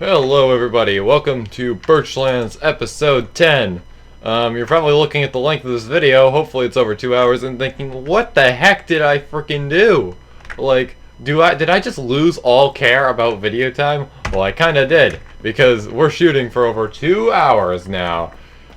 Hello everybody, welcome to Birchlands episode 10. You're probably looking at the length of this video, hopefully it's over 2 hours, and thinking, what the heck did I freaking do? Like, did I just lose all care about video time? Well, I kinda did, because we're shooting for over 2 hours now.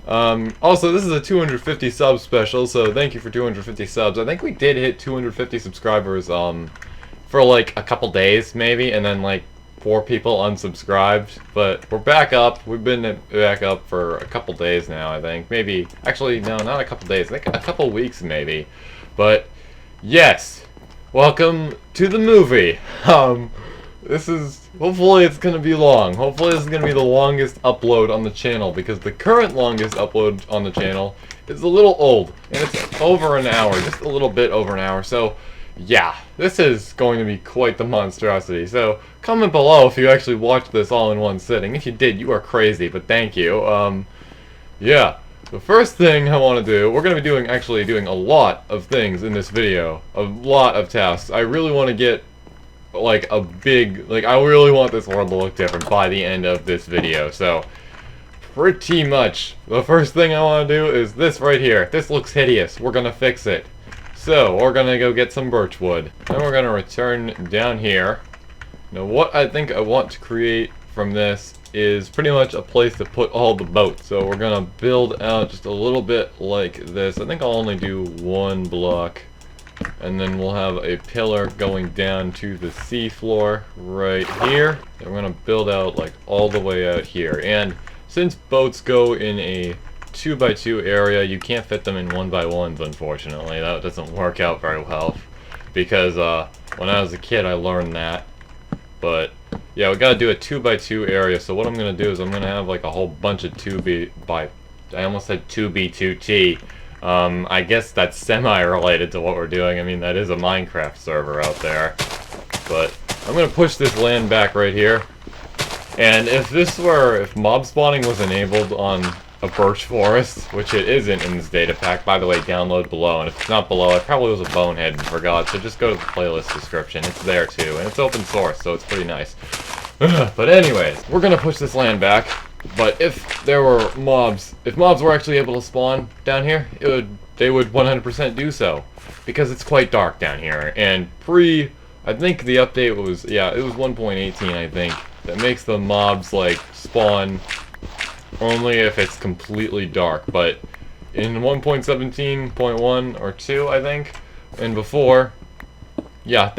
Also, this is a 250 sub special, so thank you for 250 subs. I think we did hit 250 subscribers, for like a couple days, maybe, and then like 4 people unsubscribed, but we're back up. We've been back up for a couple days now, I think. Maybe, actually, no, not a couple days. I think a couple weeks, maybe. But, yes, welcome to the movie. Hopefully it's gonna be long. Hopefully this is gonna be the longest upload on the channel, because the current longest upload on the channel is a little old, and it's over an hour, just a little bit over an hour, so yeah, this is going to be quite the monstrosity. So comment below if you actually watched this all in one sitting. If you did, you are crazy, but thank you. Yeah, the first thing I want to do, we're going to be actually doing a lot of things in this video, a lot of tasks. I really want to get like I really want this world to look different by the end of this video. So pretty much the first thing I want to do is this right here. This looks hideous. We're going to fix it. So, we're gonna go get some birch wood. Then we're gonna return down here. Now, what I think I want to create from this is pretty much a place to put all the boats. So, we're gonna build out just a little bit like this. I think I'll only do 1 block. And then we'll have a pillar going down to the seafloor right here. And we're gonna build out like all the way out here. And since boats go in a 2x2 area, you can't fit them in 1x1s, unfortunately. That doesn't work out very well, because when I was a kid I learned that. But yeah, we gotta do a 2x2 area. So what I'm gonna do is I'm gonna have like a whole bunch of 2B by, I almost said 2B2T. I guess that's semi-related to what we're doing. I mean, that is a Minecraft server out there. But I'm gonna push this land back right here. And if mob spawning was enabled on a birch forest, which it isn't in this data pack. By the way, download below, and if it's not below, I probably was a bonehead and forgot, so just go to the playlist description. It's there too, and it's open source, so it's pretty nice. But anyways, we're gonna push this land back, but if there were mobs, if mobs were actually able to spawn down here, they would 100% do so, because it's quite dark down here, and I think the update was, yeah, it was 1.18, I think, that makes the mobs, like, spawn only if it's completely dark, but in 1.17.1 or 2, I think, and before, yeah,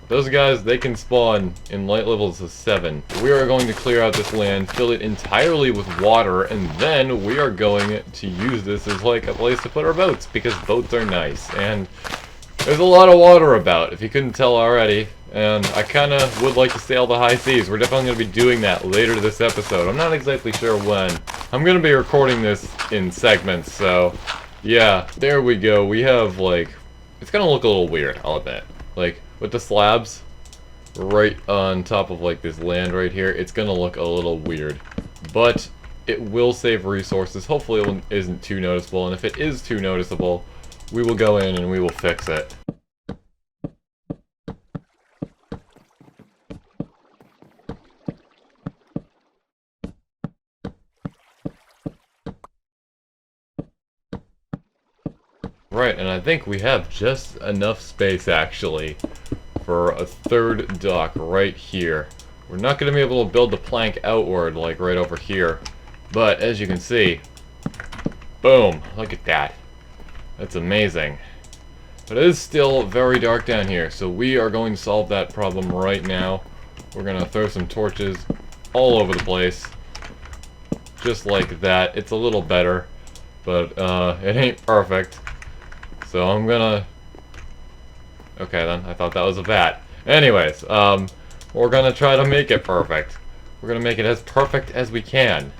those guys can spawn in light levels of 7. We are going to clear out this land, fill it entirely with water, and then we are going to use this as like a place to put our boats, because boats are nice, and there's a lot of water about, if you couldn't tell already. And I kinda would like to sail the high seas. We're definitely gonna be doing that later this episode. I'm not exactly sure when. I'm gonna be recording this in segments, so yeah, there we go. We have like, it's gonna look a little weird, I'll admit. Like, with the slabs right on top of like this land right here, it's gonna look a little weird. But it will save resources. Hopefully it isn't too noticeable, and if it is too noticeable, we will go in and we will fix it. Right, and I think we have just enough space, actually, for a 3rd dock right here. We're not going to be able to build the plank outward, like right over here, but as you can see, boom, look at that. That's amazing. But it is still very dark down here, so we are going to solve that problem right now. We're going to throw some torches all over the place, just like that. It's a little better, but it ain't perfect. So I'm gonna... Okay then, I thought that was a bat. Anyways, we're gonna try to make it perfect. We're gonna make it as perfect as we can.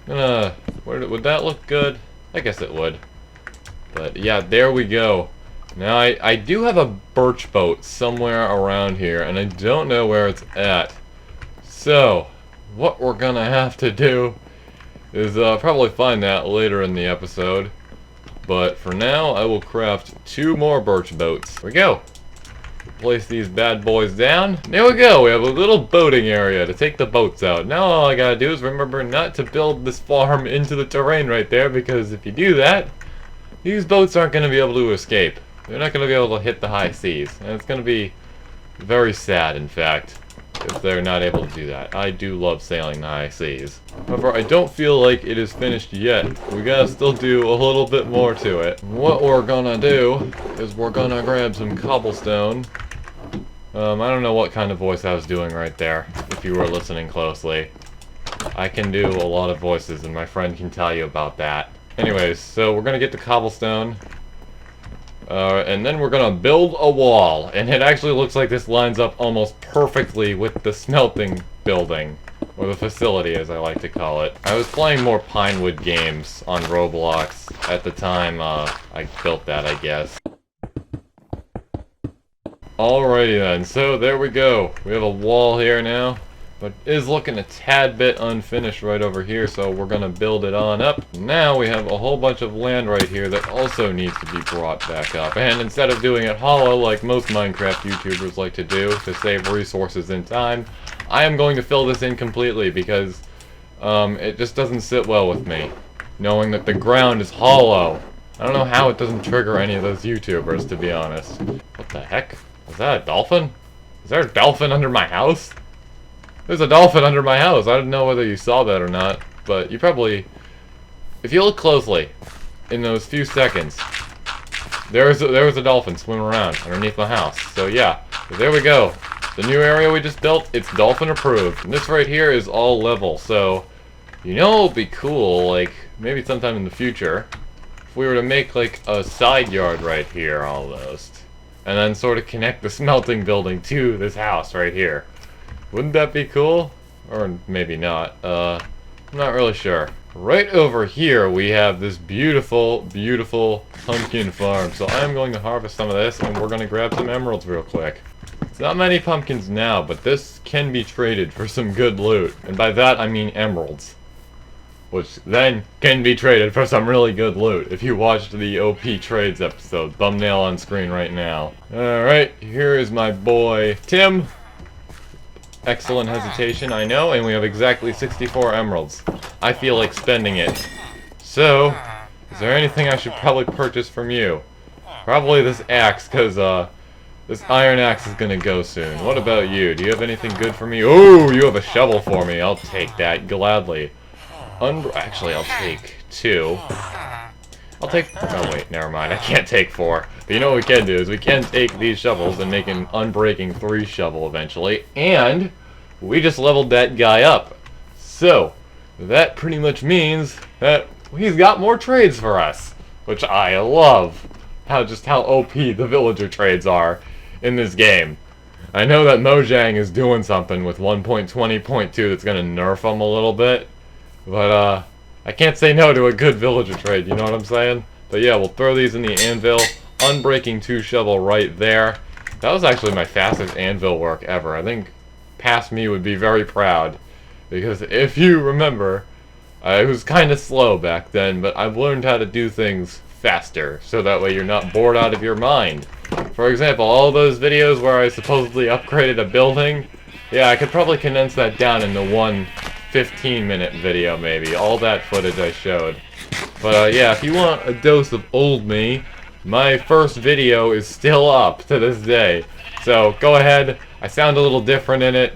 Would that look good? I guess it would. But yeah, there we go. Now I do have a birch boat somewhere around here, and I don't know where it's at. So, what we're gonna have to do is probably find that later in the episode. But for now, I will craft 2 more birch boats. Here we go. place these bad boys down. There we go. We have a little boating area to take the boats out. Now all I gotta do is remember not to build this farm into the terrain right there, because if you do that, these boats aren't gonna be able to escape. They're not gonna be able to hit the high seas, and it's gonna be very sad, in fact, if they're not able to do that. I do love sailing the high seas. However, I don't feel like it is finished yet. We gotta still do a little bit more to it. What we're gonna do is we're gonna grab some cobblestone. I don't know what kind of voice I was doing right there, if you were listening closely. I can do a lot of voices, and my friend can tell you about that. Anyways, so we're gonna get the cobblestone. And then we're gonna build a wall, and it actually looks like this lines up almost perfectly with the smelting building, or the facility as I like to call it. I was playing more Pinewood games on Roblox at the time I built that, I guess. Alrighty then, so there we go. We have a wall here now, but it is looking a tad bit unfinished right over here, so we're gonna build it on up. Now we have a whole bunch of land right here that also needs to be brought back up. And instead of doing it hollow like most Minecraft YouTubers like to do to save resources and time, I am going to fill this in completely because it just doesn't sit well with me, knowing that the ground is hollow. I don't know how it doesn't trigger any of those YouTubers, to be honest. What the heck? Is that a dolphin? Is there a dolphin under my house? There's a dolphin under my house. I don't know whether you saw that or not, but you probably... If you look closely, in those few seconds, there was a dolphin swimming around underneath my house. So yeah, there we go. The new area we just built, it's dolphin approved. And this right here is all level, so... You know what would be cool, like, maybe sometime in the future, if we were to make, like, a side yard right here, almost. And then sort of connect the smelting building to this house right here. Wouldn't that be cool? Or maybe not. I'm not really sure. Right over here we have this beautiful, beautiful pumpkin farm. So I'm going to harvest some of this, and we're going to grab some emeralds real quick. It's not many pumpkins now, but this can be traded for some good loot. And by that I mean emeralds. Which then can be traded for some really good loot if you watched the OP Trades episode. Thumbnail on screen right now. Alright, here is my boy Tim. Excellent hesitation, I know, and we have exactly 64 emeralds. I feel like spending it. So, is there anything I should probably purchase from you? Probably this axe, because this iron axe is gonna go soon. What about you? Do you have anything good for me? Oh, you have a shovel for me. I'll take that gladly. Actually, I'll take 2. I'll take... Oh, wait, never mind. I can't take 4. But you know what we can do is we can take these shovels and make an unbreaking 3 shovel eventually. And we just leveled that guy up. So, that pretty much means that he's got more trades for us. Which I love. How OP the villager trades are in this game. I know that Mojang is doing something with 1.20.2 that's going to nerf them a little bit. But, I can't say no to a good villager trade, you know what I'm saying? But yeah, we'll throw these in the anvil. Unbreaking 2 shovel right there. That was actually my fastest anvil work ever. I think past me would be very proud. Because if you remember, I was kind of slow back then, but I've learned how to do things faster. So that way you're not bored out of your mind. For example, all those videos where I supposedly upgraded a building, yeah, I could probably condense that down into one 15-minute video maybe, all that footage I showed. But yeah, if you want a dose of old me, my first video is still up to this day. So go ahead, I sound a little different in it,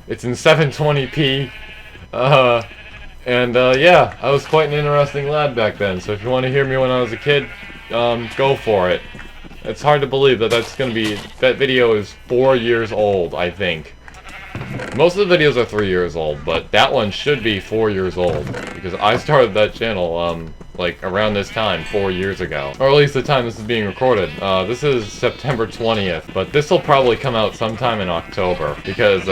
it's in 720p, yeah, I was quite an interesting lad back then, so if you want to hear me when I was a kid, go for it. It's hard to believe that that video is 4 years old, I think. Most of the videos are 3 years old, but that one should be 4 years old, because I started that channel, like, around this time, 4 years ago. Or at least the time this is being recorded. This is September 20th, but this will probably come out sometime in October, because,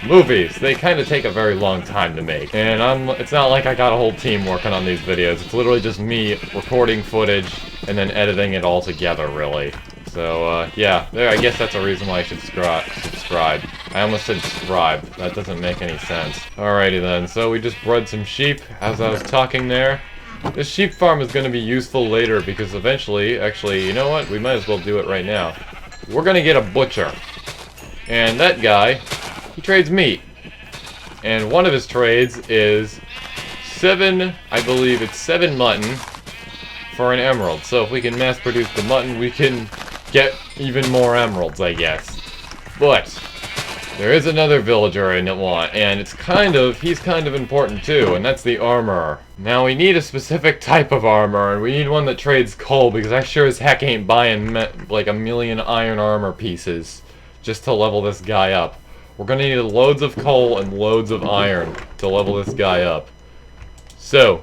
movies, they kind of take a very long time to make. And it's not like I got a whole team working on these videos, it's literally just me recording footage, and then editing it all together, really. So, yeah, there, I guess that's a reason why I should subscribe. I almost said subscribe. That doesn't make any sense. Alrighty then, so we just bred some sheep, as I was talking there. This sheep farm is going to be useful later, because eventually, actually, you know what? We might as well do it right now. we're gonna get a butcher. And that guy, he trades meat. And one of his trades is 7, I believe it's 7 mutton for an emerald. So if we can mass produce the mutton, we can get even more emeralds, I guess. But there is another villager I want, and he's kind of important too, and that's the armorer. Now we need a specific type of armor, and we need one that trades coal, because I sure as heck ain't buying like 1,000,000 iron armor pieces just to level this guy up. We're gonna need loads of coal and loads of iron to level this guy up. So,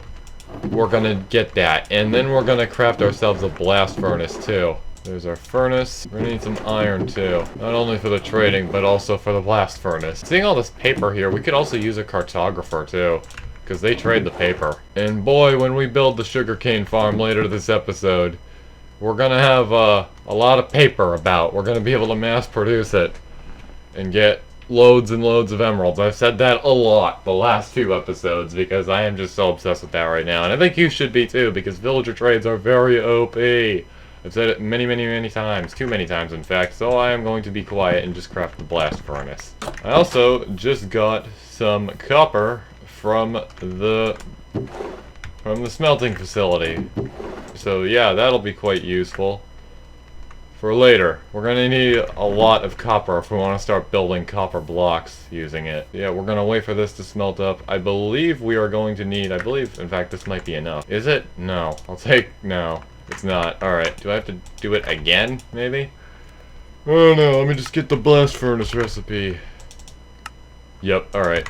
we're gonna get that, and then we're gonna craft ourselves a blast furnace too. There's our furnace. We're gonna need some iron too. Not only for the trading, but also for the blast furnace. Seeing all this paper here, we could also use a cartographer too, because they trade the paper. And boy, when we build the sugarcane farm later this episode, we're gonna have a lot of paper about. We're gonna be able to mass produce it and get loads and loads of emeralds. I've said that a lot the last 2 episodes because I am just so obsessed with that right now. And I think you should be too, because villager trades are very OP. I've said it many, many, many times. Too many times, in fact. So I am going to be quiet and just craft the blast furnace. I also just got some copper from the smelting facility. So yeah, that'll be quite useful for later. We're gonna need a lot of copper if we want to start building copper blocks using it. Yeah, we're gonna wait for this to smelt up. I believe we are going to need, in fact, this might be enough. Is it? No. No. It's not. Alright, do I have to do it again, maybe? Oh no, let me just get the blast furnace recipe. Yep, alright.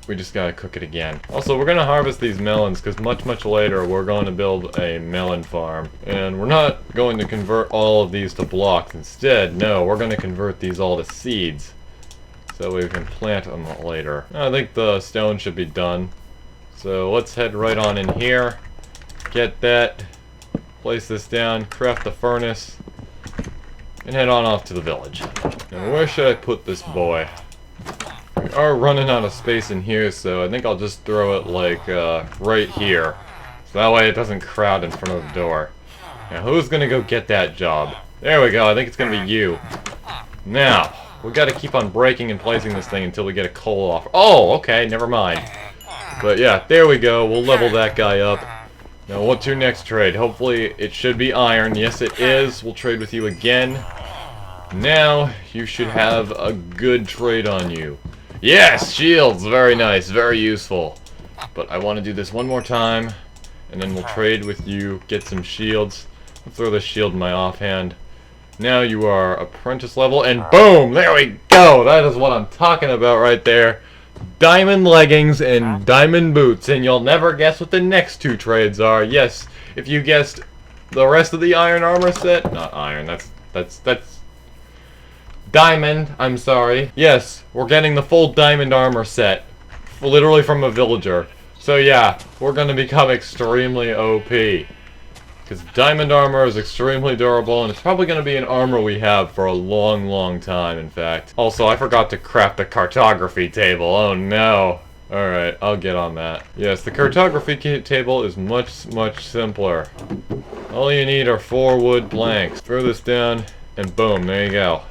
We just gotta cook it again. Also, we're gonna harvest these melons, because much later we're going to build a melon farm. And we're not going to convert all of these to blocks. Instead, no, we're gonna convert these all to seeds. So we can plant them later. I think the stone should be done. So let's head right on in here. Get that. Place this down, craft the furnace, and head on off to the village. Now, where should I put this boy? We are running out of space in here, so I think I'll just throw it, like, right here. So that way it doesn't crowd in front of the door. Now, who's gonna go get that job? There we go, I think it's gonna be you. Now, we gotta keep on breaking and placing this thing until we get a coal offer. Oh, okay, never mind. But yeah, there we go, we'll level that guy up. Now, what's your next trade? Hopefully, it should be iron. Yes, it is. We'll trade with you again. Now, you should have a good trade on you. Yes, shields! Very nice. Very useful. But I want to do this one more time, and then we'll trade with you, get some shields. I'll throw this shield in my offhand. Now you are apprentice level, and boom! There we go! That is what I'm talking about right there. Diamond leggings and diamond boots, and you'll never guess what the next 2 trades are. Yes, if you guessed the rest of the iron armor set, not iron, that's diamond, I'm sorry. Yes, we're getting the full diamond armor set, literally from a villager. So yeah, we're gonna become extremely OP. Because diamond armor is extremely durable, and it's probably going to be an armor we have for a long time, in fact. Also, I forgot to craft the cartography table. Oh no. Alright, I'll get on that. Yes, the cartography table is much simpler. All you need are 4 wood planks. Throw this down, and boom, there you go.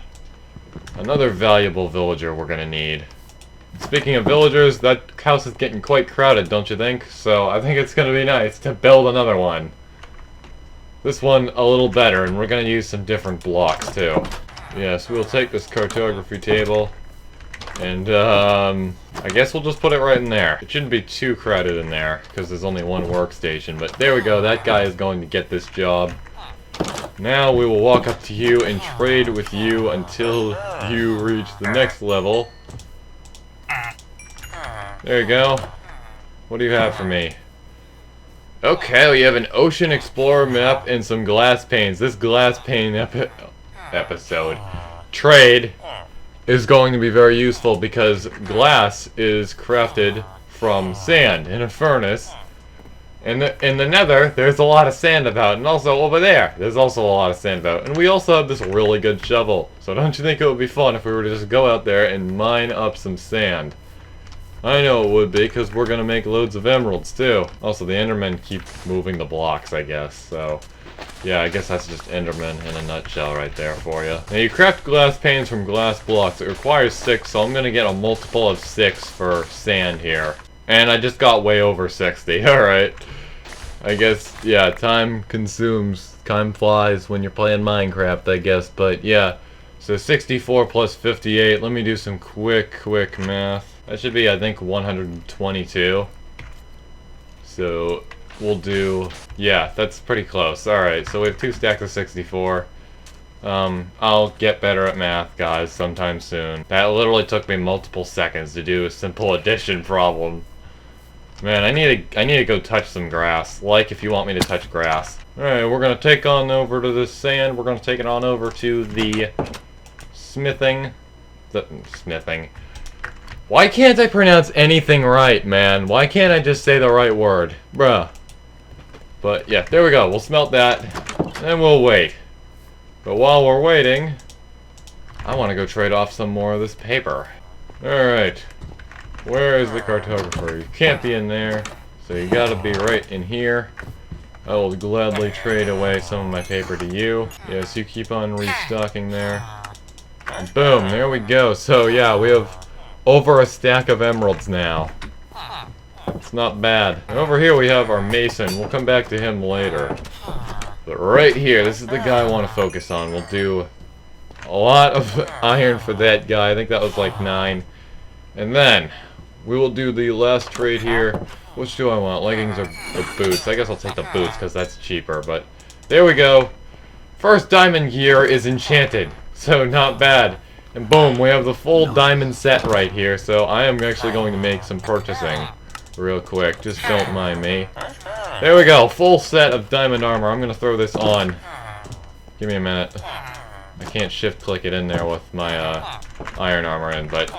Another valuable villager we're going to need. Speaking of villagers, that house is getting quite crowded, don't you think? So I think it's going to be nice to build another one. This one a little better, and we're going to use some different blocks too. Yes, we'll take this cartography table, and I guess we'll just put it right in there. It shouldn't be too crowded in there, because there's only one workstation, but there we go, that guy is going to get this job. Now we will walk up to you and trade with you until you reach the next level. There you go. What do you have for me? Okay, we have an Ocean Explorer map and some glass panes. This glass pane trade is going to be very useful because glass is crafted from sand in a furnace. In the Nether, there's a lot of sand about, and also over there's also a lot of sand about. And we also have this really good shovel. So don't you think it would be fun if we were to just go out there and mine up some sand? I know it would be, because we're going to make loads of emeralds, too. Also, the Endermen keep moving the blocks, I guess, so... Yeah, I guess that's just Enderman in a nutshell right there for you. Now you craft glass panes from glass blocks. It requires 6, so I'm gonna get a multiple of 6 for sand here. And I just got way over 60, alright. I guess, yeah, time consumes. Time flies when you're playing Minecraft, I guess, but yeah. So 64 plus 58, let me do some quick math. That should be, I think, 122. So we'll do, yeah, that's pretty close. Alright, so we have 2 stacks of 64. I'll get better at math, guys, sometime soon. That literally took me multiple seconds to do a simple addition problem. Man, I need to go touch some grass. Like if you want me to touch grass. Alright, we're gonna take on over to the sand. We're gonna take it on over to the smithing. Smithing. Why can't I pronounce anything right, man? Why can't I just say the right word? Bruh. But yeah, there we go. We'll smelt that, and we'll wait. But while we're waiting, I want to go trade off some more of this paper. Alright. Where is the cartographer? You can't be in there, so you gotta be right in here. I will gladly trade away some of my paper to you. Yes, you keep on restocking there. And boom, there we go. So yeah, we have over a stack of emeralds now. It's not bad. And over here we have our mason. We'll come back to him later. But right here, this is the guy I want to focus on. We'll do a lot of iron for that guy. I think that was like 9. And then we will do the last trade here. Which do I want? Leggings or boots? I guess I'll take the boots because that's cheaper. But there we go. First diamond gear is enchanted. So not bad. And boom, we have the full diamond set right here. So I am actually going to make some purchasing real quick. Just don't mind me. There we go. Full set of diamond armor. I'm going to throw this on. Give me a minute. I can't shift click it in there with my iron armor in, but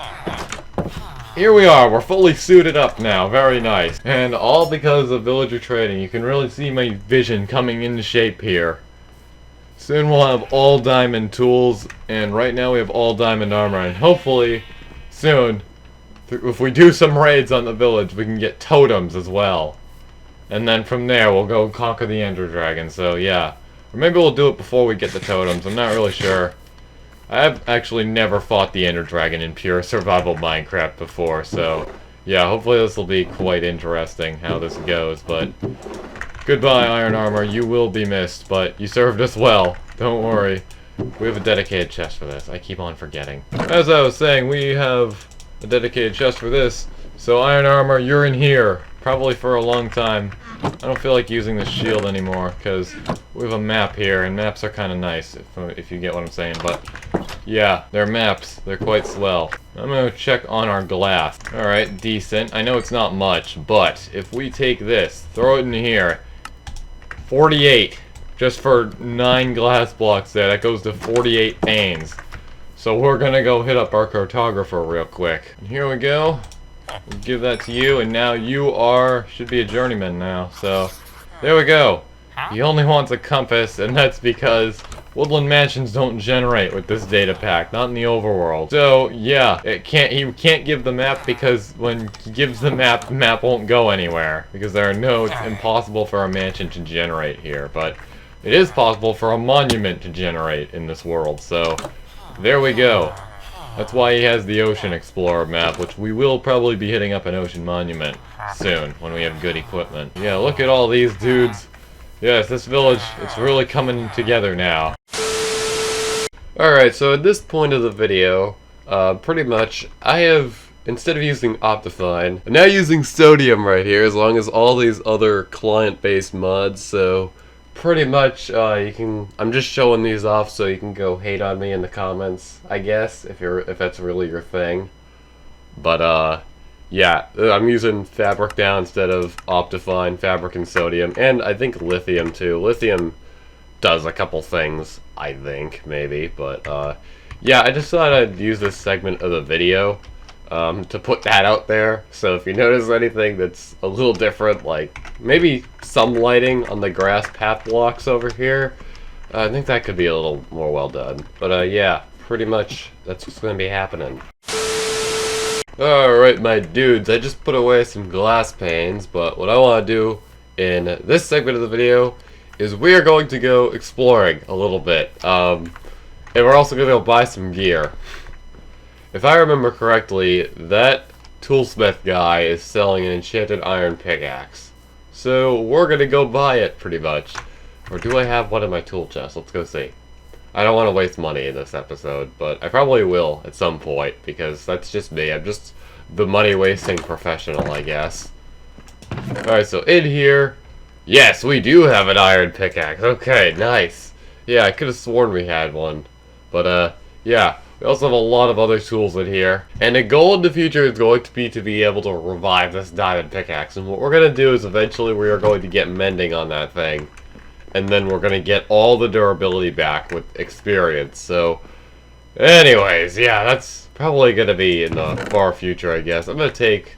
here we are. We're fully suited up now. Very nice. And all because of villager trading. You can really see my vision coming into shape here. Soon we'll have all diamond tools, and right now we have all diamond armor, and hopefully soon, if we do some raids on the village, we can get totems as well. And then from there we'll go conquer the Ender Dragon, so yeah. Or maybe we'll do it before we get the totems, I'm not really sure. I've actually never fought the Ender Dragon in pure survival Minecraft before, so yeah, hopefully this will be quite interesting how this goes, but goodbye, Iron Armor. You will be missed, but you served us well. Don't worry. We have a dedicated chest for this. I keep on forgetting. As I was saying, we have a dedicated chest for this. So, Iron Armor, you're in here. Probably for a long time. I don't feel like using this shield anymore, because we have a map here, and maps are kind of nice, if you get what I'm saying. But, yeah, they're maps. They're quite swell. I'm going to check on our glass. Alright, decent. I know it's not much, but if we take this, throw it in here, 48 just for 9 glass blocks there. That goes to 48 panes. So we're gonna go hit up our cartographer real quick. And here we go. We'll give that to you, and now you should be a journeyman now. So there we go. He only wants a compass, and that's because woodland mansions don't generate with this data pack, not in the overworld. So yeah, he can't give the map because when he gives the map won't go anywhere because there are nodes. Impossible for a mansion to generate here, but it is possible for a monument to generate in this world. So there we go. That's why he has the Ocean Explorer map, which we will probably be hitting up an ocean monument soon when we have good equipment. Yeah, look at all these dudes. Yes, this village, it's really coming together now. Alright, so at this point of the video, pretty much, I have, instead of using OptiFine, I'm now using Sodium right here, as long as all these other client-based mods, so pretty much, I'm just showing these off so you can go hate on me in the comments, I guess, if that's really your thing. But, yeah, I'm using Fabric now instead of OptiFine, Fabric and Sodium, and I think Lithium too. Lithium does a couple things, I think, maybe, but, yeah, I just thought I'd use this segment of the video, to put that out there, so if you notice anything that's a little different, like, maybe some lighting on the grass path blocks over here, I think that could be a little more well done. But, yeah, pretty much, that's what's gonna be happening. Alright, my dudes, I just put away some glass panes, but what I want to do in this segment of the video is we are going to go exploring a little bit. And we're also going to go buy some gear. If I remember correctly, that toolsmith guy is selling an enchanted iron pickaxe. So we're going to go buy it, pretty much. Or do I have one in my tool chest? Let's go see. I don't want to waste money in this episode, but I probably will at some point, because that's just me. I'm just the money-wasting professional, I guess. Alright, so in here... Yes, we do have an iron pickaxe. Okay, nice. Yeah, I could have sworn we had one. But, yeah. We also have a lot of other tools in here. And the goal in the future is going to be able to revive this diamond pickaxe. And what we're going to do is eventually we are going to get mending on that thing. And then we're going to get all the durability back with experience. So, anyways, yeah, that's probably going to be in the far future, I guess. I'm going to take...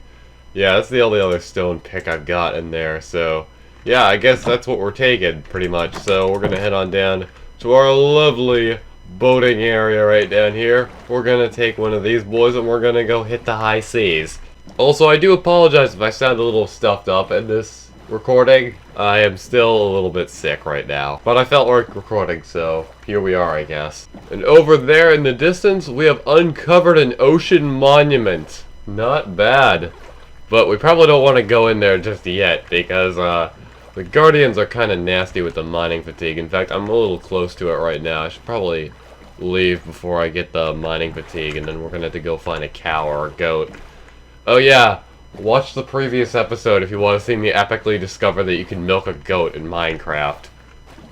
Yeah, that's the only other stone pick I've got in there, so... Yeah, I guess that's what we're taking, pretty much. So we're going to head on down to our lovely boating area right down here. We're going to take one of these boys and we're going to go hit the high seas. Also, I do apologize if I sound a little stuffed up in this recording. I am still a little bit sick right now. But I felt like recording, so here we are, I guess. And over there in the distance, we have uncovered an ocean monument. Not bad. But we probably don't want to go in there just yet, because, the Guardians are kind of nasty with the mining fatigue. In fact, I'm a little close to it right now. I should probably leave before I get the mining fatigue, and then we're going to have to go find a cow or a goat. Oh yeah, watch the previous episode if you want to see me epically discover that you can milk a goat in Minecraft.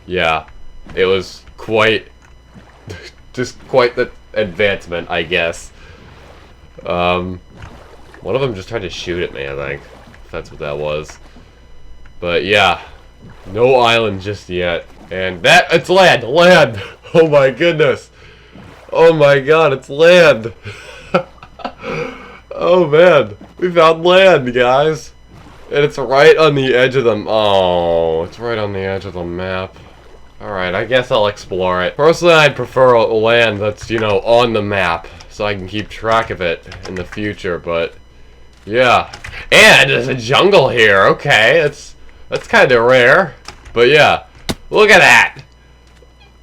Yeah, it was quite... just quite the advancement, I guess. One of them just tried to shoot at me, I think. If that's what that was. But yeah, no island just yet. And that, it's land! Land! Oh my goodness! Oh my god, it's land! Oh man, we found land, guys! And it's right on the edge of the, oh, it's right on the edge of the map. Alright, I guess I'll explore it. Personally, I'd prefer land that's, you know, on the map, so I can keep track of it in the future, but... Yeah. And there's a jungle here, okay, that's kind of rare. But yeah, look at that!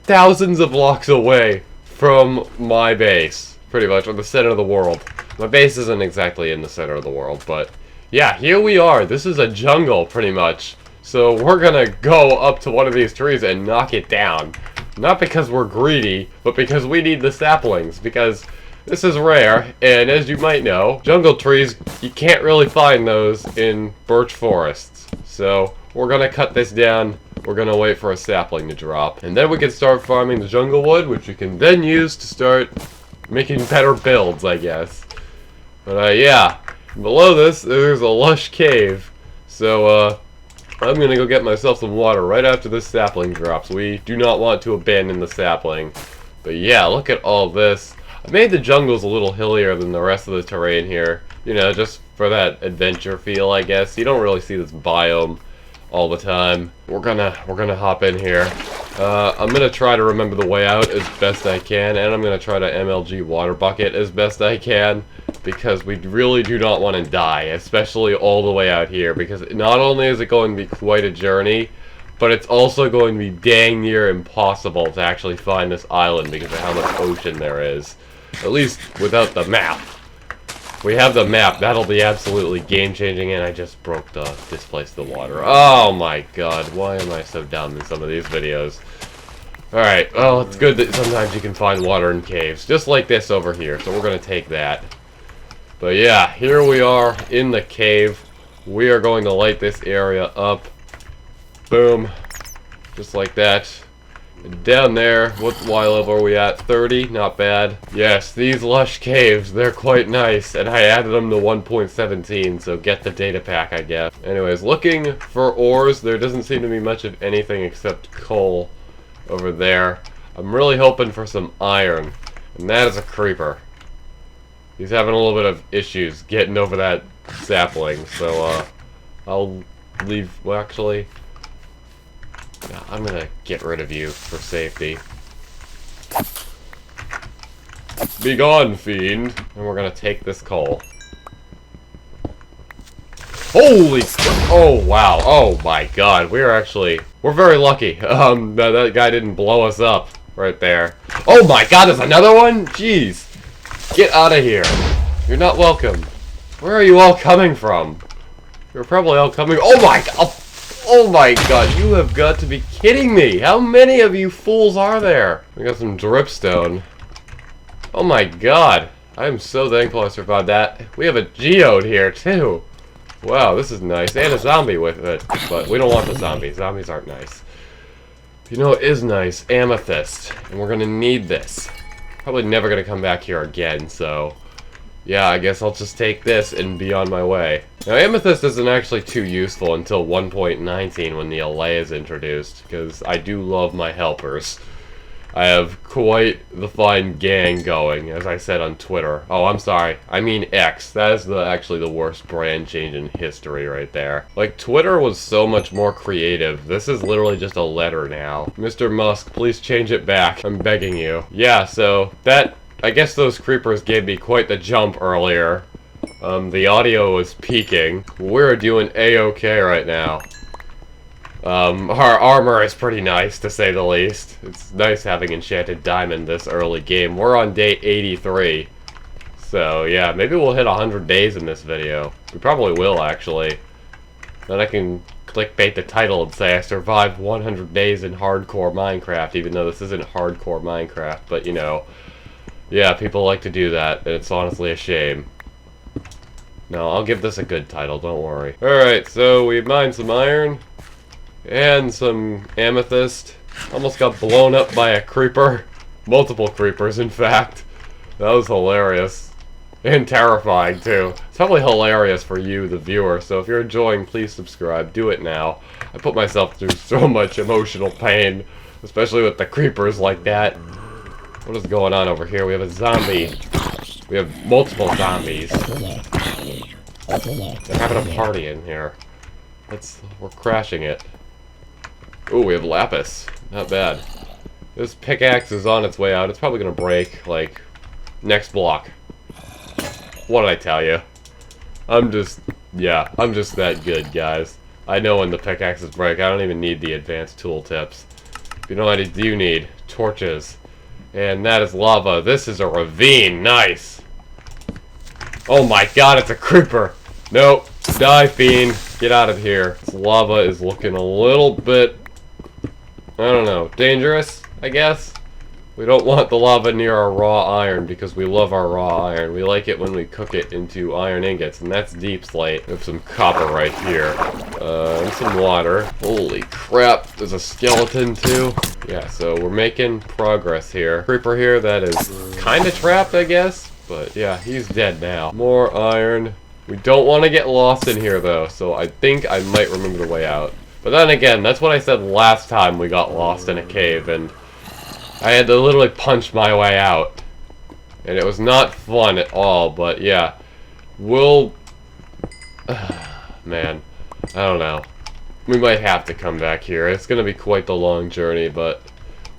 Thousands of blocks away from my base, pretty much, on the center of the world. My base isn't exactly in the center of the world, but yeah, here we are. This is a jungle, pretty much. So we're gonna go up to one of these trees and knock it down. Not because we're greedy, but because we need the saplings, because this is rare, and as you might know, jungle trees, you can't really find those in birch forests. So, we're gonna cut this down, we're gonna wait for a sapling to drop, and then we can start farming the jungle wood, which you can then use to start making better builds, I guess. But, yeah, below this, there's a lush cave, so, I'm gonna go get myself some water right after this sapling drops. We do not want to abandon the sapling. But yeah, look at all this. I made the jungles a little hillier than the rest of the terrain here. You know, just for that adventure feel, I guess. You don't really see this biome all the time. We're gonna hop in here. I'm gonna try to remember the way out as best I can, and I'm gonna try to MLG water bucket as best I can, because we really do not want to die, especially all the way out here, because not only is it going to be quite a journey, but it's also going to be dang near impossible to actually find this island because of how much ocean there is. At least without the map. If we have the map, that'll be absolutely game-changing, and I just broke the displaced the water. Oh my god, why am I so dumb in some of these videos? Alright, well, it's good that sometimes you can find water in caves, just like this over here, so we're gonna take that. But yeah, here we are in the cave. We are going to light this area up. Boom. Just like that. Down there, what Y level are we at? 30? Not bad. Yes, these lush caves, they're quite nice, and I added them to 1.17, so get the data pack, I guess. Anyways, looking for ores, there doesn't seem to be much of anything except coal over there. I'm really hoping for some iron, and that is a creeper. He's having a little bit of issues getting over that sapling, so, I'll leave, well, actually... I'm gonna get rid of you for safety. Be gone, fiend! And we're gonna take this coal. Holy... Oh, wow. Oh, my God. We're actually We're very lucky. That guy didn't blow us up right there. Oh my god, there's another one? Jeez. Get out of here. You're not welcome. Where are you all coming from? You're probably all coming... Oh my god! Oh my god, you have got to be kidding me! How many of you fools are there? We got some dripstone. Oh my god. I am so thankful I survived that. We have a geode here, too. Wow, this is nice. And a zombie with it. But we don't want the zombies. Zombies aren't nice. You know what is nice? Amethyst. And we're gonna need this. Probably never gonna come back here again, so... yeah, I guess I'll just take this and be on my way. Now, amethyst isn't actually too useful until 1.19 when the allay is introduced, because I do love my helpers. I have quite the fine gang going, as I said on Twitter. Oh, I'm sorry. I mean X. That is actually the worst brand change in history right there. Like, Twitter was so much more creative. This is literally just a letter now. Mr. Musk, please change it back. I'm begging you. Yeah, so that... I guess those creepers gave me quite the jump earlier. The audio was peaking. We're doing A-okay right now. Our armor is pretty nice, to say the least. It's nice having Enchanted Diamond this early game. We're on day 83. So, yeah, maybe we'll hit 100 days in this video. We probably will, actually. Then I can clickbait the title and say I survived 100 days in hardcore Minecraft, even though this isn't hardcore Minecraft, but, you know... yeah, people like to do that, and it's honestly a shame. No, I'll give this a good title, don't worry. Alright, so we mined some iron, and some amethyst. Almost got blown up by a creeper. Multiple creepers, in fact. That was hilarious. And terrifying, too. It's probably hilarious for you, the viewer, so if you're enjoying, please subscribe. Do it now. I put myself through so much emotional pain, especially with the creepers like that. What is going on over here? We have a zombie. We have multiple zombies. They're having a party in here. We're crashing it. Ooh, we have lapis. Not bad. This pickaxe is on its way out. It's probably gonna break, like, next block. What did I tell you? I'm just that good, guys. I know when the pickaxes break. I don't even need the advanced tool tips. You know what I do need? Torches. And that is lava. This is a ravine. Nice. Oh my god, it's a creeper. Nope. Die, fiend. Get out of here. This lava is looking a little bit... I don't know. Dangerous, I guess? We don't want the lava near our raw iron because we love our raw iron. We like it when we cook it into iron ingots, and that's deep slate. We have some copper right here. And some water. Holy crap. There's a skeleton, too. Yeah, so we're making progress here. Creeper here that is kind of trapped, I guess. But yeah, he's dead now. More iron. We don't want to get lost in here, though, so I think I might remember the way out. But then again, that's what I said last time we got lost in a cave, and I had to literally punch my way out. And it was not fun at all, but yeah. We'll... man, I don't know. We might have to come back here. It's going to be quite the long journey, but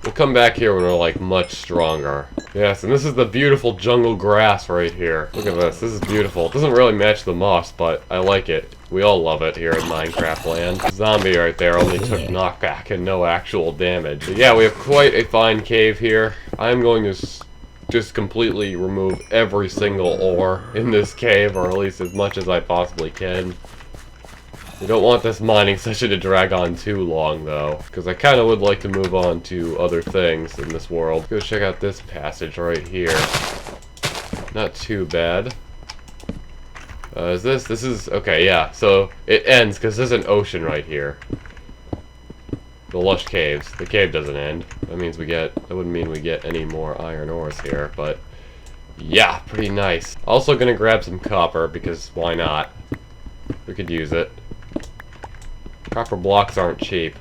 we'll come back here when we're, like, much stronger. Yes, and this is the beautiful jungle grass right here. Look at this. This is beautiful. It doesn't really match the moss, but I like it. We all love it here in Minecraft land. Zombie right there only took knockback and no actual damage. But yeah, we have quite a fine cave here. I'm going to just completely remove every single ore in this cave, or at least as much as I possibly can. We don't want this mining session to drag on too long, though, because I kind of would like to move on to other things in this world. Let's go check out this passage right here. Not too bad. This is, okay, yeah, so it ends because there's an ocean right here. The lush caves. The cave doesn't end. That means that wouldn't mean we get any more iron ores here, but yeah, pretty nice. Also gonna grab some copper, because why not? We could use it. Copper blocks aren't cheap.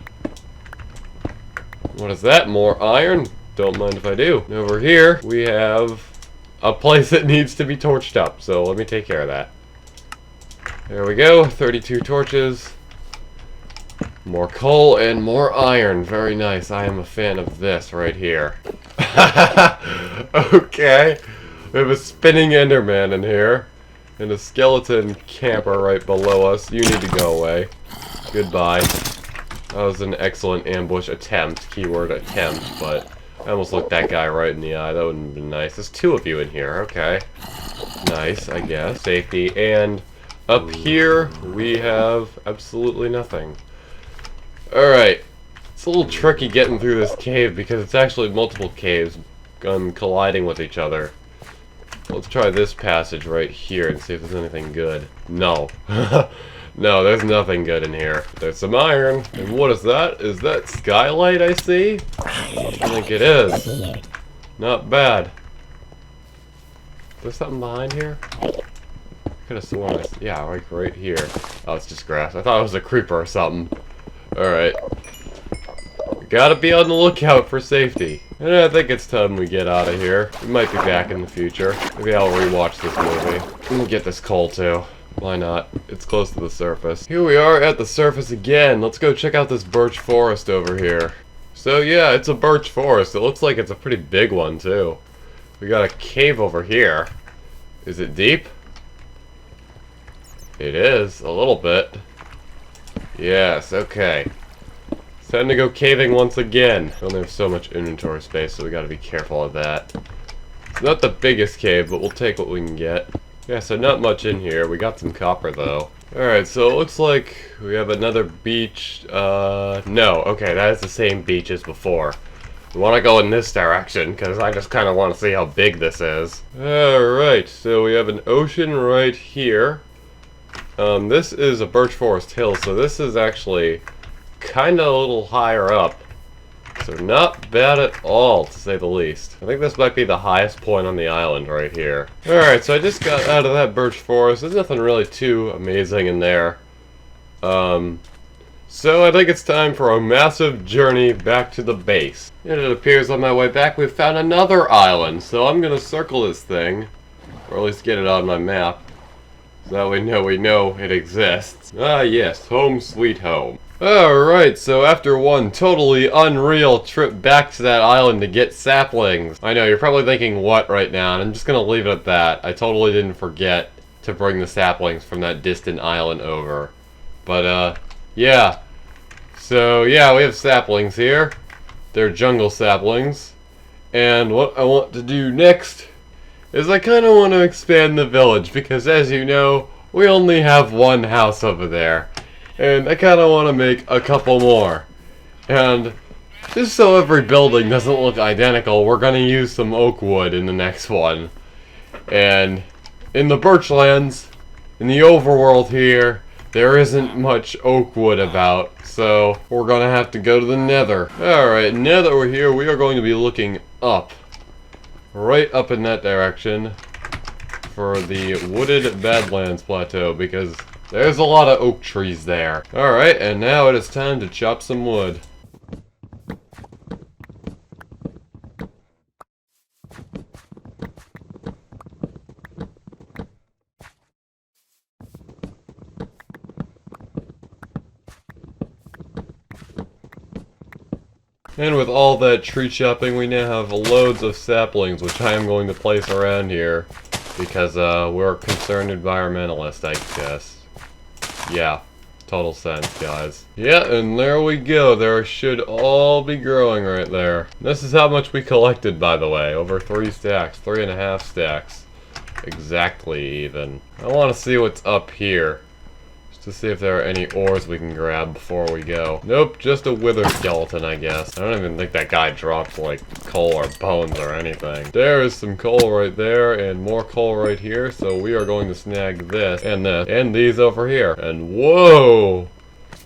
What is that? More iron? Don't mind if I do. And over here, we have a place that needs to be torched up, so let me take care of that. There we go, 32 torches. More coal and more iron. Very nice. I am a fan of this right here. Okay. We have a spinning Enderman in here. And a skeleton camper right below us. You need to go away. Goodbye. That was an excellent ambush attempt, keyword attempt, but I almost looked that guy right in the eye. That wouldn't have been nice. There's two of you in here, okay. Nice, I guess. Safety. And up here, we have absolutely nothing. Alright. It's a little tricky getting through this cave because it's actually multiple caves colliding with each other. Let's try this passage right here and see if there's anything good. No. No, there's nothing good in here. There's some iron. And what is that? Is that skylight I see? I think it is. Not bad. Is there something behind here? Could have sworn yeah, like right here. Oh, it's just grass. I thought it was a creeper or something. Alright. Gotta be on the lookout for safety. And I think it's time we get out of here. We might be back in the future. Maybe I'll rewatch this movie. Let me get this coal too. Why not? It's close to the surface. Here we are at the surface again. Let's go check out this birch forest over here. So yeah, it's a birch forest. It looks like it's a pretty big one too. We got a cave over here. Is it deep? It is, a little bit. Yes, okay. It's time to go caving once again. We only have so much inventory space, so we gotta be careful of that. It's not the biggest cave, but we'll take what we can get. Yeah, so not much in here. We got some copper, though. Alright, so it looks like we have another beach. No. Okay, that is the same beach as before. We want to go in this direction, because I just kind of want to see how big this is. Alright, so we have an ocean right here. This is a birch forest hill, so this is actually kind of a little higher up. So not bad at all, to say the least. I think this might be the highest point on the island right here. Alright, so I just got out of that birch forest. There's nothing really too amazing in there. So I think it's time for a massive journey back to the base. And it appears on my way back we've found another island. So I'm going to circle this thing, or at least get it on my map. So that we know it exists. Ah yes, home sweet home. Alright, so after one totally unreal trip back to that island to get saplings. I know, you're probably thinking what right now, and I'm just gonna leave it at that. I totally didn't forget to bring the saplings from that distant island over. But, yeah. So, yeah, we have saplings here. They're jungle saplings. And what I want to do next is I kinda want to expand the village, because as you know, we only have one house over there. And I kind of want to make a couple more. And just so every building doesn't look identical, we're going to use some oak wood in the next one. And in the Birchlands, in the overworld here, there isn't much oak wood about. So we're going to have to go to the Nether. Alright, now that we're here, we are going to be looking up. Right up in that direction. For the wooded Badlands Plateau, because there's a lot of oak trees there. Alright, and now it is time to chop some wood. And with all that tree chopping, we now have loads of saplings, which I am going to place around here. Because, we're concerned environmentalists, I guess. Yeah, total sense, guys. Yeah, and there we go. There should all be growing right there. This is how much we collected, by the way. Over 3 stacks. 3.5 stacks. Exactly, even. I want to see what's up here. To see if there are any ores we can grab before we go. Nope, just a wither skeleton, I guess. I don't even think that guy dropped, like, coal or bones or anything. There is some coal right there, and more coal right here, so we are going to snag this, and these over here. And whoa!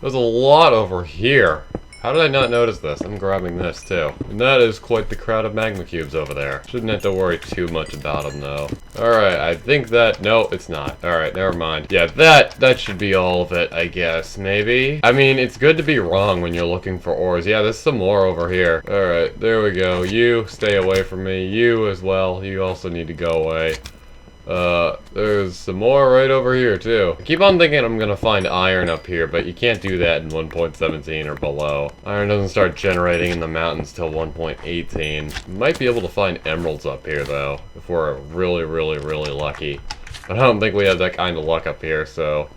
There's a lot over here. How did I not notice this? I'm grabbing this, too. And that is quite the crowd of magma cubes over there. Shouldn't have to worry too much about them, though. Alright, I think that... No, it's not. Alright, never mind. Yeah, that should be all of it, I guess. Maybe? I mean, it's good to be wrong when you're looking for ores. Yeah, there's some more over here. Alright, there we go. You, stay away from me. You as well. You also need to go away. There's some more right over here, too. I keep on thinking I'm gonna find iron up here, but you can't do that in 1.17 or below. Iron doesn't start generating in the mountains till 1.18. Might be able to find emeralds up here, though, if we're really, really, really lucky. But I don't think we have that kind of luck up here, so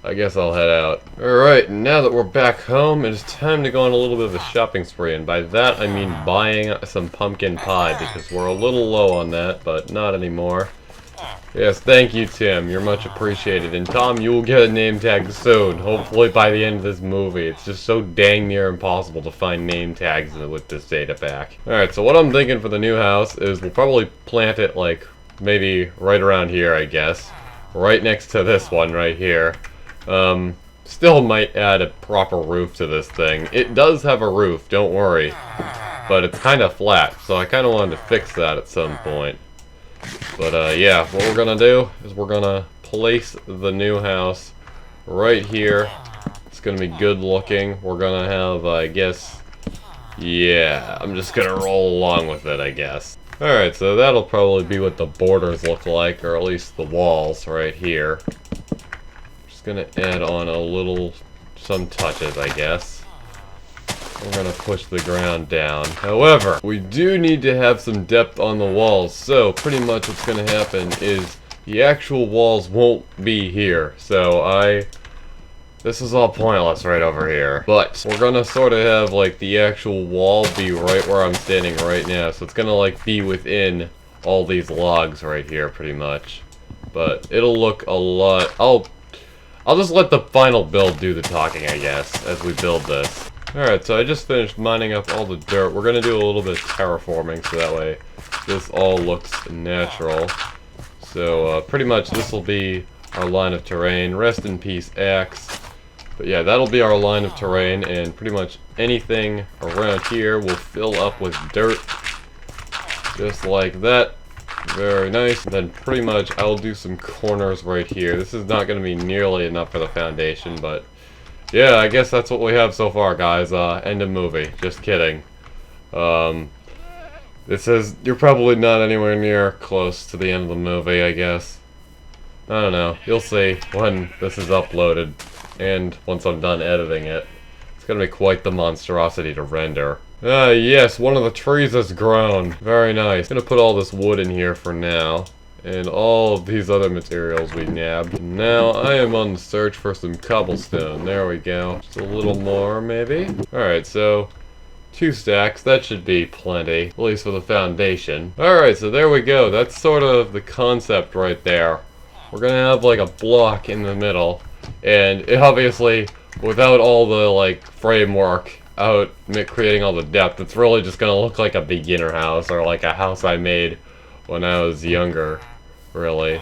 I guess I'll head out. Alright, now that we're back home, it is time to go on a little bit of a shopping spree. And by that, I mean buying some pumpkin pie, because we're a little low on that, but not anymore. Yes, thank you, Tim. You're much appreciated. And Tom, you will get a name tag soon. Hopefully by the end of this movie. It's just so dang near impossible to find name tags with this data pack. Alright, so what I'm thinking for the new house is we'll probably plant it, like, maybe right around here, I guess. Right next to this one right here. Still might add a proper roof to this thing. It does have a roof, don't worry. But it's kind of flat, so I kind of wanted to fix that at some point. But, yeah, what we're gonna do is we're gonna place the new house right here. It's gonna be good looking. We're gonna have, I guess, yeah, I'm just gonna roll along with it, I guess. Alright, so that'll probably be what the borders look like, or at least the walls right here. Just gonna add on a little, some touches, I guess. We're gonna push the ground down. However, we do need to have some depth on the walls, so pretty much what's gonna happen is the actual walls won't be here. So this is all pointless right over here. But we're gonna sort of have like the actual wall be right where I'm standing right now. So it's gonna like be within all these logs right here pretty much. But it'll look a lot, I'll just let the final build do the talking, I guess, as we build this. Alright, so I just finished mining up all the dirt. We're gonna do a little bit of terraforming so that way this all looks natural. So pretty much this will be our line of terrain. Rest in peace, axe. But yeah, that'll be our line of terrain, and pretty much anything around here will fill up with dirt. Just like that. Very nice. Then pretty much I'll do some corners right here. This is not going to be nearly enough for the foundation, but yeah, I guess that's what we have so far, guys. End of movie. Just kidding. You're probably not anywhere near close to the end of the movie, I guess. I don't know. You'll see when this is uploaded. And once I'm done editing it. It's gonna be quite the monstrosity to render. Yes, one of the trees has grown. Very nice. Gonna put all this wood in here for now. And all of these other materials we nabbed. Now I am on the search for some cobblestone. There we go. Just a little more, maybe? Alright, so 2 stacks. That should be plenty. At least for the foundation. Alright, so there we go. That's sort of the concept right there. We're gonna have like a block in the middle. And obviously, without all the like framework out creating all the depth, it's really just gonna look like a beginner house or like a house I made when I was younger, really.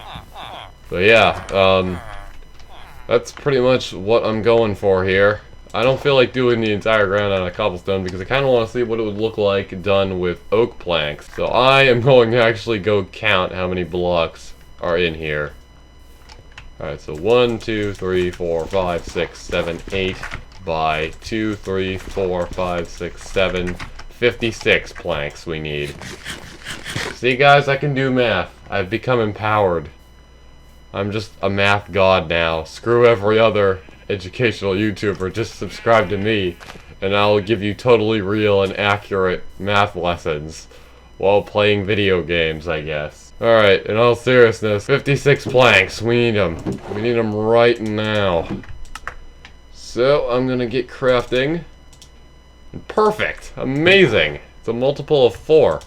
But yeah, that's pretty much what I'm going for here. I don't feel like doing the entire ground on a cobblestone because I kind of want to see what it would look like done with oak planks. So I am going to actually go count how many blocks are in here. Alright, so 1, 2, 3, 4, 5, 6, 7, 8 by 2, 3, 4, 5, 6, 7, 56 planks we need. See guys, I can do math. I've become empowered. I'm just a math god now. Screw every other educational YouTuber, just subscribe to me and I'll give you totally real and accurate math lessons while playing video games, I guess. Alright, in all seriousness, 56 planks, we need them. We need them right now. So, I'm gonna get crafting. Perfect! Amazing! It's a multiple of 4.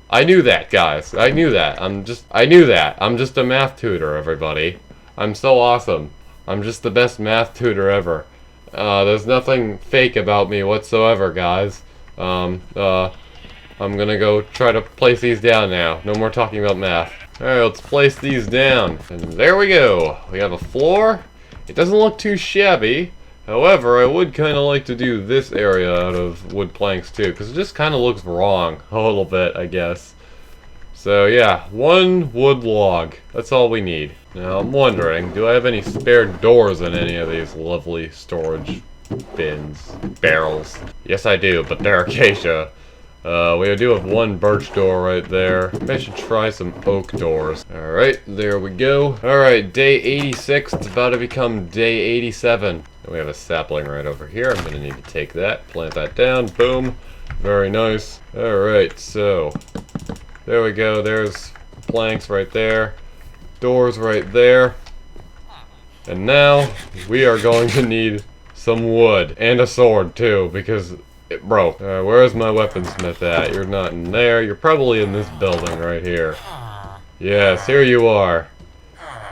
I knew that, guys. I knew that. I knew that. I'm just a math tutor, everybody. I'm so awesome. I'm just the best math tutor ever. There's nothing fake about me whatsoever, guys. I'm gonna go try to place these down now. No more talking about math. Alright, let's place these down. And there we go. We have a floor. It doesn't look too shabby. However, I would kind of like to do this area out of wood planks too, because it just kind of looks wrong a little bit, I guess. So yeah, 1 wood log. That's all we need. Now I'm wondering, do I have any spare doors in any of these lovely storage bins, barrels? Yes I do, but they're acacia. We do have 1 birch door right there. Maybe I should try some oak doors. Alright, there we go. Alright, day 86. It's about to become day 87. And we have a sapling right over here. I'm gonna need to take that, plant that down. Boom. Very nice. Alright, so there we go. There's planks right there. Doors right there. And now, we are going to need some wood. And a sword, too, because it broke. Where's my weaponsmith at? You're not in there. You're probably in this building right here. Yes, here you are.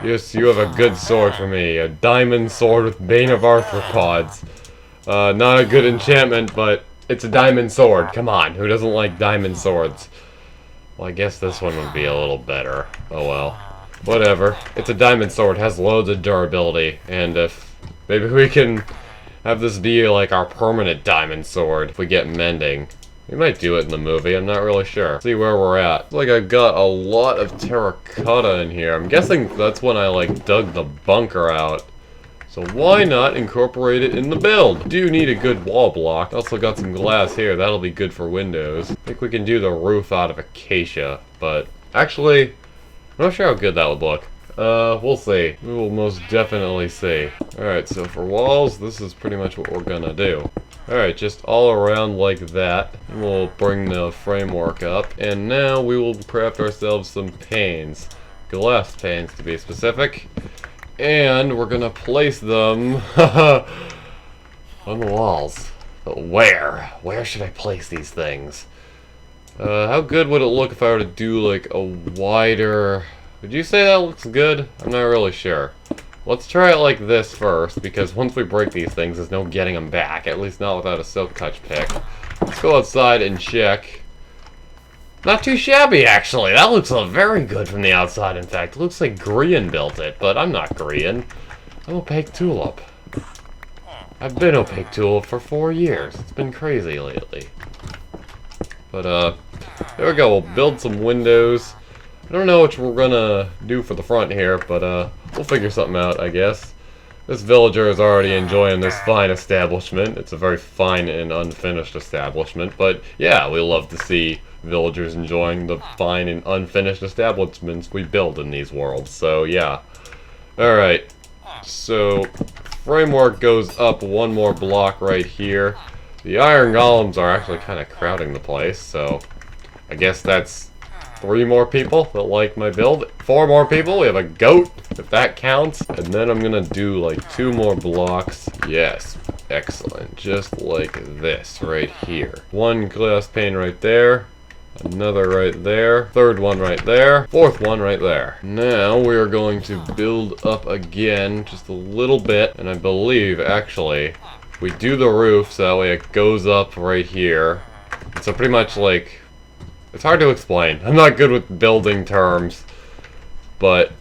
Yes, you have a good sword for me. A diamond sword with Bane of Arthropods. Not a good enchantment, but it's a diamond sword. Come on, who doesn't like diamond swords? Well, I guess this one would be a little better. Oh well. Whatever. It's a diamond sword, has loads of durability, and if maybe we can have this be like our permanent diamond sword if we get mending. We might do it in the movie, I'm not really sure. See where we're at. Like I've got a lot of terracotta in here. I'm guessing that's when I like dug the bunker out. So why not incorporate it in the build? Do need a good wall block. Also got some glass here, that'll be good for windows. I think we can do the roof out of acacia, but actually, I'm not sure how good that would look. We'll see. We will most definitely see. Alright, so for walls, this is pretty much what we're gonna do. Alright, just all around like that. We'll bring the framework up. And now we will craft ourselves some panes. Glass panes to be specific. And we're gonna place them on the walls. But where? Where should I place these things? How good would it look if I were to do like a wider... Would you say that looks good? I'm not really sure. Let's try it like this first, because once we break these things, there's no getting them back. At least not without a silk touch pick. Let's go outside and check. Not too shabby, actually. That looks very good from the outside, in fact. It looks like Grian built it, but I'm not Grian. I'm Opaque Tulip. I've been Opaque Tulip for 4 years. It's been crazy lately. But, there we go. We'll build some windows. I don't know what we're gonna do for the front here, but we'll figure something out, I guess. This villager is already enjoying this fine establishment. It's a very fine and unfinished establishment, but yeah, we love to see villagers enjoying the fine and unfinished establishments we build in these worlds, so yeah. Alright, so framework goes up one more block right here. The iron golems are actually kind of crowding the place, so I guess that's 3 more people that like my build. 4 more people. We have a goat, if that counts. And then I'm gonna do like 2 more blocks. Yes, excellent. Just like this right here. 1 glass pane right there. Another right there. 3rd one right there. 4th one right there. Now we are going to build up again just a little bit. And I believe, actually, we do the roof so that way it goes up right here. So pretty much like... It's hard to explain. I'm not good with building terms, but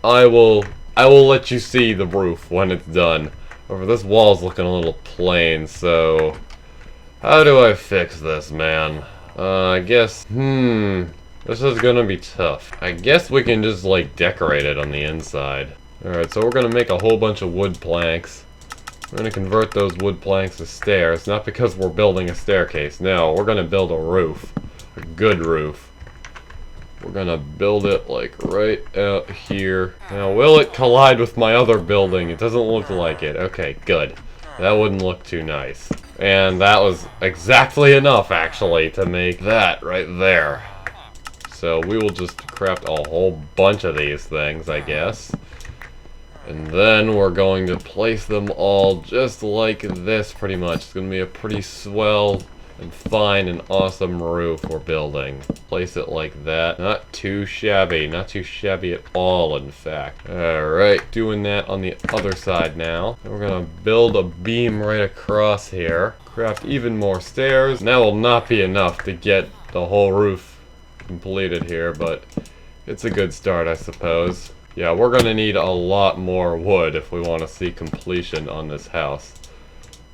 I will let you see the roof when it's done. However, this wall's looking a little plain, so how do I fix this, man? I guess, this is gonna be tough. I guess we can just like decorate it on the inside. Alright, so we're gonna make a whole bunch of wood planks. We're gonna convert those wood planks to stairs, not because we're building a staircase. No, we're gonna build a roof. A good roof. We're gonna build it like right out here. Now, will it collide with my other building? It doesn't look like it. Okay, good. That wouldn't look too nice. And that was exactly enough, actually, to make that right there. So we will just craft a whole bunch of these things, I guess. And then we're going to place them all just like this, pretty much. It's gonna be a pretty swell and fine and awesome roof we're building. Place it like that. Not too shabby. Not too shabby at all, in fact. Alright, doing that on the other side now. And we're gonna build a beam right across here. Craft even more stairs. That will not be enough to get the whole roof completed here, but it's a good start, I suppose. Yeah, we're gonna need a lot more wood if we want to see completion on this house.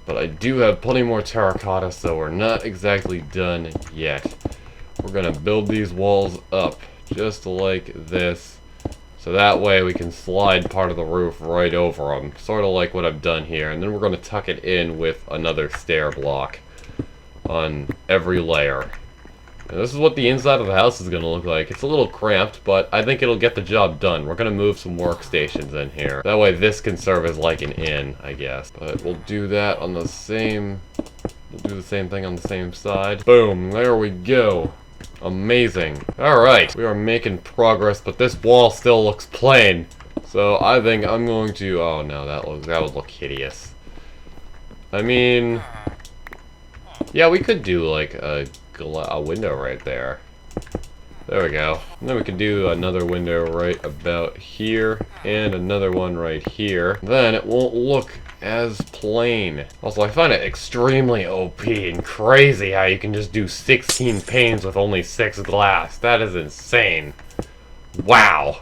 But I do have plenty more terracotta, so we're not exactly done yet. We're gonna build these walls up just like this, so that way we can slide part of the roof right over them, sort of like what I've done here. And then we're gonna tuck it in with another stair block on every layer. And this is what the inside of the house is gonna look like. It's a little cramped, but I think it'll get the job done. We're gonna move some workstations in here. That way this can serve as like an inn, I guess. But we'll do that on the same... We'll do the same thing on the same side. Boom, there we go. Amazing. Alright, we are making progress, but this wall still looks plain. So I think I'm going to. Oh no, that would look hideous. I mean, yeah, we could do like a window right there. There we go. And then we could do another window right about here, and another one right here. Then it won't look as plain. Also, I find it extremely OP and crazy how you can just do 16 panes with only 6 glass. That is insane. Wow.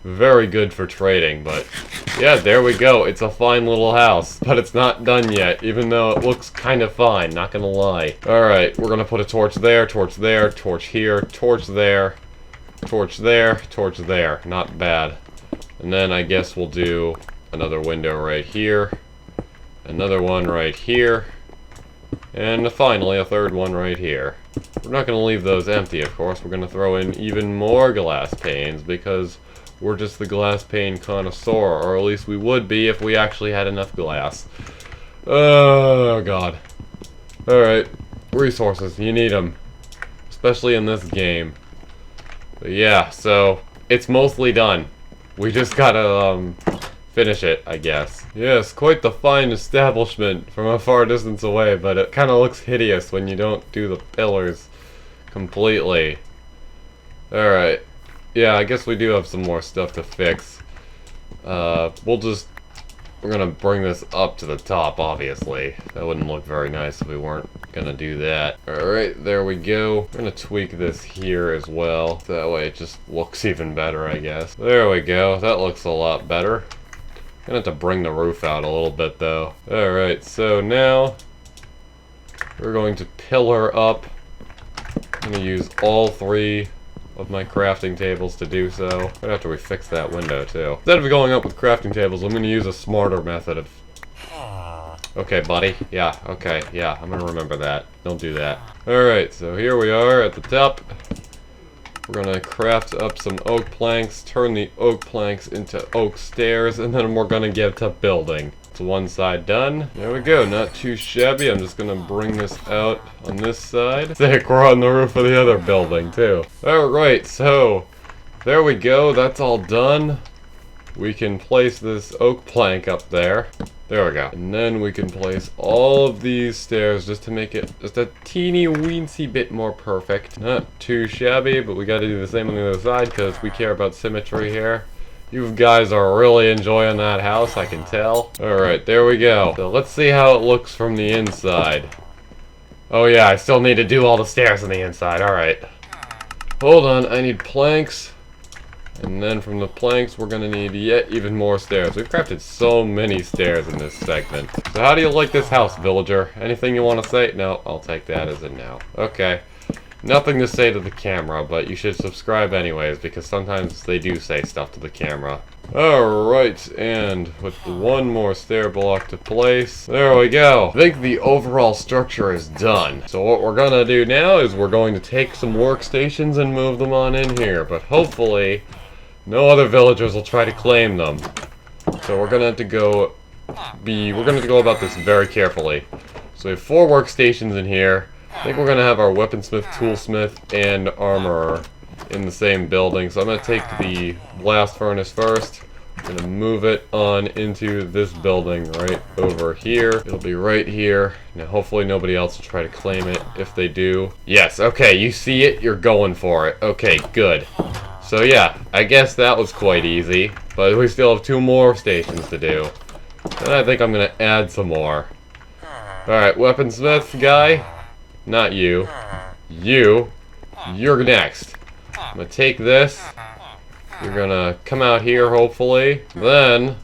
Very good for trading, but yeah, there we go. It's a fine little house, but it's not done yet, even though it looks kind of fine, not gonna lie. Alright, we're gonna put a torch there, torch there, torch here, torch there, torch there, torch there. Not bad. And then I guess we'll do another window right here, another one right here, and finally a third one right here. We're not gonna leave those empty, of course. We're gonna throw in even more glass panes, because we're just the glass pane connoisseur, or at least we would be if we actually had enough glass. Oh, God. Alright. Resources. You need them. Especially in this game. But yeah, so it's mostly done. We just gotta, finish it, I guess. Yes, quite the fine establishment from a far distance away, but it kind of looks hideous when you don't do the pillars completely. Alright. Yeah, I guess we do have some more stuff to fix. We're gonna bring this up to the top, obviously. That wouldn't look very nice if we weren't gonna do that. Alright, there we go. We're gonna tweak this here as well. That way it just looks even better, I guess. There we go. That looks a lot better. Gonna have to bring the roof out a little bit, though. Alright, so now we're going to pillar up. I'm gonna use all 3 of my crafting tables to do so. Right after we fix that window, too. Instead of going up with crafting tables, I'm going to use a smarter method of... Okay, buddy. Yeah, okay, yeah, I'm going to remember that. Don't do that. Alright, so here we are at the top. We're going to craft up some oak planks, turn the oak planks into oak stairs, and then we're going to get to building. So one side done. There we go, not too shabby. I'm just gonna bring this out on this side. Sick, we're on the roof of the other building too. Alright, so there we go, that's all done. We can place this oak plank up there. There we go. And then we can place all of these stairs just to make it just a teeny weensy bit more perfect. Not too shabby, but we gotta do the same on the other side because we care about symmetry here. You guys are really enjoying that house, I can tell. Alright, there we go. So let's see how it looks from the inside. Oh yeah, I still need to do all the stairs on the inside, alright. Hold on, I need planks. And then from the planks, we're gonna need yet even more stairs. We've crafted so many stairs in this segment. So how do you like this house, villager? Anything you want to say? No, I'll take that as a no. Okay. Nothing to say to the camera, but you should subscribe anyways, because sometimes they do say stuff to the camera. Alright, and with one more stair block to place, there we go. I think the overall structure is done. So what we're gonna do now is we're going to take some workstations and move them on in here, but hopefully no other villagers will try to claim them. So we're gonna have to go about this very carefully. So we have 4 workstations in here. I think we're going to have our weaponsmith, toolsmith, and armorer in the same building. So I'm going to take the blast furnace first. I'm going to move it on into this building right over here. It'll be right here. Now hopefully nobody else will try to claim it. If they do. Yes, okay, you see it, you're going for it. Okay, good. So yeah, I guess that was quite easy. But we still have 2 more stations to do. And I think I'm going to add some more. Alright, weaponsmith guy. Not you. You're next. I'm gonna take this. You're gonna come out here, hopefully. Then,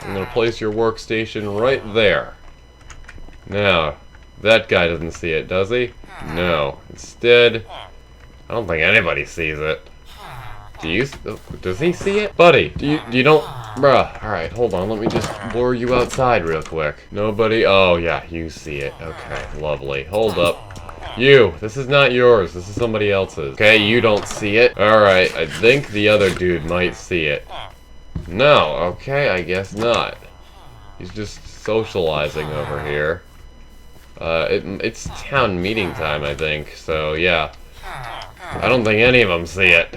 I'm gonna place your workstation right there. Now, that guy doesn't see it, does he? No. Instead, I don't think anybody sees it. Does he see it? Buddy, do you don't... Bruh, alright, hold on, let me just lure you outside real quick. Nobody? Oh, yeah, you see it. Okay, lovely. Hold up. You, this is not yours, this is somebody else's. Okay, you don't see it. Alright, I think the other dude might see it. No, okay, I guess not. He's just socializing over here. It's town meeting time, I think, so yeah. I don't think any of them see it.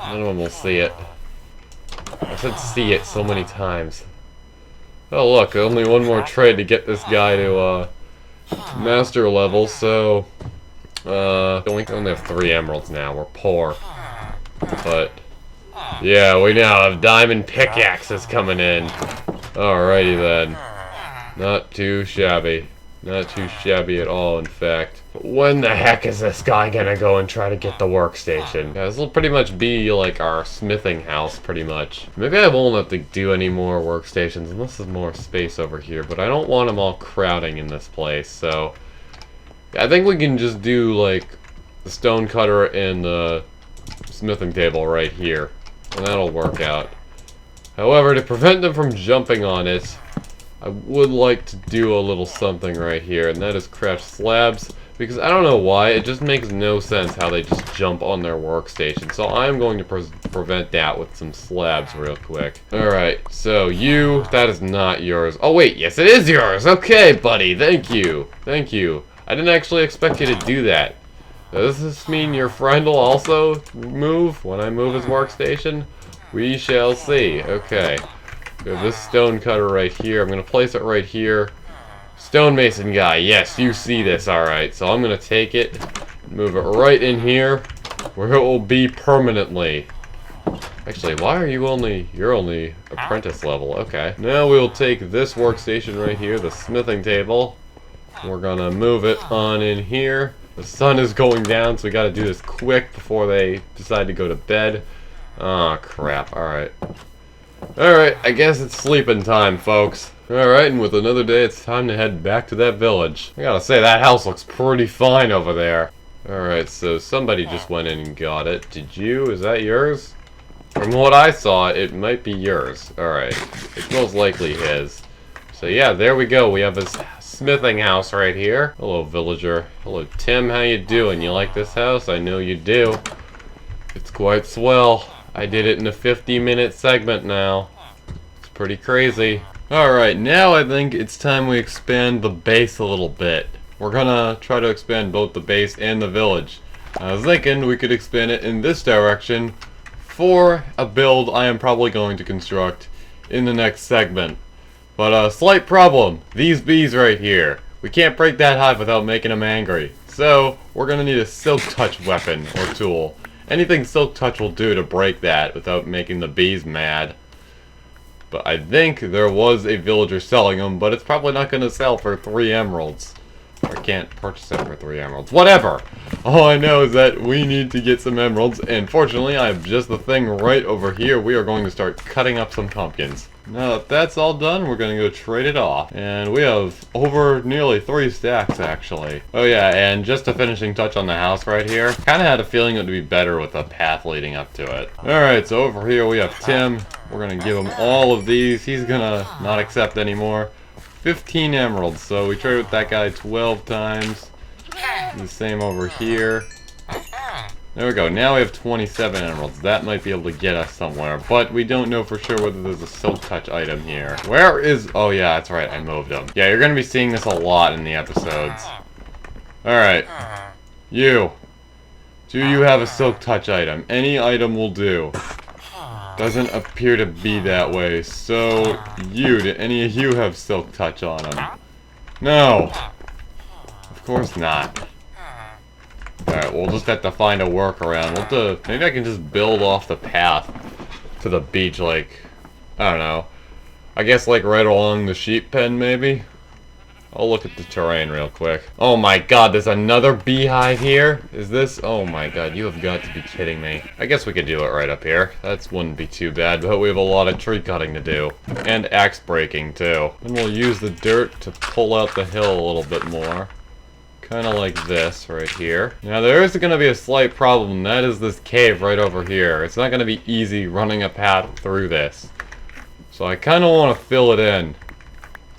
None of them will see it. I said see it so many times. Oh look, only one more trade to get this guy to master level, so we only have 3 emeralds now. We're poor. But yeah, we now have diamond pickaxes coming in. Alrighty then. Not too shabby. Not too shabby at all, in fact. But when the heck is this guy gonna go and try to get the workstation? Yeah, this will pretty much be like our smithing house, pretty much. Maybe I won't have to do any more workstations unless there's more space over here, but I don't want them all crowding in this place, so I think we can just do like the stone cutter and the smithing table right here, and that'll work out. However, to prevent them from jumping on it, I would like to do a little something right here, and that is craft slabs, because I don't know why, it just makes no sense how they just jump on their workstation. So I'm going to prevent that with some slabs real quick. Alright, so that is not yours. Oh wait, yes it is yours! Okay, buddy, thank you. Thank you. I didn't actually expect you to do that. Does this mean your friend will also move when I move his workstation? We shall see. Okay. We have this stone cutter right here. I'm going to place it right here. Stonemason guy. Yes, you see this. Alright, so I'm going to take it, move it right in here, where it will be permanently. Actually, why are you you're only apprentice level. Okay. Now we'll take this workstation right here, the smithing table. We're going to move it on in here. The sun is going down, so we gotta do this quick before they decide to go to bed. Oh, crap. Alright. Alright, I guess it's sleeping time, folks. Alright, and with another day, it's time to head back to that village. I gotta say, that house looks pretty fine over there. Alright, so somebody just went in and got it. Did you? Is that yours? From what I saw, it might be yours. Alright. It's most likely his. So yeah, there we go. We have this smithing house right here. Hello, villager. Hello, Tim. How you doing? You like this house? I know you do. It's quite swell. I did it in a 50-minute segment now. It's pretty crazy. Alright, now I think it's time we expand the base a little bit. We're gonna try to expand both the base and the village. I was thinking we could expand it in this direction for a build I am probably going to construct in the next segment. But a slight problem, these bees right here. We can't break that hive without making them angry. So, we're gonna need a silk touch weapon or tool. Anything silk touch will do to break that without making the bees mad. But I think there was a villager selling them, but it's probably not gonna sell for 3 emeralds. I can't purchase it for 3 emeralds. Whatever! All I know is that we need to get some emeralds, and fortunately I have just the thing right over here. We are going to start cutting up some pumpkins. Now that that's all done, we're going to go trade it off. And we have over nearly 3 stacks, actually. Oh yeah, and just a finishing touch on the house right here. Kind of had a feeling it would be better with a path leading up to it. Alright, so over here we have Tim. We're going to give him all of these. He's going to not accept anymore. 15 emeralds, so we traded with that guy 12 times. The same over here. There we go, now we have 27 emeralds. That might be able to get us somewhere, but we don't know for sure whether there's a silk touch item here. Where is... oh yeah, that's right, I moved them. Yeah, you're gonna be seeing this a lot in the episodes. Alright. You. Do you have a silk touch item? Any item will do. Doesn't appear to be that way, so... do any of you have silk touch on them? No! Of course not. Alright, we'll just have to find a workaround. Maybe I can just build off the path to the beach, like, I don't know. I guess like right along the sheep pen, maybe? I'll look at the terrain real quick. Oh my god, there's another beehive here? Is this? Oh my god, you have got to be kidding me. I guess we could do it right up here. That wouldn't be too bad, but we have a lot of tree cutting to do. And axe breaking, too. And we'll use the dirt to pull out the hill a little bit more. Kind of like this right here. Now there is going to be a slight problem, and that is this cave right over here. It's not going to be easy running a path through this. So I kind of want to fill it in,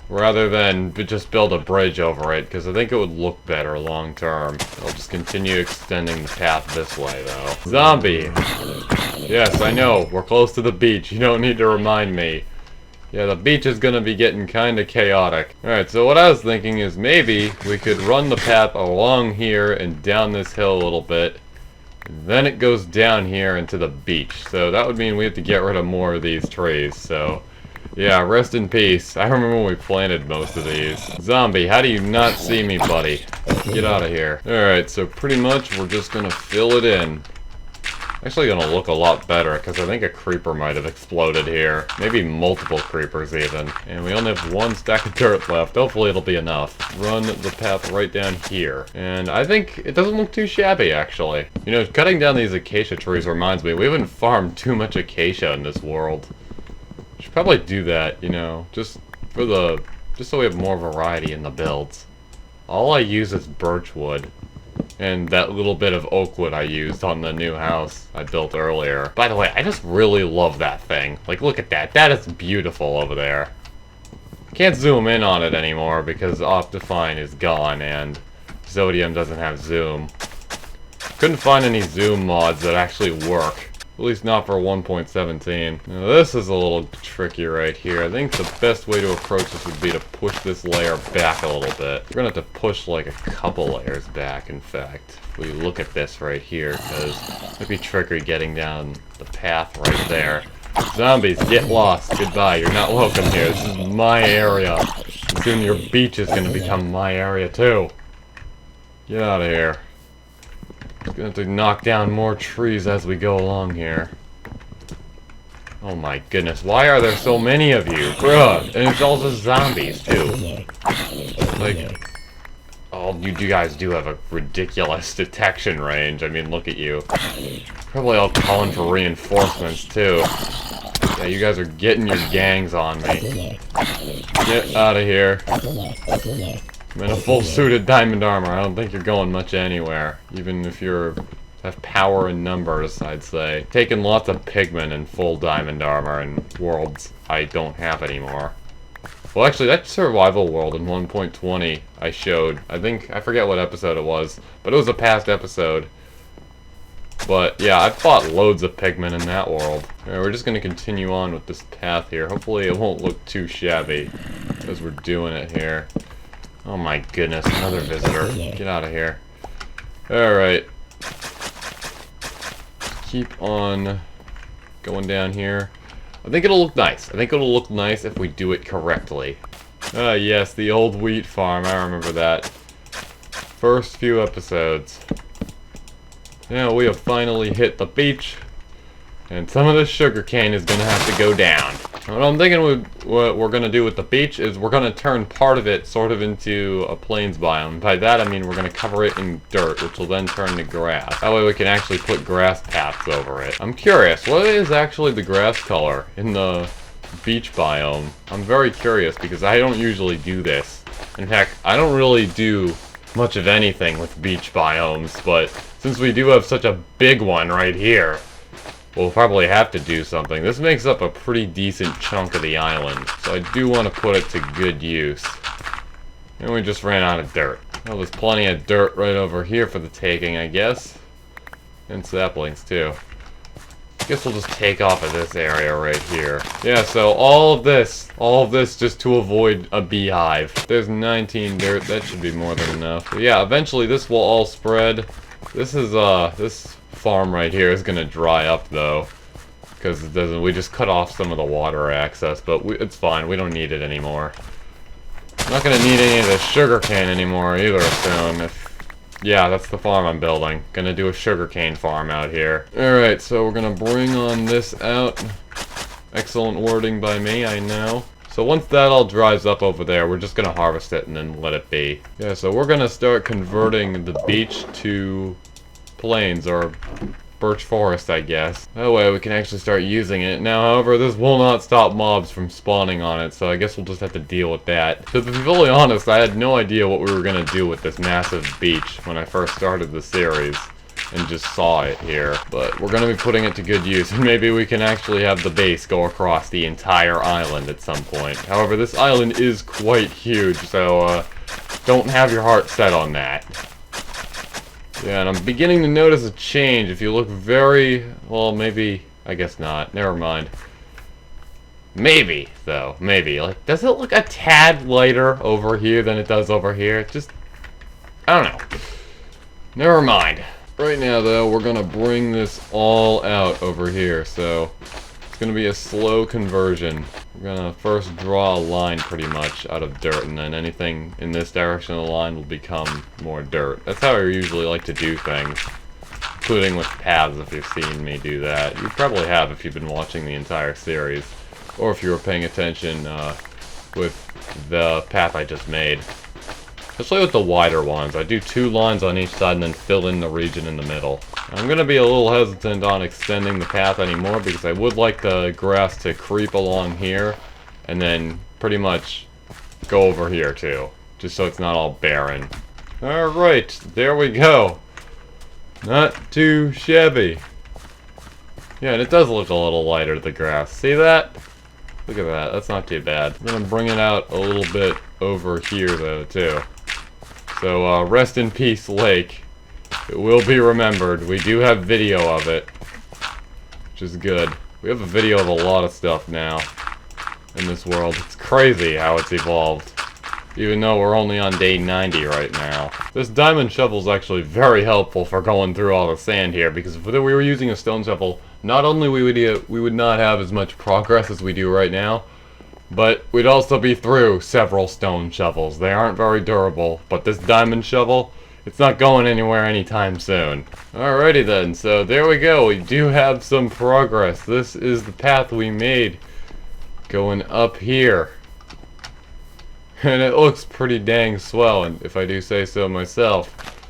rather than just build a bridge over it, because I think it would look better long term. I'll just continue extending the path this way though. Zombie! Yes, I know, we're close to the beach, you don't need to remind me. Yeah, the beach is gonna be getting kinda chaotic. Alright, so what I was thinking is maybe we could run the path along here and down this hill a little bit. Then it goes down here into the beach. So that would mean we have to get rid of more of these trees. So yeah, rest in peace. I remember when we planted most of these. Zombie, how do you not see me, buddy? Get out of here. Alright, so pretty much we're just gonna fill it in. Actually gonna look a lot better, because I think a creeper might have exploded here. Maybe multiple creepers even. And we only have one stack of dirt left. Hopefully it'll be enough. Run the path right down here. And I think it doesn't look too shabby, actually. You know, cutting down these acacia trees reminds me, we haven't farmed too much acacia in this world. Should probably do that, you know, just so we have more variety in the builds. All I use is birch wood. And that little bit of oak wood I used on the new house I built earlier. By the way, I just really love that thing. Like, look at that. That is beautiful over there. Can't zoom in on it anymore because OptiFine is gone and Zodium doesn't have zoom. Couldn't find any zoom mods that actually work. At least not for 1.17. Now this is a little tricky right here. I think the best way to approach this would be to push this layer back a little bit. We're gonna have to push like a couple layers back, in fact. If we look at this right here, because it might be tricky getting down the path right there. Zombies, get lost. Goodbye. You're not welcome here. This is my area. Soon your beach is gonna become my area too. Get out of here. Gonna have to knock down more trees as we go along here. Oh my goodness, why are there so many of you? Bruh, and it's all just zombies too. Like, oh, you guys do have a ridiculous detection range. I mean, look at you. Probably all calling for reinforcements too. Yeah, you guys are getting your gangs on me. Get out of here. I'm in a full suited diamond armor. I don't think you're going much anywhere. Even if you're have power in numbers, I'd say. Taking lots of pigment in full diamond armor in worlds I don't have anymore. Well, actually, that survival world in 1.20 I showed. I forget what episode it was, but it was a past episode. But yeah, I've fought loads of pigmen in that world. Alright, we're just gonna continue on with this path here. Hopefully it won't look too shabby as we're doing it here. Oh my goodness, another visitor. Get out of here. Alright. Keep on going down here. I think it'll look nice. I think it'll look nice if we do it correctly. Ah, yes, the old wheat farm. I remember that. First few episodes. Now we have finally hit the beach. And some of the sugarcane is going to have to go down. What I'm thinking what we're going to do with the beach is we're going to turn part of it sort of into a plains biome. By that I mean we're going to cover it in dirt, which will then turn to grass. That way we can actually put grass paths over it. I'm curious, what is actually the grass color in the beach biome? I'm very curious because I don't usually do this. In fact, I don't really do much of anything with beach biomes, but since we do have such a big one right here, we'll probably have to do something. This makes up a pretty decent chunk of the island, so I do want to put it to good use. And we just ran out of dirt. Well, there's plenty of dirt right over here for the taking, I guess. And saplings, too. I guess we'll just take off of this area right here. Yeah, so all of this just to avoid a beehive. There's 19 dirt, that should be more than enough. But yeah, eventually this will all spread. This farm right here is gonna dry up though, because it doesn't. We just cut off some of the water access, but it's fine. We don't need it anymore. I'm not gonna need any of the sugarcane anymore either soon. Yeah, that's the farm I'm building. Gonna do a sugarcane farm out here. Alright, so we're gonna bring on this out. Excellent wording by me, I know. So once that all dries up over there, we're just gonna harvest it and then let it be. Yeah, so we're gonna start converting the beach to plains or birch forest, I guess. That way we can actually start using it. Now, however, this will not stop mobs from spawning on it, so I guess we'll just have to deal with that. To be fully honest, I had no idea what we were gonna do with this massive beach when I first started the series and just saw it here. But we're gonna be putting it to good use, and maybe we can actually have the base go across the entire island at some point. However, this island is quite huge, so don't have your heart set on that. Yeah, and I'm beginning to notice a change. If you look very... well, maybe... I guess not. Never mind. Maybe, though. Maybe. Like, does it look a tad lighter over here than it does over here? Just... I don't know. Never mind. Right now, though, we're gonna bring this all out over here, so it's gonna be a slow conversion. We're gonna first draw a line pretty much out of dirt, and then anything in this direction of the line will become more dirt. That's how I usually like to do things, including with paths if you've seen me do that. You probably have if you've been watching the entire series, or if you were paying attention with the path I just made. Especially with the wider ones. I do 2 lines on each side and then fill in the region in the middle. I'm going to be a little hesitant on extending the path anymore because I would like the grass to creep along here and then pretty much go over here too. Just so it's not all barren. Alright, there we go. Not too shabby. Yeah, and it does look a little lighter, the grass. See that? Look at that, that's not too bad. I'm going to bring it out a little bit over here though too. So, rest in peace, lake. It will be remembered. We do have video of it, which is good. We have a video of a lot of stuff now in this world. It's crazy how it's evolved, even though we're only on day 90 right now. This diamond shovel is actually very helpful for going through all the sand here, because if we were using a stone shovel, not only we would not have as much progress as we do right now, but we'd also be through several stone shovels. They aren't very durable, but this diamond shovel, it's not going anywhere anytime soon. Alrighty then, so there we go. We do have some progress. This is the path we made going up here. And it looks pretty dang swell, and if I do say so myself.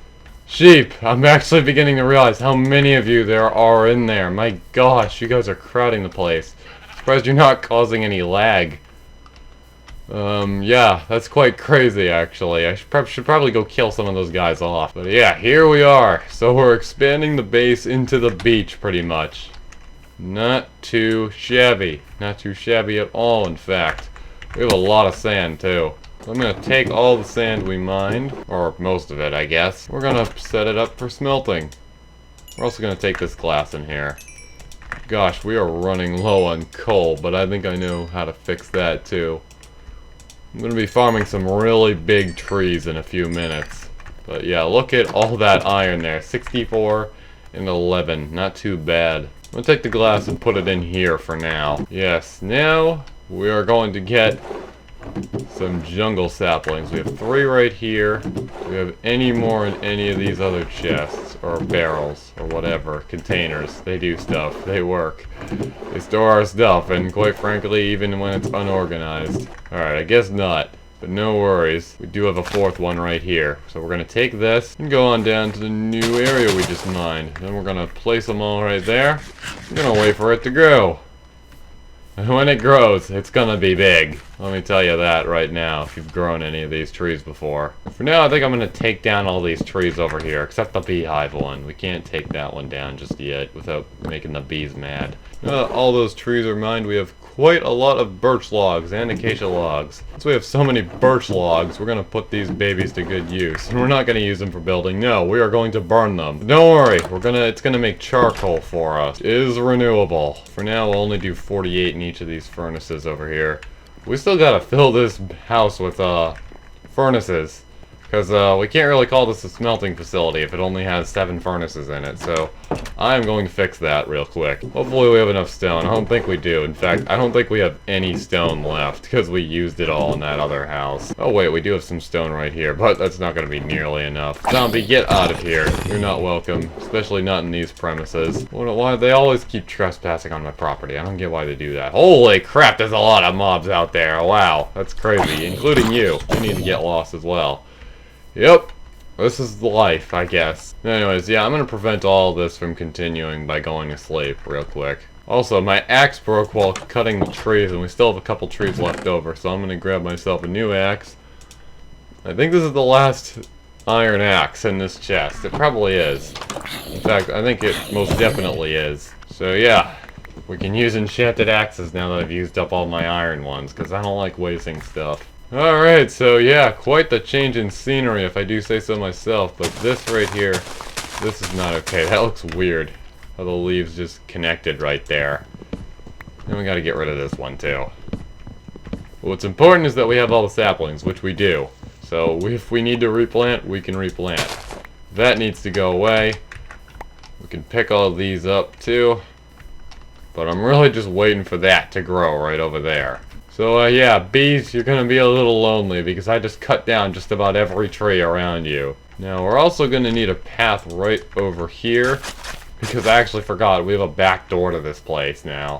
Sheep! I'm actually beginning to realize how many of you there are in there. My gosh, you guys are crowding the place. Surprised you're not causing any lag. Yeah, that's quite crazy, actually. I should probably go kill some of those guys off. But yeah, here we are. So we're expanding the base into the beach, pretty much. Not too shabby. Not too shabby at all, in fact. We have a lot of sand, too. So I'm gonna take all the sand we mined, or most of it, I guess. We're gonna set it up for smelting. We're also gonna take this glass in here. Gosh, we are running low on coal, but I think I know how to fix that, too. I'm going to be farming some really big trees in a few minutes. But yeah, look at all that iron there. 64 and 11. Not too bad. I'm going to take the glass and put it in here for now. Yes, now we are going to get some jungle saplings. We have 3 right here. Do we have any more in any of these other chests or barrels or whatever containers? They do stuff. They work. They store our stuff, and quite frankly, even when it's unorganized. Alright, I guess not. But no worries. We do have a 4th one right here. So we're going to take this and go on down to the new area we just mined. Then we're going to place them all right there. I'm going to wait for it to grow. And when it grows, it's gonna be big. Let me tell you that right now, if you've grown any of these trees before. For now, I think I'm gonna take down all these trees over here, except the beehive one. We can't take that one down just yet without making the bees mad. Now that all those trees are mined, we have quite a lot of birch logs and acacia logs. Since we have so many birch logs, we're gonna put these babies to good use. And we're not gonna use them for building. No, we are going to burn them. But don't worry, it's gonna make charcoal for us. It is renewable. For now, we'll only do 48 in each of these furnaces over here. We still gotta fill this house with furnaces. Because we can't really call this a smelting facility if it only has 7 furnaces in it, so I'm going to fix that real quick. Hopefully we have enough stone. I don't think we do. In fact, I don't think we have any stone left, because we used it all in that other house. Oh wait, we do have some stone right here, but that's not going to be nearly enough. Zombie, get out of here. You're not welcome, especially not in these premises. Why they always keep trespassing on my property? I don't get why they do that. Holy crap, there's a lot of mobs out there. Wow, that's crazy, including you. You need to get lost as well. Yep, this is life, I guess. Anyways, yeah, I'm gonna prevent all this from continuing by going to sleep real quick. Also, my axe broke while cutting the trees, and we still have a couple trees left over, so I'm gonna grab myself a new axe. I think this is the last iron axe in this chest. It probably is. In fact, I think it most definitely is. So yeah, we can use enchanted axes now that I've used up all my iron ones, because I don't like wasting stuff. Alright, so yeah, quite the change in scenery if I do say so myself, but this right here, this is not okay. That looks weird, how the leaves just connected right there. And we gotta get rid of this one too. But what's important is that we have all the saplings, which we do. So if we need to replant, we can replant. That needs to go away. We can pick all these up too. But I'm really just waiting for that to grow right over there. So yeah, bees, you're gonna be a little lonely because I just cut down just about every tree around you. Now we're also gonna need a path right over here because I actually forgot we have a back door to this place now.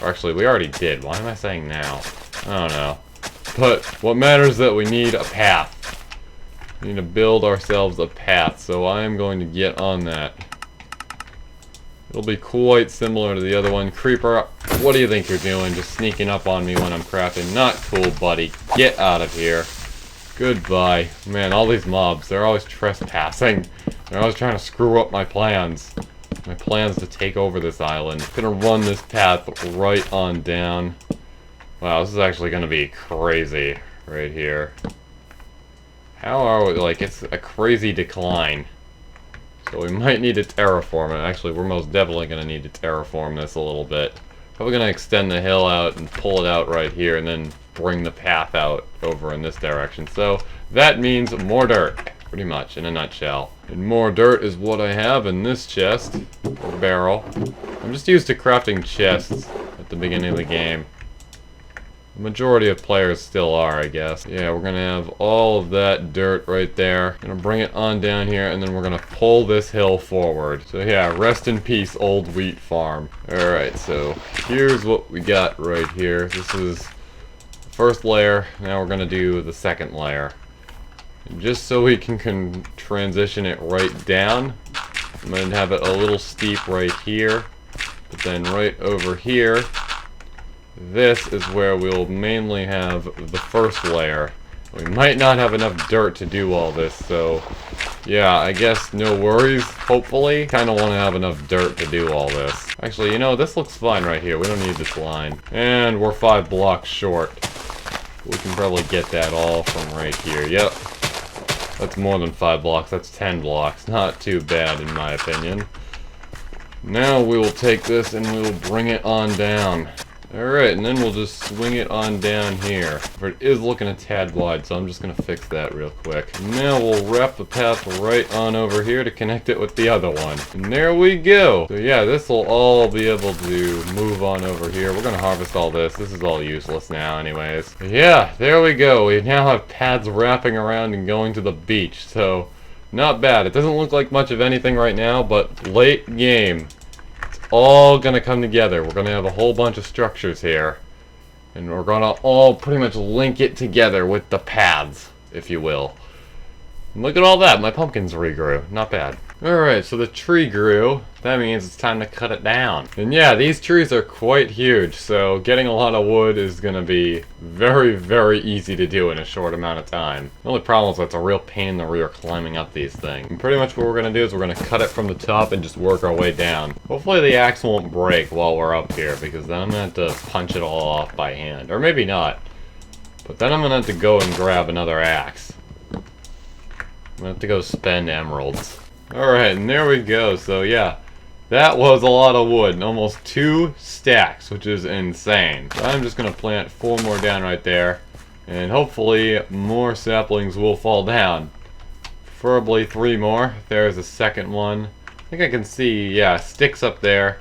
Or actually, we already did. Why am I saying now? I don't know. But what matters is that we need a path. We need to build ourselves a path, so I am going to get on that. It'll be quite similar to the other one. Creeper, what do you think you're doing? Just sneaking up on me when I'm crafting. Not cool, buddy. Get out of here. Goodbye. Man, all these mobs, they're always trespassing. They're always trying to screw up my plans. My plans to take over this island. I'm gonna run this path right on down. Wow, this is actually gonna be crazy right here. How are we? Like, it's a crazy decline. So we might need to terraform it. Actually, we're most definitely going to need to terraform this a little bit. Probably going to extend the hill out and pull it out right here and then bring the path out over in this direction. So that means more dirt, pretty much, in a nutshell. And more dirt is what I have in this chest, or barrel. I'm just used to crafting chests at the beginning of the game. The majority of players still are, I guess. Yeah, we're gonna have all of that dirt right there. Gonna bring it on down here, and then we're gonna pull this hill forward. So yeah, rest in peace, old wheat farm. Alright, so here's what we got right here. This is the first layer. Now we're gonna do the second layer. And just so we can transition it right down, I'm gonna have it a little steep right here. But then right over here, this is where we'll mainly have the first layer. We might not have enough dirt to do all this, so yeah, I guess no worries, hopefully. Kind of want to have enough dirt to do all this. Actually, you know, this looks fine right here. We don't need this line. And we're 5 blocks short. We can probably get that all from right here. Yep. That's more than 5 blocks. That's 10 blocks. Not too bad, in my opinion. Now we will take this and we will bring it on down. Alright, and then we'll just swing it on down here. But it is looking a tad wide, so I'm just going to fix that real quick. Now we'll wrap the path right on over here to connect it with the other one. And there we go! So yeah, this will all be able to move on over here. We're going to harvest all this. This is all useless now anyways. But yeah, there we go. We now have paths wrapping around and going to the beach. So, not bad. It doesn't look like much of anything right now, but late game, all gonna come together. We're gonna have a whole bunch of structures here, and we're gonna all pretty much link it together with the paths, if you will. And look at all that, my pumpkins regrew. Not bad. Alright, so the tree grew. That means it's time to cut it down. And yeah, these trees are quite huge, so getting a lot of wood is gonna be very, very easy to do in a short amount of time. The only problem is that it's a real pain in the rear climbing up these things. And pretty much what we're gonna do is we're gonna cut it from the top and just work our way down. Hopefully the axe won't break while we're up here, because then I'm gonna have to punch it all off by hand. Or maybe not. But then I'm gonna have to go and grab another axe. I'm gonna have to go spend emeralds. Alright, and there we go. So yeah, that was a lot of wood. Almost 2 stacks, which is insane. So I'm just going to plant 4 more down right there. And hopefully more saplings will fall down. Preferably 3 more. There's a second one. I think I can see, yeah, sticks up there.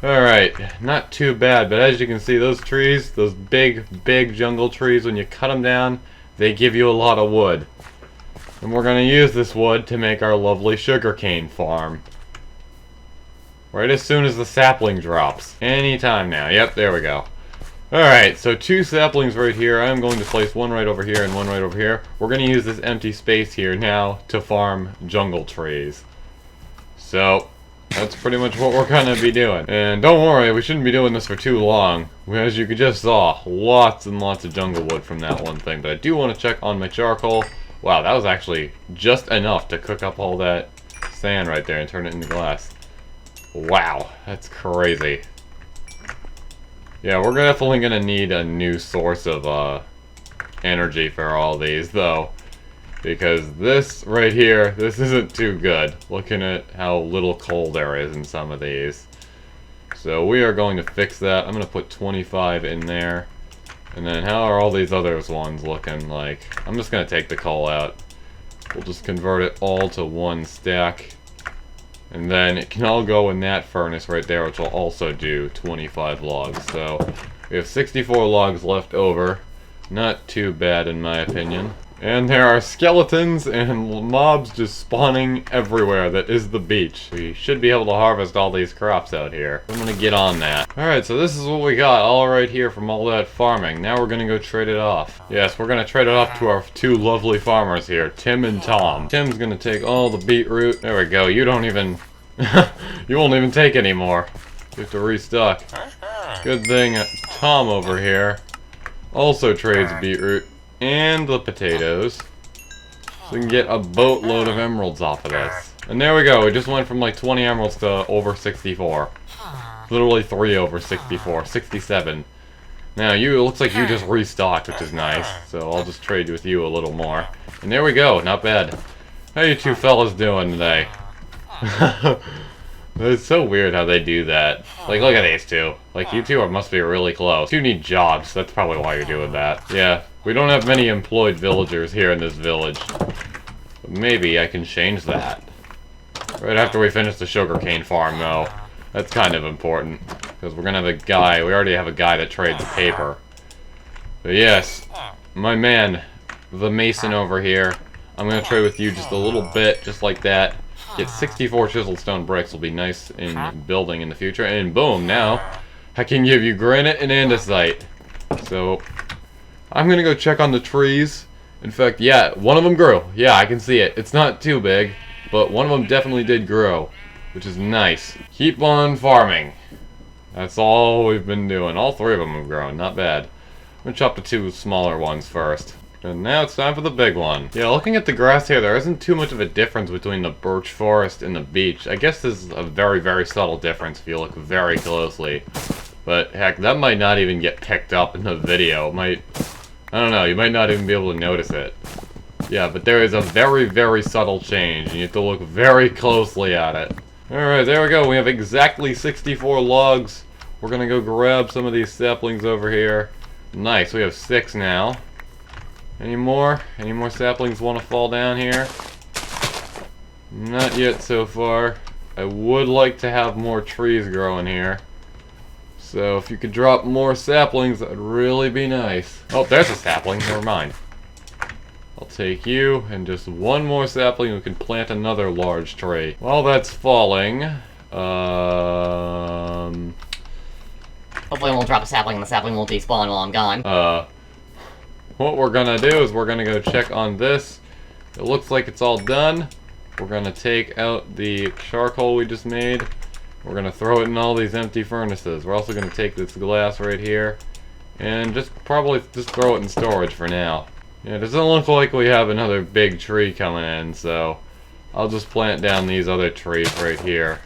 Alright, not too bad. But as you can see, those trees, those big, big jungle trees, when you cut them down, they give you a lot of wood. And we're going to use this wood to make our lovely sugarcane farm. Right as soon as the sapling drops. Anytime now. Yep, there we go. Alright, so 2 saplings right here. I'm going to place one right over here and one right over here. We're going to use this empty space here now to farm jungle trees. So, that's pretty much what we're going to be doing. And don't worry, we shouldn't be doing this for too long. As you just saw, lots and lots of jungle wood from that one thing. But I do want to check on my charcoal. Wow, that was actually just enough to cook up all that sand right there and turn it into glass. Wow, that's crazy. Yeah, we're definitely gonna need a new source of energy for all these, though. Because this right here, this isn't too good. Looking at how little coal there is in some of these. So we are going to fix that. I'm gonna put 25 in there. And then how are all these other ones looking like? I'm just going to take the coal out. We'll just convert it all to 1 stack. And then it can all go in that furnace right there, which will also do 25 logs. So we have 64 logs left over. Not too bad in my opinion. And there are skeletons and mobs just spawning everywhere. That is the beach. We should be able to harvest all these crops out here. I'm gonna get on that. Alright, so this is what we got all right here from all that farming. Now we're gonna go trade it off. Yes, we're gonna trade it off to our two lovely farmers here, Tim and Tom. Tim's gonna take all the beetroot. There we go. You don't even... you won't even take any more. You have to restock. Good thing Tom over here also trades beetroot and the potatoes, so we can get a boatload of emeralds off of this. And there we go, we just went from like 20 emeralds to over 64. Literally 3 over 64, 67. Now you, it looks like you just restocked, which is nice, so I'll just trade with you a little more. And there we go, not bad. How you two fellas doing today? It's so weird how they do that. Like, look at these two. Like, you two must be really close. You need jobs, that's probably why you're doing that. Yeah. We don't have many employed villagers here in this village. But maybe I can change that. Right after we finish the sugarcane farm, though. That's kind of important. Because we're gonna have a guy, we already have a guy that trades paper. But yes, my man, the mason over here, I'm gonna trade with you just a little bit, just like that. Get 64 chiseled stone bricks, will be nice in building in the future. And boom, now, I can give you granite and andesite. So... I'm gonna go check on the trees. In fact, yeah, one of them grew. Yeah, I can see it. It's not too big, but one of them definitely did grow, which is nice. Keep on farming. That's all we've been doing. All 3 of them have grown. Not bad. I'm gonna chop the 2 smaller ones first. And now it's time for the big one. Yeah, looking at the grass here, there isn't too much of a difference between the birch forest and the beach. I guess this is a very, very subtle difference if you look very closely. But heck, that might not even get picked up in the video. It might... I don't know, you might not even be able to notice it. Yeah, but there is a very, very subtle change, and you have to look very closely at it. Alright, there we go. We have exactly 64 logs. We're gonna go grab some of these saplings over here. Nice, we have 6 now. Any more? Any more saplings want to fall down here? Not yet so far. I would like to have more trees growing here. So if you could drop more saplings, that would really be nice. Oh, there's a sapling. Never mind. I'll take you, and just one more sapling, we can plant another large tree. While that's falling, hopefully it won't drop a sapling and the sapling won't despawn while I'm gone. What we're gonna do is we're gonna go check on this. It looks like it's all done. We're gonna take out the charcoal we just made. We're gonna throw it in all these empty furnaces. We're also gonna take this glass right here and probably throw it in storage for now. Yeah, it doesn't look like we have another big tree coming in, so I'll just plant down these other trees right here.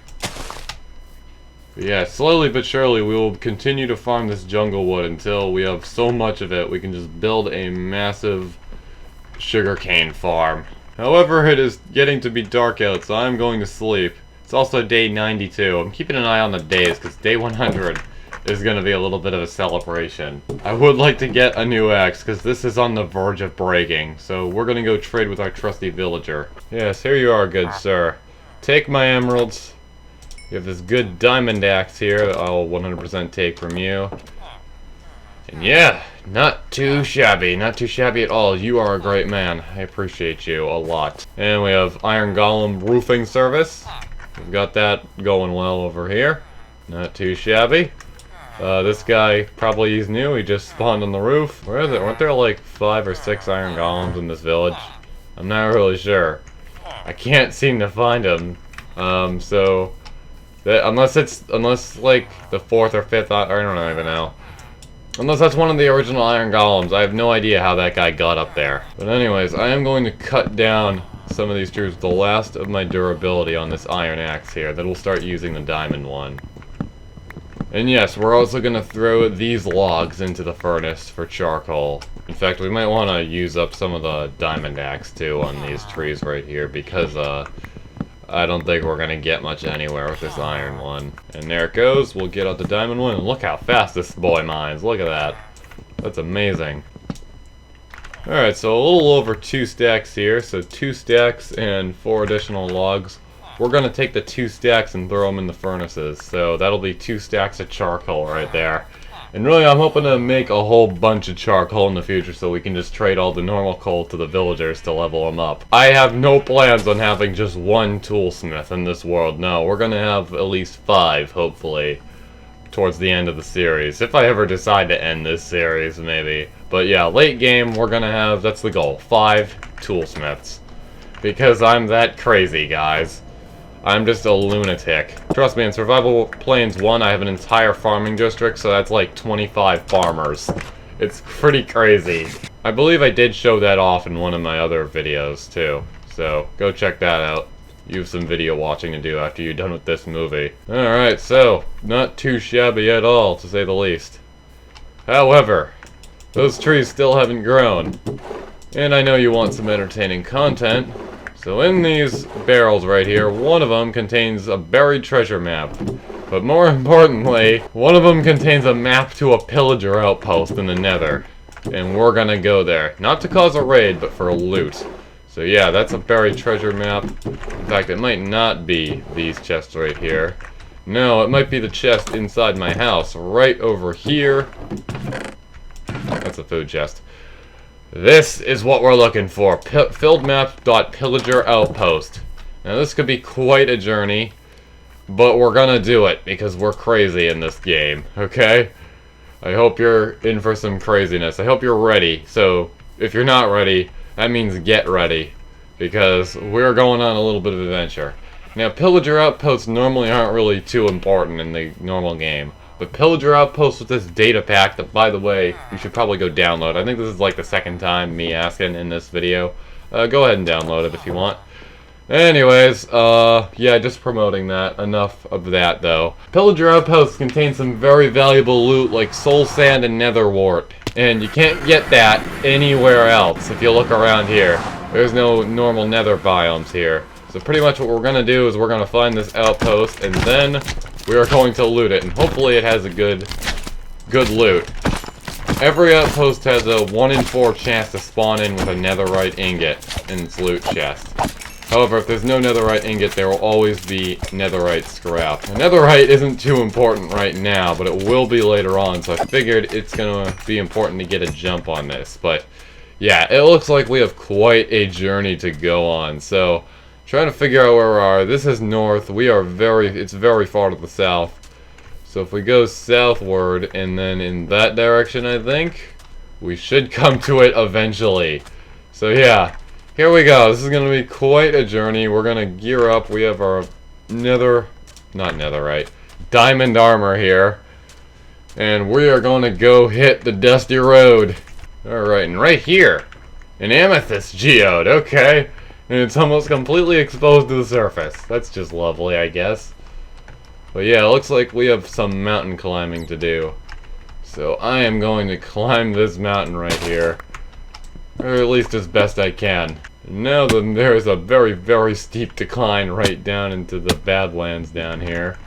But yeah, slowly but surely we will continue to farm this jungle wood until we have so much of it we can just build a massive sugarcane farm. However, it is getting to be dark out, so I'm going to sleep. It's also day 92. I'm keeping an eye on the days because day 100 is going to be a little bit of a celebration. I would like to get a new axe because this is on the verge of breaking. So we're going to go trade with our trusty villager. Yes, here you are, good sir. Take my emeralds. You have this good diamond axe here that I'll 100% take from you. And yeah, not too shabby. Not too shabby at all. You are a great man. I appreciate you a lot. And we have Iron Golem roofing service. We've got that going well over here. Not too shabby. This guy, probably he's new. He just spawned on the roof. Where is it? Weren't there like 5 or 6 iron golems in this village? I'm not really sure. I can't seem to find him. So unless like the 4th or 5th, I don't even know. Unless that's one of the original iron golems, I have no idea how that guy got up there. But anyways, I am going to cut down some of these trees with the last of my durability on this iron axe here. Then we'll start using the diamond one. And yes, we're also going to throw these logs into the furnace for charcoal. In fact, we might want to use up some of the diamond axe too on these trees right here because I don't think we're going to get much anywhere with this iron one. And there it goes. We'll get out the diamond one and look how fast this boy mines. Look at that. That's amazing. Alright, so a little over 2 stacks here. So 2 stacks and 4 additional logs we're gonna take the 2 stacks and throw them in the furnaces. So that'll be 2 stacks of charcoal right there. And really, I'm hoping to make a whole bunch of charcoal in the future so we can just trade all the normal coal to the villagers to level them up. I have no plans on having just 1 toolsmith in this world. No, we're gonna have at least 5, hopefully, towards the end of the series. If I ever decide to end this series, maybe. But yeah, late game, we're gonna have, that's the goal, 5 toolsmiths. Because I'm that crazy, guys. I'm just a lunatic. Trust me, in Survival Plains 1, I have an entire farming district, so that's like 25 farmers. It's pretty crazy. I believe I did show that off in one of my other videos, too. So, go check that out. You have some video watching to do after you're done with this movie. Alright, so, not too shabby at all, to say the least. However, those trees still haven't grown. And I know you want some entertaining content. So in these barrels right here, one of them contains a buried treasure map. But more importantly, one of them contains a map to a pillager outpost in the Nether. And we're gonna go there. Not to cause a raid, but for a loot. So yeah, that's a buried treasure map. In fact, it might not be these chests right here. No, it might be the chest inside my house, right over here. That's a food chest. This is what we're looking for. Fieldmap.pillager outpost. Now this could be quite a journey, but we're gonna do it because we're crazy in this game, okay? I hope you're in for some craziness. I hope you're ready. So, if you're not ready, that means get ready, because we're going on a little bit of adventure. Now, pillager outposts normally aren't really too important in the normal game. But Pillager Outpost with this data pack that, by the way, you should probably go download. I think this is like the second time me asking in this video. Go ahead and download it if you want. Anyways, yeah, just promoting that. Enough of that, though. Pillager Outpost contains some very valuable loot like soul sand and nether wart. And you can't get that anywhere else if you look around here. There's no normal nether biomes here. So pretty much what we're going to do is we're going to find this outpost and then we are going to loot it, and hopefully it has a good loot. Every outpost has a 1 in 4 chance to spawn in with a netherite ingot in its loot chest. However, if there's no netherite ingot, there will always be netherite scrap. Now, netherite isn't too important right now, but it will be later on, so I figured it's going to be important to get a jump on this. But, yeah, it looks like we have quite a journey to go on, so trying to figure out where we are. This is north. It's very far to the south. So if we go southward and then in that direction, I think, we should come to it eventually. So yeah, here we go. This is going to be quite a journey. We're going to gear up. We have our diamond armor here. And we are going to go hit the dusty road. Alright, and right here, an amethyst geode. Okay. And it's almost completely exposed to the surface. That's just lovely, I guess. But yeah, it looks like we have some mountain climbing to do. So I am going to climb this mountain right here. Or at least as best I can. And now there is a very, very steep decline right down into the Badlands down here.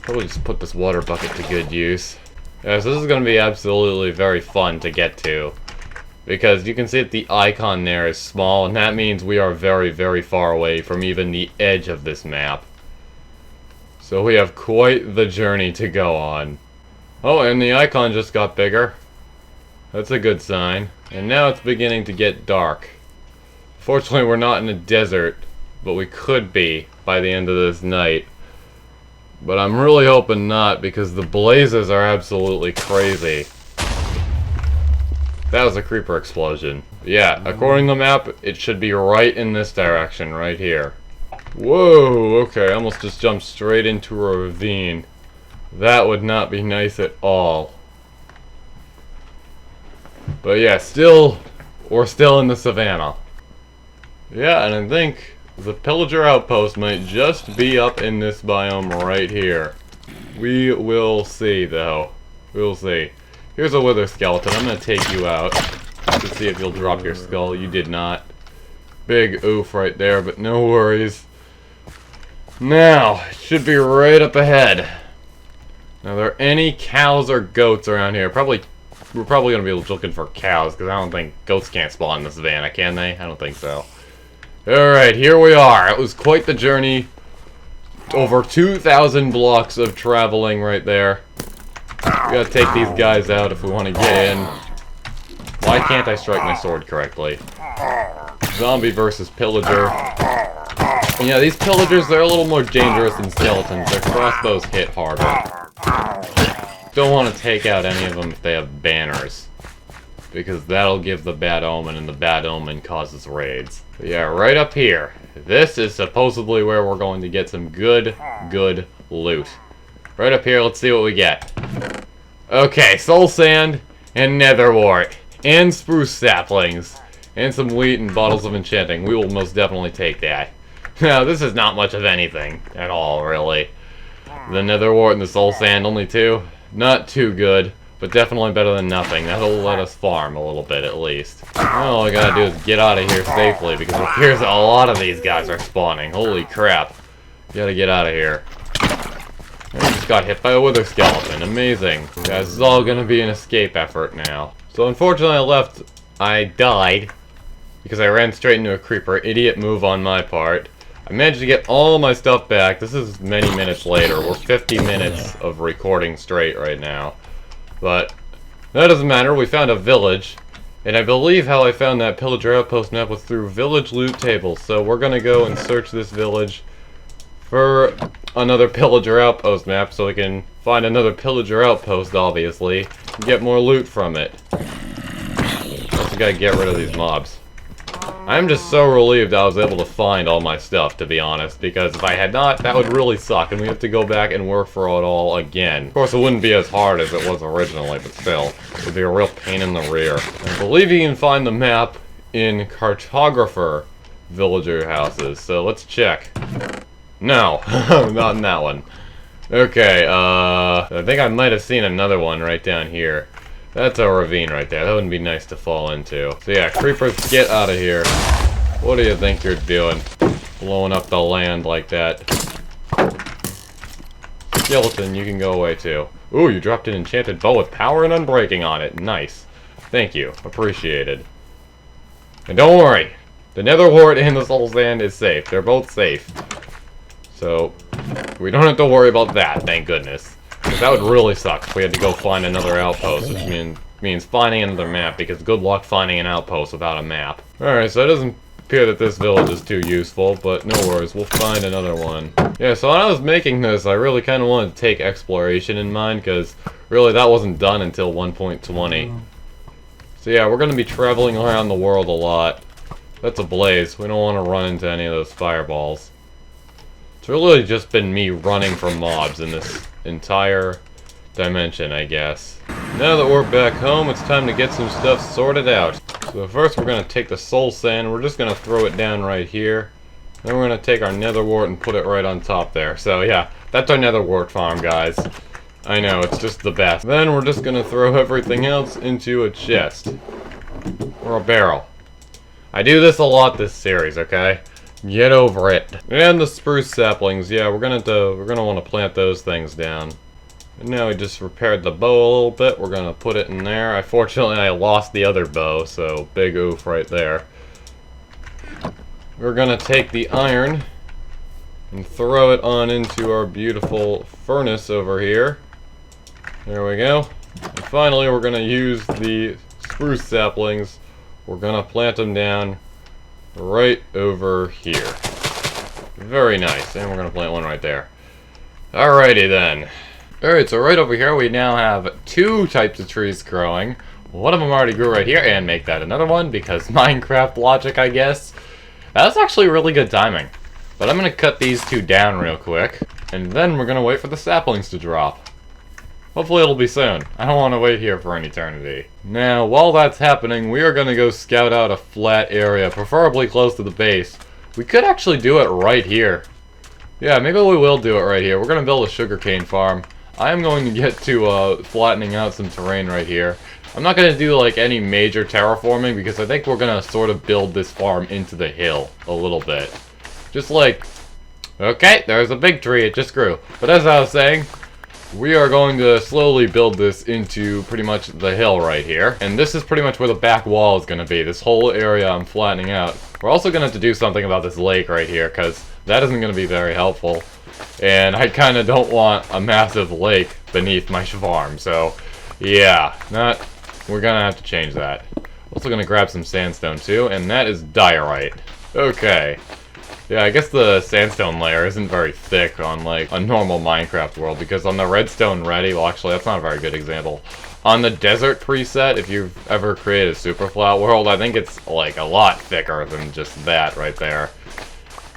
Probably just put this water bucket to good use. Yeah, so this is going to be absolutely very fun to get to. Because you can see that the icon there is small, and that means we are very, very far away from even the edge of this map. So we have quite the journey to go on. Oh, and the icon just got bigger. That's a good sign. And now it's beginning to get dark. Fortunately, we're not in a desert, but we could be by the end of this night. But I'm really hoping not, because the blazes are absolutely crazy. That was a creeper explosion. Yeah, according to the map, it should be right in this direction, right here. Whoa, okay, I almost just jumped straight into a ravine. That would not be nice at all. But yeah, we're still in the savannah. Yeah, and I think the pillager outpost might just be up in this biome right here. We will see, though. We'll see. Here's a wither skeleton. I'm going to take you out to see if you'll drop your skull. You did not. Big oof right there, but no worries. Now, it should be right up ahead. Now, are there any cows or goats around here? We're probably going to be looking for cows, because I don't think goats can't spawn in the savannah, can they? I don't think so. Alright, here we are. It was quite the journey. over 2,000 blocks of traveling right there. We gotta take these guys out if we want to get in. Why can't I strike my sword correctly? Zombie versus pillager. Yeah, these pillagers, they're a little more dangerous than skeletons. Their crossbows hit harder. Don't want to take out any of them if they have banners, because that'll give the bad omen, and the bad omen causes raids. But yeah, right up here. This is supposedly where we're going to get some good loot. Right up here, let's see what we get. Okay, soul sand, and nether wart, and spruce saplings, and some wheat and bottles of enchanting. We will most definitely take that. Now, this is not much of anything at all, really. The nether wart and the soul sand, only 2. Not too good, but definitely better than nothing. That'll let us farm a little bit, at least. All I gotta do is get out of here safely, because it appears a lot of these guys are spawning. Holy crap. Gotta get out of here. I just got hit by a wither skeleton. Amazing. Guys, this is all gonna be an escape effort now. So unfortunately I died, because I ran straight into a creeper. Idiot move on my part. I managed to get all my stuff back. This is many minutes later. We're 50 minutes of recording straight right now. But that doesn't matter. We found a village. And I believe how I found that pillager outpost map was through village loot tables. So we're going to go and search this village for another pillager outpost map so we can find another pillager outpost, obviously, and get more loot from it. Also gotta get rid of these mobs. I'm just so relieved I was able to find all my stuff, to be honest, because if I had not, that would really suck, and we have to go back and work for it all again. Of course, it wouldn't be as hard as it was originally, but still, it would be a real pain in the rear. I believe you can find the map in cartographer villager houses, so let's check. No, not in that one. Okay, I think I might have seen another one right down here. That's a ravine right there. That wouldn't be nice to fall into. So yeah, creepers, get out of here. What do you think you're doing? Blowing up the land like that. Skeleton, you can go away too. Ooh, you dropped an enchanted bow with power and unbreaking on it. Nice. Thank you. Appreciated. And don't worry. The nether wart and the soul sand is safe. They're both safe. So, we don't have to worry about that, thank goodness. That would really suck if we had to go find another outpost, which means finding another map, because good luck finding an outpost without a map. Alright, so it doesn't appear that this village is too useful, but no worries, we'll find another one. Yeah, so when I was making this, I really kind of wanted to take exploration in mind, because really that wasn't done until 1.20. So yeah, we're going to be traveling around the world a lot. That's a blaze. We don't want to run into any of those fireballs. It's really just been me running from mobs in this entire dimension, I guess. Now that we're back home, it's time to get some stuff sorted out. So first we're going to take the soul sand, we're just going to throw it down right here. Then we're going to take our nether wart and put it right on top there. So yeah, that's our nether wart farm, guys. I know, it's just the best. Then we're just going to throw everything else into a chest. Or a barrel. I do this a lot this series, okay? Get over it. And the spruce saplings, yeah, we're gonna want to plant those things down. And now we just repaired the bow a little bit. We're gonna put it in there. Unfortunately, I lost the other bow, so big oof right there. We're gonna take the iron and throw it on into our beautiful furnace over here. There we go. And finally, we're gonna use the spruce saplings. We're gonna plant them down right over here. Very nice. And we're going to plant one right there. Alrighty then. Alright, so right over here we now have 2 types of trees growing. One of them already grew right here, and make that another one, because Minecraft logic, I guess. That's actually really good timing. But I'm going to cut these 2 down real quick, and then we're going to wait for the saplings to drop. Hopefully it'll be soon. I don't want to wait here for an eternity. Now, while that's happening, we are going to go scout out a flat area, preferably close to the base. We could actually do it right here. Yeah, maybe we will do it right here. We're going to build a sugarcane farm. I am going to get to flattening out some terrain right here. I'm not going to do like any major terraforming, because I think we're going to sort of build this farm into the hill a little bit. Just like, okay, there's a big tree, it just grew. But as I was saying, we are going to slowly build this into pretty much the hill right here. And this is pretty much where the back wall is going to be. This whole area I'm flattening out. We're also going to have to do something about this lake right here, because that isn't going to be very helpful. And I kind of don't want a massive lake beneath my farm, so yeah, we're gonna have to change that. Also gonna grab some sandstone too, and that is diorite. Okay. Yeah, I guess the sandstone layer isn't very thick on, like, a normal Minecraft world, because on the redstone ready, well, actually, that's not a very good example. On the desert preset, if you've ever created a super flat world, I think it's, like, a lot thicker than just that right there.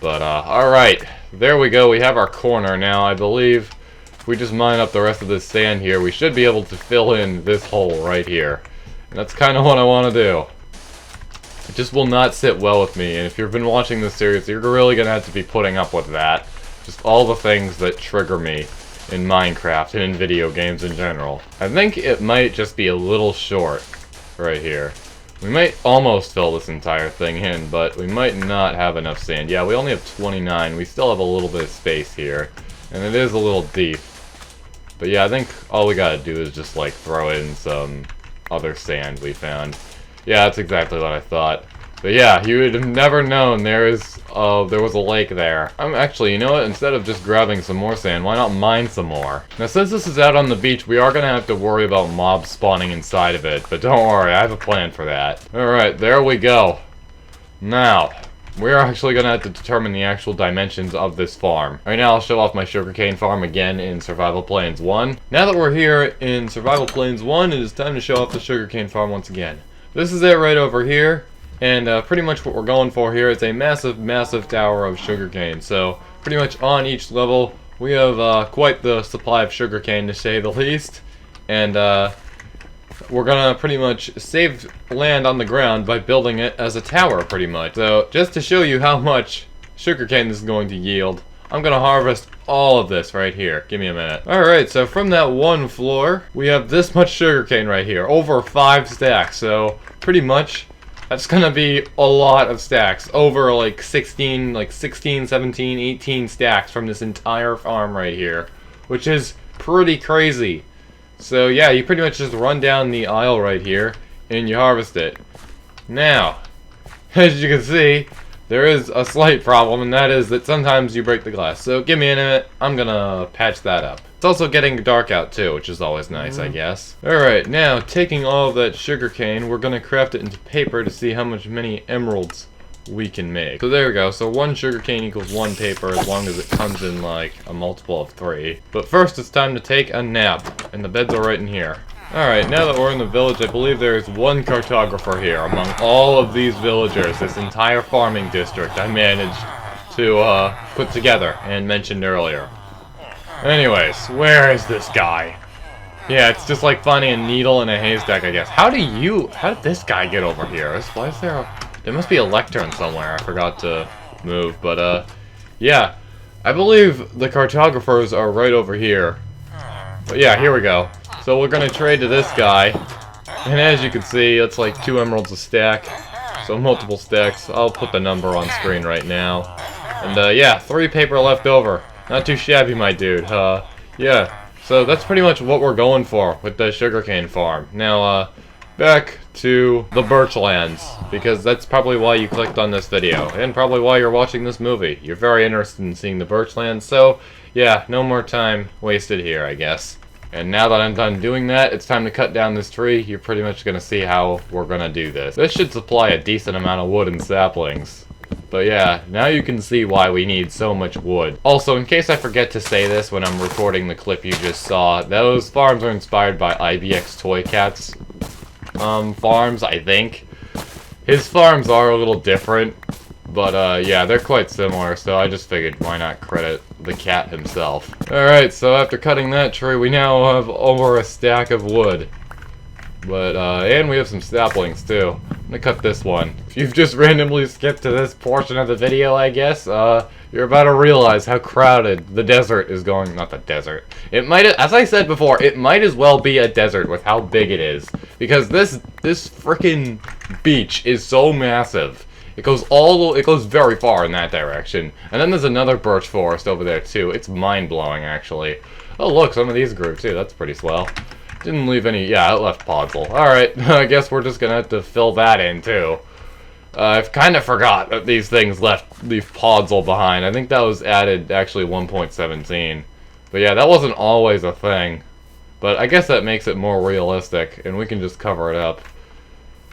But, alright. There we go, we have our corner now. I believe if we just mine up the rest of this sand here, we should be able to fill in this hole right here. And that's kind of what I want to do. It just will not sit well with me, and if you've been watching this series, you're really going to have to be putting up with that. Just all the things that trigger me in Minecraft and in video games in general. I think it might just be a little short right here. We might almost fill this entire thing in, but we might not have enough sand. Yeah, we only have 29. We still have a little bit of space here, and it is a little deep. But yeah, I think all we gotta do is just, like, throw in some other sand we found. Yeah, that's exactly what I thought. But yeah, you would have never known there was a lake there. Actually, you know what? Instead of just grabbing some more sand, why not mine some more? Now, since this is out on the beach, we are going to have to worry about mobs spawning inside of it. But don't worry, I have a plan for that. Alright, there we go. Now, we're actually going to have to determine the actual dimensions of this farm. Right now, I'll show off my sugarcane farm again in Survival Plains 1. Now that we're here in Survival Plains 1, it is time to show off the sugarcane farm once again. This is it right over here, and pretty much what we're going for here is a massive, massive tower of sugarcane. So, pretty much on each level, we have quite the supply of sugarcane, to say the least. And we're gonna pretty much save land on the ground by building it as a tower, pretty much. So, just to show you how much sugarcane this is going to yield, I'm gonna harvest all of this right here. Give me a minute. Alright, so from that one floor, we have this much sugarcane right here. Over 5 stacks, so pretty much that's gonna be a lot of stacks. Over like 16, 17, 18 stacks from this entire farm right here. Which is pretty crazy. So yeah, you pretty much just run down the aisle right here, and you harvest it. Now, as you can see, there is a slight problem, and that is that sometimes you break the glass. So give me a minute, I'm gonna patch that up. It's also getting dark out too, which is always nice, I guess. Alright, now taking all of that sugarcane, we're gonna craft it into paper to see how many emeralds we can make. So there we go, so 1 sugarcane equals 1 paper as long as it comes in like a multiple of 3. But first it's time to take a nap, and the beds are right in here. Alright, now that we're in the village, I believe there is 1 cartographer here among all of these villagers, this entire farming district I managed to put together and mentioned earlier. Anyways, where is this guy? Yeah, it's just like finding a needle in a haystack, I guess. How did this guy get over here? Why is there must be a lectern somewhere, I forgot to move, but yeah. I believe the cartographers are right over here. But yeah, here we go. So we're gonna trade to this guy, and as you can see, it's like 2 emeralds a stack, so multiple stacks. I'll put the number on screen right now. And yeah, 3 paper left over. Not too shabby, my dude. Yeah, so that's pretty much what we're going for with the sugarcane farm. Now, back to the Birchlands, because that's probably why you clicked on this video, and probably why you're watching this movie. You're very interested in seeing the Birchlands, so yeah, no more time wasted here, I guess. And now that I'm done doing that, it's time to cut down this tree. You're pretty much going to see how we're going to do this. This should supply a decent amount of wood and saplings. But yeah, now you can see why we need so much wood. Also, in case I forget to say this when I'm recording the clip you just saw, those farms are inspired by IBX Toy Cat's farms, I think. His farms are a little different, but yeah, they're quite similar, so I just figured why not credit the cat himself. Alright, so after cutting that tree, we now have over a stack of wood. But, and we have some saplings too. I'm gonna cut this one. If you've just randomly skipped to this portion of the video, I guess, you're about to realize how crowded the desert is going. Not the desert. It might, as I said before, it might as well be a desert with how big it is. Because this frickin' beach is so massive. It goes very far in that direction. And then there's another birch forest over there too. It's mind-blowing, actually. Oh look, some of these grew too. That's pretty swell. Didn't leave any, yeah, it left podzol. Alright, I guess we're just gonna have to fill that in too. I've kind of forgot that these things leave pods all behind. I think that was added actually 1.17. But yeah, that wasn't always a thing. But I guess that makes it more realistic, and we can just cover it up.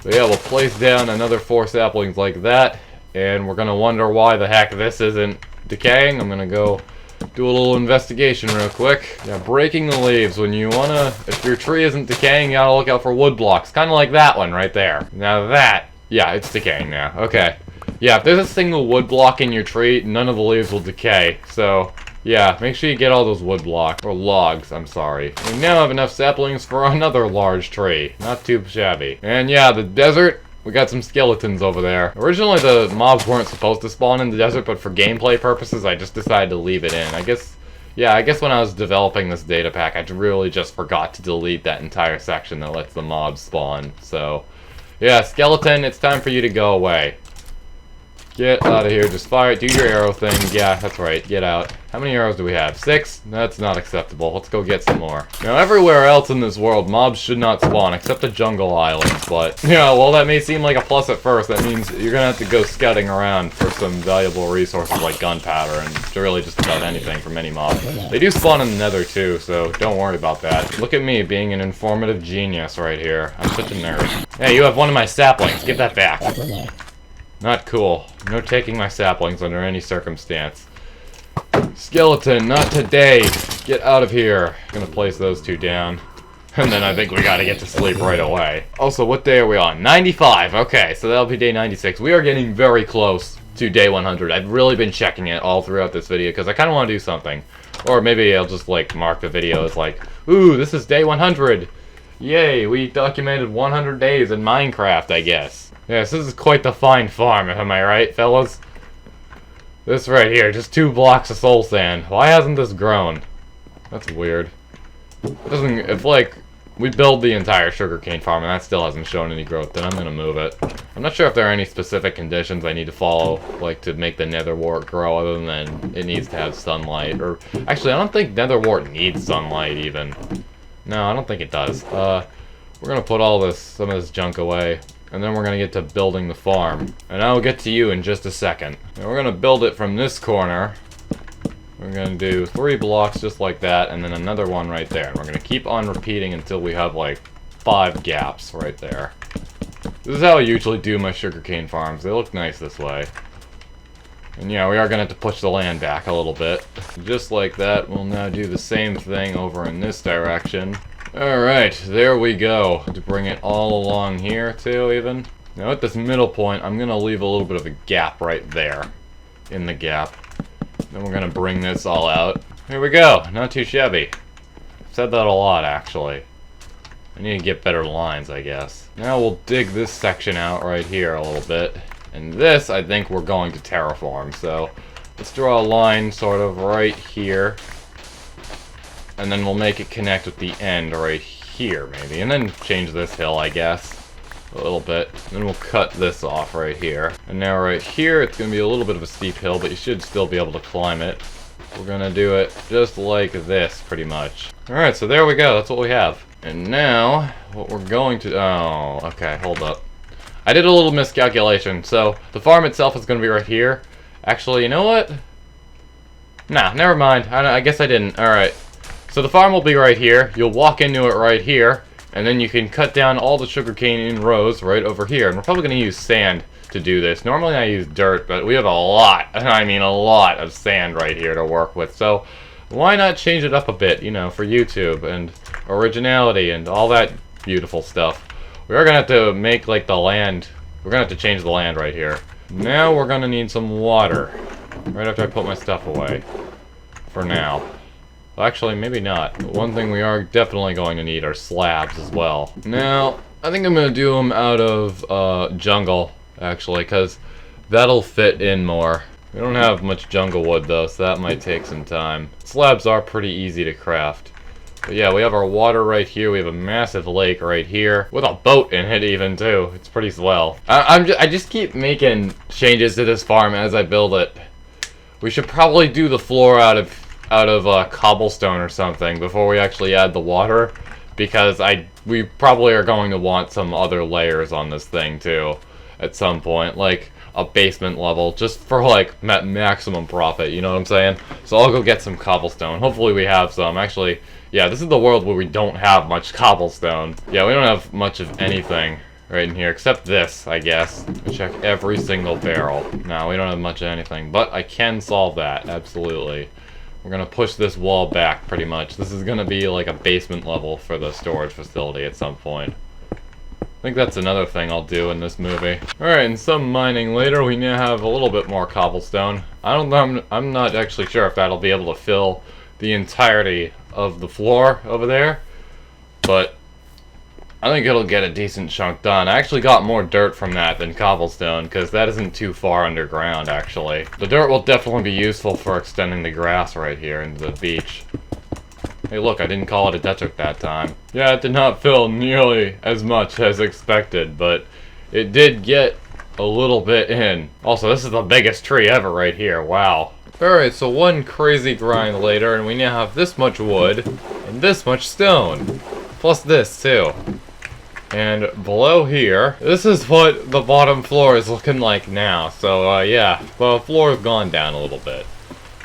So yeah, we'll place down another 4 saplings like that, and we're gonna wonder why the heck this isn't decaying. I'm gonna go do a little investigation real quick. Yeah, breaking the leaves. When you wanna, if your tree isn't decaying, you gotta look out for wood blocks. Kind of like that one right there. Now that, yeah, it's decaying now. Okay. Yeah, if there's a single wood block in your tree, none of the leaves will decay. So, yeah, make sure you get all those wood blocks, or logs, I'm sorry. We now have enough saplings for another large tree. Not too shabby. And yeah, the desert, we got some skeletons over there. Originally, the mobs weren't supposed to spawn in the desert, but for gameplay purposes, I just decided to leave it in. I guess when I was developing this data pack, I really just forgot to delete that entire section that lets the mobs spawn. So, yeah, skeleton, it's time for you to go away. Get out of here, just fire it, do your arrow thing. Yeah, that's right, get out. How many arrows do we have? 6? That's not acceptable. Let's go get some more. Now, everywhere else in this world, mobs should not spawn, except the jungle islands, but, yeah, while that may seem like a plus at first, that means you're gonna have to go scouting around for some valuable resources like gunpowder and really just about anything from any mob. They do spawn in the Nether, too, so don't worry about that. Look at me being an informative genius right here. I'm such a nerd. Hey, you have one of my saplings. Give that back. Not cool. No taking my saplings under any circumstance. Skeleton, not today. Get out of here. Gonna place those 2 down. And then I think we gotta get to sleep right away. Also, what day are we on? 95. Okay, so that'll be day 96. We are getting very close to day 100. I've really been checking it all throughout this video because I kind of want to do something. Or maybe I'll just, like, mark the video as like, ooh, this is day 100. Yay, we documented 100 days in Minecraft, I guess. Yes, this is quite the fine farm, am I right, fellas? This right here, just 2 blocks of soul sand. Why hasn't this grown? That's weird. It doesn't, if like, we build the entire sugarcane farm and that still hasn't shown any growth, then I'm gonna move it. I'm not sure if there are any specific conditions I need to follow, like, to make the nether wart grow, other than it needs to have sunlight, or, actually, I don't think nether wart needs sunlight, even. No, I don't think it does. We're gonna put some of this junk away. And then we're going to get to building the farm. And I'll get to you in just a second. And we're going to build it from this corner. We're going to do 3 blocks just like that, and then another one right there. And we're going to keep on repeating until we have like 5 gaps right there. This is how I usually do my sugarcane farms. They look nice this way. And yeah, we are going to have to push the land back a little bit. Just like that, we'll now do the same thing over in this direction. Alright, there we go. To bring it all along here, too, even. Now, at this middle point, I'm going to leave a little bit of a gap right there. In the gap. Then we're going to bring this all out. Here we go. Not too shabby. I've said that a lot, actually. I need to get better lines, I guess. Now we'll dig this section out right here a little bit. And this, I think we're going to terraform. So, let's draw a line sort of right here. And then we'll make it connect with the end right here, maybe. And then change this hill, I guess. A little bit. Then we'll cut this off right here. And now right here, it's going to be a little bit of a steep hill, but you should still be able to climb it. We're going to do it just like this, pretty much. Alright, so there we go. That's what we have. And now, what we're going to... Oh, okay, hold up. I did a little miscalculation. So, the farm itself is going to be right here. Actually, you know what? Nah, never mind. I guess I didn't. Alright. So the farm will be right here, you'll walk into it right here, and then you can cut down all the sugarcane in rows right over here. And we're probably going to use sand to do this. Normally I use dirt, but we have a lot, and I mean a lot of sand right here to work with. So why not change it up a bit, you know, for YouTube and originality and all that beautiful stuff. We are going to have to make like the land, we're going to have to change the land right here. Now we're going to need some water, right after I put my stuff away, for now. Well, actually, maybe not. But one thing we are definitely going to need are slabs as well. Now, I think I'm going to do them out of jungle, actually, because that'll fit in more. We don't have much jungle wood, though, so that might take some time. Slabs are pretty easy to craft. But yeah, we have our water right here. We have a massive lake right here, with a boat in it even, too. It's pretty swell. I just keep making changes to this farm as I build it. We should probably do the floor out of cobblestone or something before we actually add the water, because we probably are going to want some other layers on this thing too. at some point, like a basement level, just for like maximum profit, you know what I'm saying? So I'll go get some cobblestone. Hopefully we have some. Actually, yeah, this is the world where we don't have much cobblestone. Yeah, we don't have much of anything right in here, except this, I guess. Check every single barrel. No, we don't have much of anything, but I can solve that, absolutely. We're gonna push this wall back, pretty much. This is gonna be like a basement level for the storage facility at some point. I think that's another thing I'll do in this movie. Alright, and some mining later, we now have a little bit more cobblestone. I'm not actually sure if that'll be able to fill the entirety of the floor over there, but I think it'll get a decent chunk done. I actually got more dirt from that than cobblestone, because that isn't too far underground, actually. The dirt will definitely be useful for extending the grass right here into the beach. Hey look, I didn't call it a desert that time. Yeah, it did not fill nearly as much as expected, but it did get a little bit in. Also, this is the biggest tree ever right here, wow. Alright, so one crazy grind later, and we now have this much wood, and this much stone. Plus this, too. And below here, this is what the bottom floor is looking like now. So, yeah, the floor has gone down a little bit.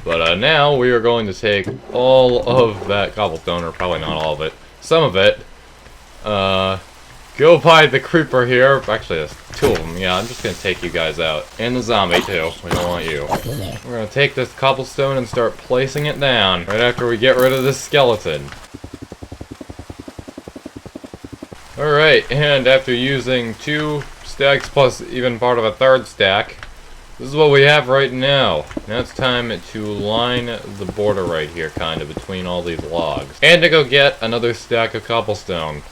But now we are going to take all of that cobblestone, or probably not all of it, some of it, go by the creeper here. Actually, there's two of them. Yeah, I'm just going to take you guys out. And the zombie, too. We don't want you. We're going to take this cobblestone and start placing it down right after we get rid of this skeleton. Alright, and after using 2 stacks plus even part of a 3rd stack, this is what we have right now. Now it's time to line the border right here, kind of, between all these logs. And to go get another stack of cobblestone.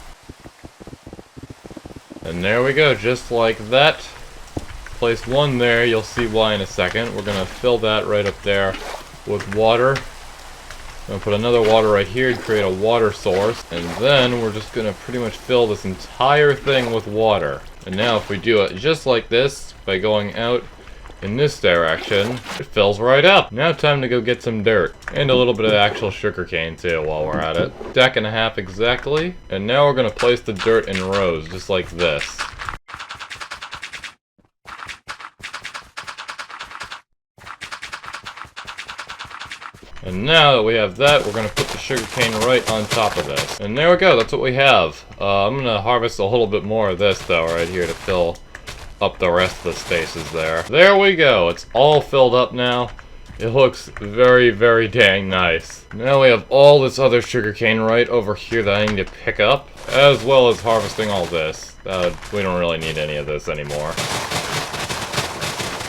And there we go, just like that. Place one there, you'll see why in a second. We're gonna fill that right up there with water. I'm gonna put another water right here to create a water source. And then we're just gonna pretty much fill this entire thing with water. And now if we do it just like this, by going out in this direction, it fills right up. Now time to go get some dirt. And a little bit of actual sugarcane too while we're at it. Stack and a half exactly. And now we're gonna place the dirt in rows, just like this. And now that we have that, we're going to put the sugarcane right on top of this. And there we go, that's what we have. I'm going to harvest a little bit more of this though, right here to fill up the rest of the spaces there. There we go, it's all filled up now. It looks very, very dang nice. Now we have all this other sugarcane right over here that I need to pick up, as well as harvesting all this. We don't really need any of this anymore.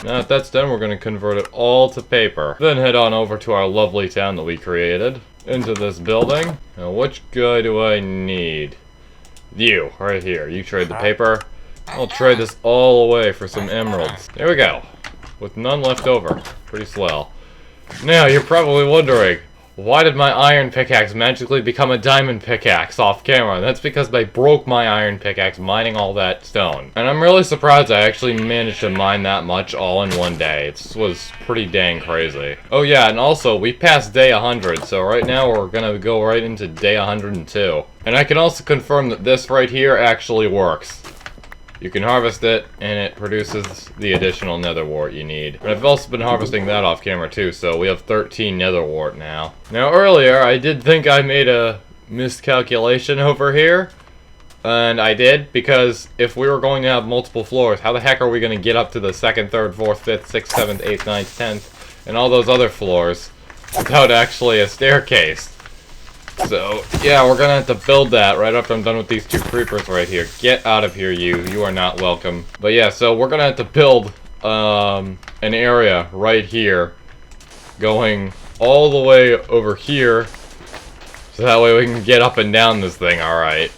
Now that that's done, we're going to convert it all to paper. Then head on over to our lovely town that we created. Into this building. Now which guy do I need? You, right here. You trade the paper. I'll trade this all away for some emeralds. There we go. With none left over. Pretty swell. Now you're probably wondering, why did my iron pickaxe magically become a diamond pickaxe off camera? That's because I broke my iron pickaxe mining all that stone. And I'm really surprised I actually managed to mine that much all in one day. It was pretty dang crazy. Oh yeah, and also, we passed day 100, so right now we're gonna go right into day 102. And I can also confirm that this right here actually works. You can harvest it, and it produces the additional nether wart you need. And I've also been harvesting that off camera too, so we have 13 nether wart now. Now earlier, I did think I made a miscalculation over here. And I did, because if we were going to have multiple floors, how the heck are we going to get up to the 2nd, 3rd, 4th, 5th, 6th, 7th, 8th, 9th, 10th, and all those other floors without actually a staircase? So, yeah, we're gonna have to build that right after I'm done with these 2 creepers right here. Get out of here, you. You are not welcome. But yeah, so we're gonna have to build an area right here going all the way over here so that way we can get up and down this thing, alright.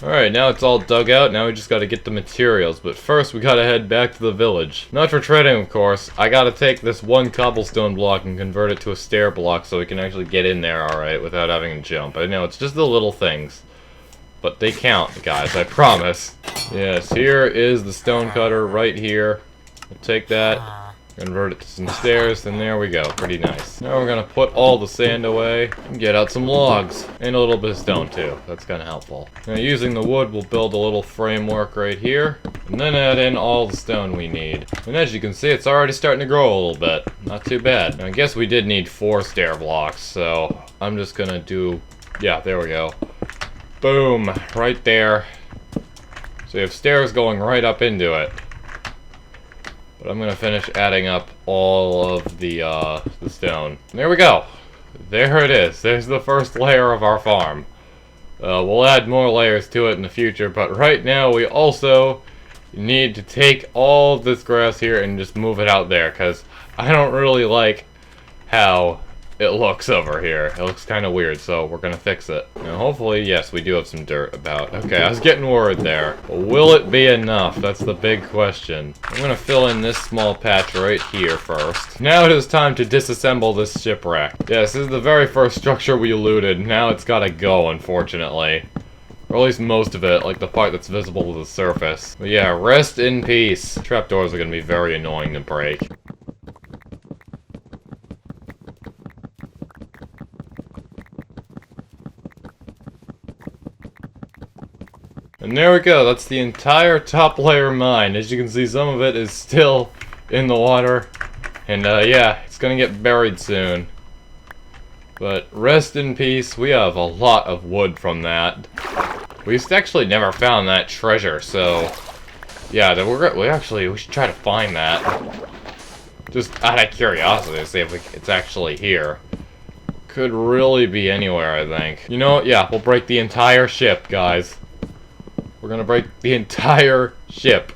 Alright, now it's all dug out, now we just gotta get the materials, but first we gotta head back to the village. Not for trading, of course. I gotta take this 1 cobblestone block and convert it to a stair block so we can actually get in there, alright, without having to jump. I know, it's just the little things. But they count, guys, I promise. Yes, here is the stone cutter right here. We'll take that, Convert it to some stairs, and there we go. Pretty nice. Now we're gonna put all the sand away and get out some logs. And a little bit of stone too. That's kinda helpful. Now using the wood, we'll build a little framework right here. And then add in all the stone we need. And as you can see, it's already starting to grow a little bit. Not too bad. Now, I guess we did need 4 stair blocks, so I'm just gonna do... Yeah, there we go. Boom. Right there. So you have stairs going right up into it. But I'm gonna finish adding up all of the stone. There we go. There it is. There's the first layer of our farm. We'll add more layers to it in the future, but right now we also need to take all of this grass here and just move it out there, because I don't really like how it looks over here. It looks kind of weird, so we're gonna fix it. Now hopefully, yes, we do have some dirt about. Okay, I was getting worried there. But will it be enough? That's the big question. I'm gonna fill in this small patch right here first. Now it is time to disassemble this shipwreck. Yes, this is the very first structure we looted. Now it's gotta go, unfortunately. Or at least most of it, like the part that's visible to the surface. But yeah, rest in peace. Trapdoors are gonna be very annoying to break. And there we go, that's the entire top layer mined. As you can see, some of it is still in the water. And yeah, it's gonna get buried soon. But rest in peace, we have a lot of wood from that. We actually never found that treasure, so... Yeah, we should try to find that. Just out of curiosity to see if it's actually here. Could really be anywhere, I think. You know what? Yeah, we'll break the entire ship, guys. We're gonna break the entire ship.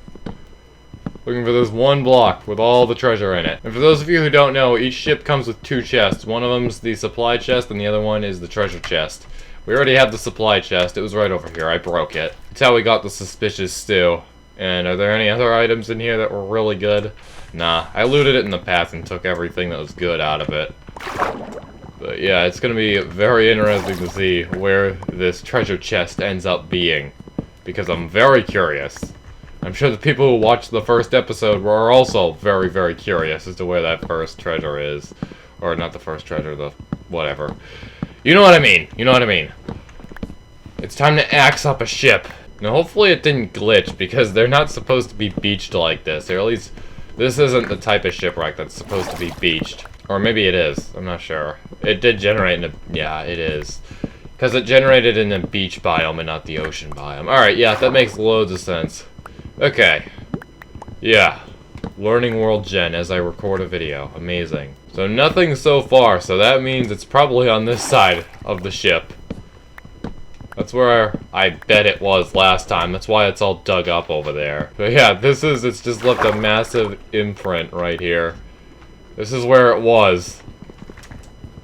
Looking for this one block with all the treasure in it. And for those of you who don't know, each ship comes with 2 chests. One of them's the supply chest, and the other one is the treasure chest. We already have the supply chest. It was right over here. I broke it. That's how we got the suspicious stew. And are there any other items in here that were really good? Nah, I looted it in the past and took everything that was good out of it. But yeah, it's gonna be very interesting to see where this treasure chest ends up being. Because I'm very curious. I'm sure the people who watched the first episode were also very, very curious as to where that first treasure is. Or not the first treasure, the whatever. You know what I mean. You know what I mean. It's time to axe up a ship. Now hopefully it didn't glitch, because they're not supposed to be beached like this. Or at least, this isn't the type of shipwreck that's supposed to be beached. Or maybe it is. I'm not sure. It did generate in a... Yeah, it is. Because it generated in the beach biome and not the ocean biome. Alright, yeah, that makes loads of sense. Okay. Yeah. Learning World Gen as I record a video. Amazing. So nothing so far, so that means it's probably on this side of the ship. That's where I bet it was last time. That's why it's all dug up over there. But yeah, it's just left a massive imprint right here. This is where it was.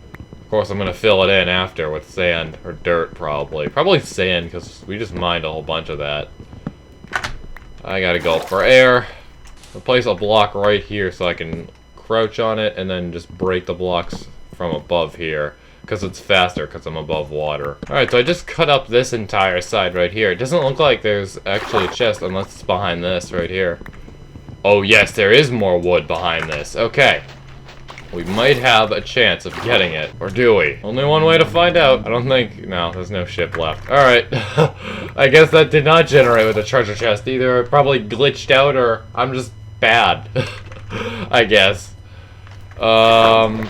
Of course, I'm gonna fill it in after with sand, or dirt, probably. Probably sand, because we just mined a whole bunch of that. I gotta go for air. I'll place a block right here so I can crouch on it, and then just break the blocks from above here. Because it's faster, because I'm above water. Alright, so I just cut up this entire side right here. It doesn't look like there's actually a chest, unless it's behind this right here. Oh yes, there is more wood behind this. Okay. We might have a chance of getting it. Or do we? Only one way to find out. I don't think... No, there's no ship left. Alright. I guess that did not generate with a treasure chest. Either it probably glitched out or I'm just bad. I guess. Yeah,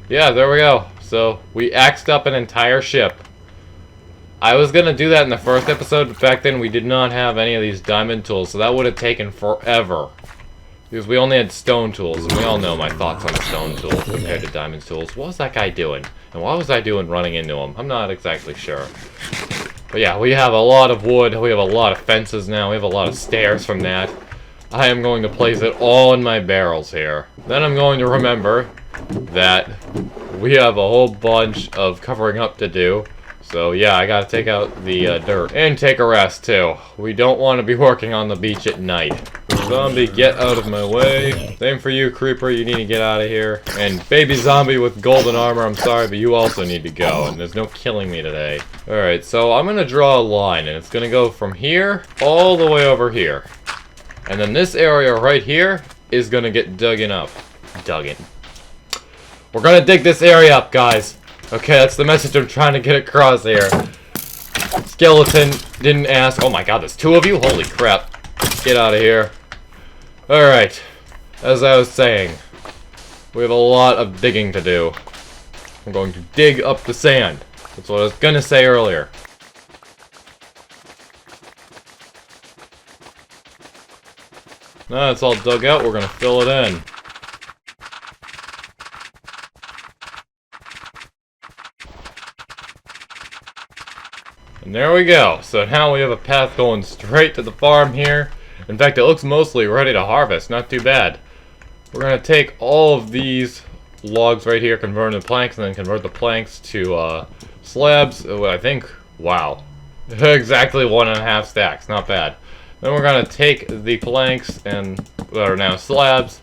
there we go. So, we axed up an entire ship. I was gonna do that in the first episode, but back then we did not have any of these diamond tools, so that would have taken forever. Because we only had stone tools, and we all know my thoughts on stone tools compared to diamond tools. What was that guy doing? And what was I doing running into him? I'm not exactly sure. But yeah, we have a lot of wood, we have a lot of fences now, we have a lot of stairs from that. I am going to place it all in my barrels here. Then I'm going to remember that we have a whole bunch of covering up to do. So yeah, I gotta take out the dirt. And take a rest too. We don't want to be working on the beach at night. Zombie, get out of my way. Same for you, Creeper, you need to get out of here. And baby zombie with golden armor, I'm sorry, but you also need to go. And there's no killing me today. Alright, so I'm gonna draw a line, and it's gonna go from here all the way over here. And then this area right here is gonna get dug in. We're gonna dig this area up, guys. Okay, that's the message I'm trying to get across here. Skeleton didn't ask. Oh my god, there's 2 of you? Holy crap. Get out of here. Alright. As I was saying, we have a lot of digging to do. I'm going to dig up the sand. That's what I was gonna say earlier. Now it's all dug out, we're gonna fill it in. And there we go. So now we have a path going straight to the farm here. In fact, it looks mostly ready to harvest. Not too bad. We're going to take all of these logs right here, convert them to planks, and then convert the planks to slabs. I think, wow. Exactly 1.5 stacks. Not bad. Then we're going to take the planks and that are now slabs,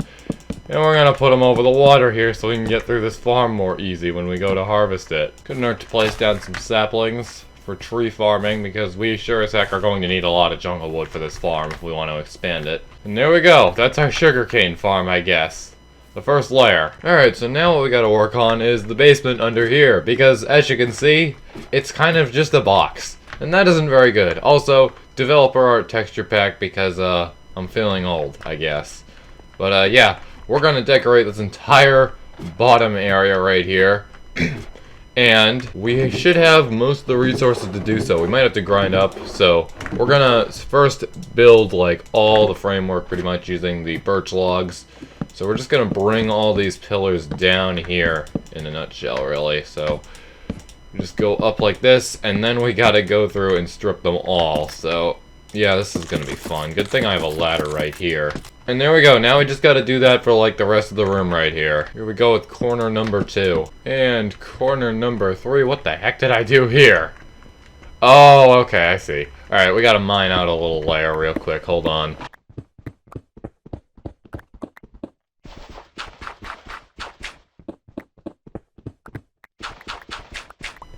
and we're going to put them over the water here so we can get through this farm more easy when we go to harvest it. Couldn't hurt to place down some saplings for tree farming, because we sure as heck are going to need a lot of jungle wood for this farm if we want to expand it. And there we go. That's our sugarcane farm, I guess. The first layer. Alright, so now what we gotta work on is the basement under here, because as you can see, it's kind of just a box. And that isn't very good. Also, developer art texture pack because, I'm feeling old, I guess. But, yeah, we're gonna decorate this entire bottom area right here. And we should have most of the resources to do so. We might have to grind up, so we're gonna first build like all the framework pretty much using the birch logs. So we're just gonna bring all these pillars down here in a nutshell, really. So we just go up like this, and then we gotta go through and strip them all. So yeah, this is gonna be fun. Good thing I have a ladder right here. And there we go. Now we just gotta do that for like the rest of the room right here. Here we go with corner number 2. And corner number 3. What the heck did I do here? Oh, okay, I see. Alright, we gotta mine out a little layer real quick. Hold on.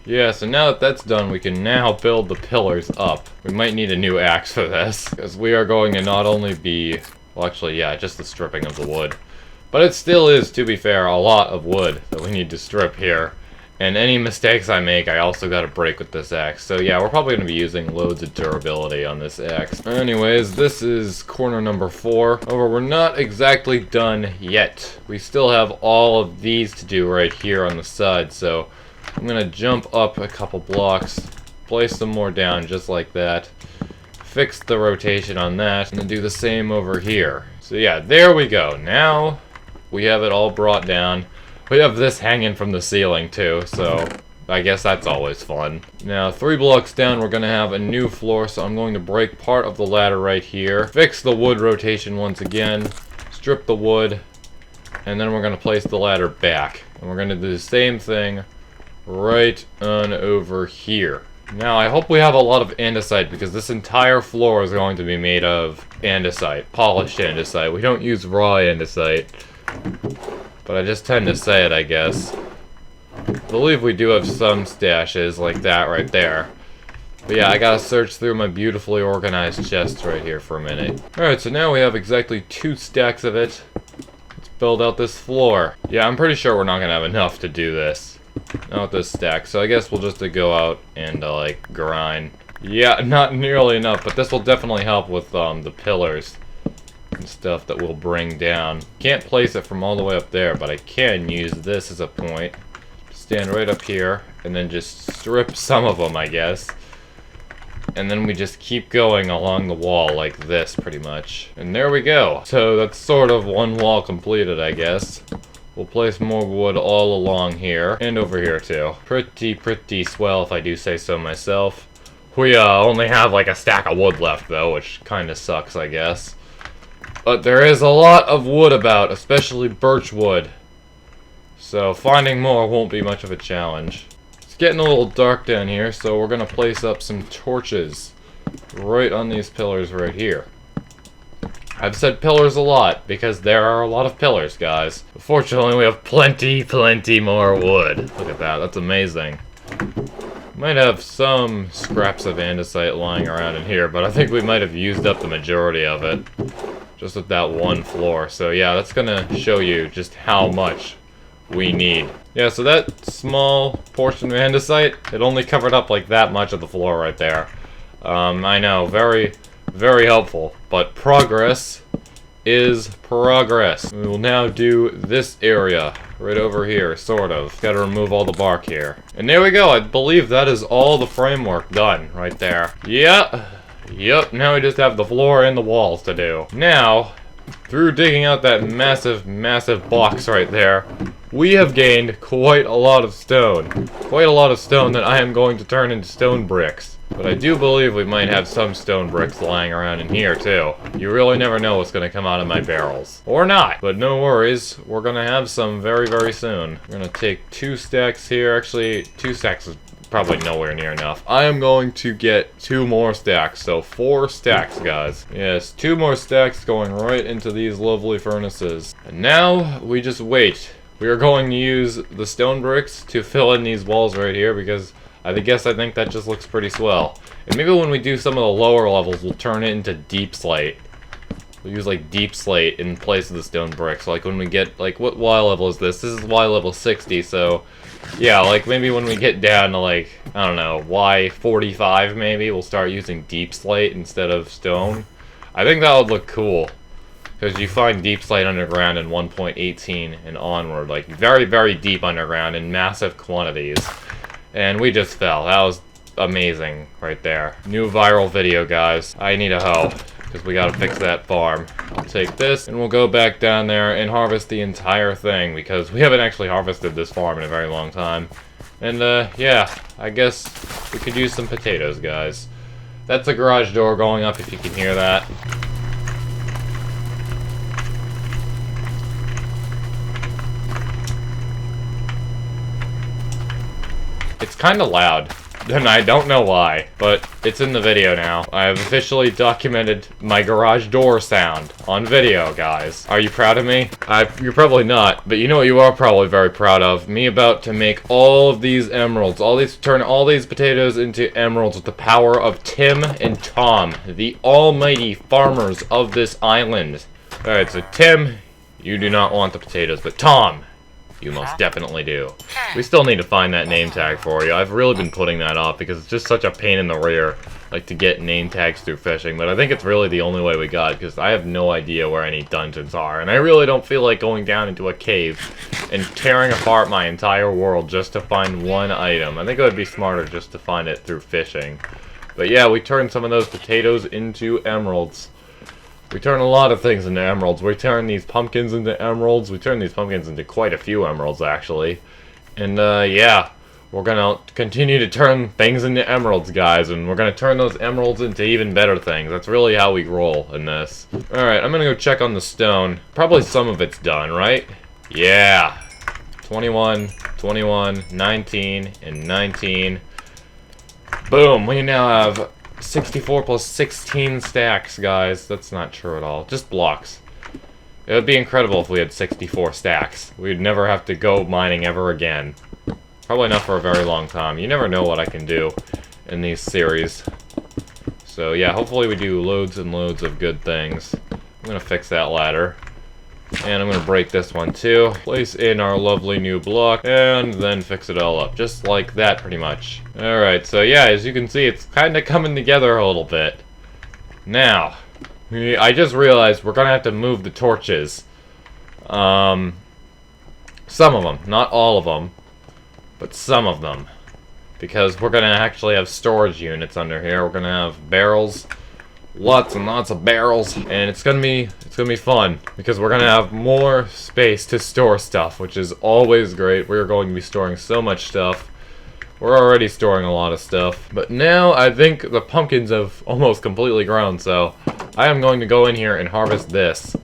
Yeah, so now that that's done, we can now build the pillars up. We might need a new axe for this, because we are going to not only be... Well, actually, yeah, just the stripping of the wood. But it still is, to be fair, a lot of wood that we need to strip here. And any mistakes I make, I also gotta break with this axe. So yeah, we're probably gonna be using loads of durability on this axe. Anyways, this is corner number 4. However, we're not exactly done yet. We still have all of these to do right here on the side, so I'm gonna jump up a couple blocks, place some more down just like that. Fix the rotation on that, and then do the same over here. So yeah, there we go. Now we have it all brought down. We have this hanging from the ceiling too, so I guess that's always fun. Now 3 blocks down we're gonna have a new floor, so I'm going to break part of the ladder right here, fix the wood rotation once again, strip the wood, and then we're gonna place the ladder back. And we're gonna do the same thing right on over here. Now, I hope we have a lot of andesite, because this entire floor is going to be made of andesite, polished andesite. We don't use raw andesite, but I just tend to say it, I guess. I believe we do have some stashes like that right there. But yeah, I gotta search through my beautifully organized chests right here for a minute. Alright, so now we have exactly 2 stacks of it. Let's build out this floor. Yeah, I'm pretty sure we're not gonna have enough to do this. Not with this stack, so I guess we'll just go out and like grind. Yeah, not nearly enough, but this will definitely help with the pillars and stuff that we'll bring down. Can't place it from all the way up there, but I can use this as a point. Stand right up here, and then just strip some of them, I guess. And then we just keep going along the wall like this, pretty much. And there we go. So that's sort of one wall completed, I guess. We'll place more wood all along here, and over here too. Pretty swell if I do say so myself. We only have like a stack of wood left though, which kinda sucks, I guess. But there is a lot of wood about, especially birch wood. So finding more won't be much of a challenge. It's getting a little dark down here, so we're gonna place up some torches right on these pillars right here. I've said pillars a lot, because there are a lot of pillars, guys. Fortunately, we have plenty more wood. Look at that, that's amazing. Might have some scraps of andesite lying around in here, but I think we might have used up the majority of it. just with that one floor. So yeah, that's gonna show you just how much we need. Yeah, so that small portion of andesite, it only covered up like that much of the floor right there. I know, very, very helpful, but progress is progress. We will now do this area right over here, sort of. Gotta remove all the bark here. And there we go, I believe that is all the framework done right there. Yep, now we just have the floor and the walls to do. Now, through digging out that massive, massive box right there, we have gained quite a lot of stone. Quite a lot of stone that I am going to turn into stone bricks. But I do believe we might have some stone bricks lying around in here too. You really never know what's going to come out of my barrels. Or not. But no worries, we're going to have some very, very soon. We're going to take 2 stacks here. Actually, 2 stacks is probably nowhere near enough. I am going to get 2 more stacks. So 4 stacks, guys. Yes, 2 more stacks going right into these lovely furnaces. And now we just wait. We are going to use the stone bricks to fill in these walls right here because I think that just looks pretty swell. And maybe when we do some of the lower levels, we'll turn it into deep slate. We'll use like deep slate in place of the stone bricks. Like when we get, like, what Y level is this? This is Y level 60, so yeah, like maybe when we get down to like, I don't know, Y 45 maybe, we'll start using deep slate instead of stone. I think that would look cool. Because you find deep slate underground in 1.18 and onward, like very, very deep underground in massive quantities. And we just fell. That was amazing right there. New viral video, guys. I need a hoe, because we gotta fix that farm. I'll take this, and we'll go back down there and harvest the entire thing, because we haven't actually harvested this farm in a very long time. And, yeah, I guess we could use some potatoes, guys. That's a garage door going up, if you can hear that. It's kind of loud, and I don't know why, but it's in the video now. I have officially documented my garage door sound on video, guys. Are you proud of me? You're probably not, but you know what you are probably very proud of? Me about to make all of these emeralds, turn all these potatoes into emeralds with the power of Tim and Tom, the almighty farmers of this island. Alright, so Tim, you do not want the potatoes, but Tom, you most definitely do. We still need to find that name tag for you. I've really been putting that off because it's just such a pain in the rear, like, to get name tags through fishing. But I think it's really the only way we got, because I have no idea where any dungeons are. And I really don't feel like going down into a cave and tearing apart my entire world just to find one item. I think it would be smarter just to find it through fishing. But yeah, we turned some of those potatoes into emeralds. We turn a lot of things into emeralds. We turn these pumpkins into emeralds. We turn these pumpkins into quite a few emeralds, actually. And, yeah, we're gonna continue to turn things into emeralds, guys. And we're gonna turn those emeralds into even better things. That's really how we roll in this. Alright, I'm gonna go check on the stone. Probably some of it's done, right? Yeah. 21, 21, 19, and 19. Boom, we now have 64 plus 16 stacks, guys. That's not true at all. Just blocks. It would be incredible if we had 64 stacks. We'd never have to go mining ever again. Probably not for a very long time. You never know what I can do in these series. So yeah, hopefully we do loads and loads of good things. I'm gonna fix that ladder. And I'm gonna break this one too. Place in our lovely new block, and then fix it all up. Just like that, pretty much. Alright, so yeah, as you can see, it's kinda coming together a little bit. Now, I just realized we're gonna have to move the torches. Some of them, not all of them, but some of them. Because we're gonna actually have storage units under here. We're gonna have barrels. Lots and lots of barrels, and it's gonna be fun because we're gonna have more space to store stuff, which is always great. We're going to be storing so much stuff. We're already storing a lot of stuff, but now I think the pumpkins have almost completely grown, so I am going to go in here and harvest this.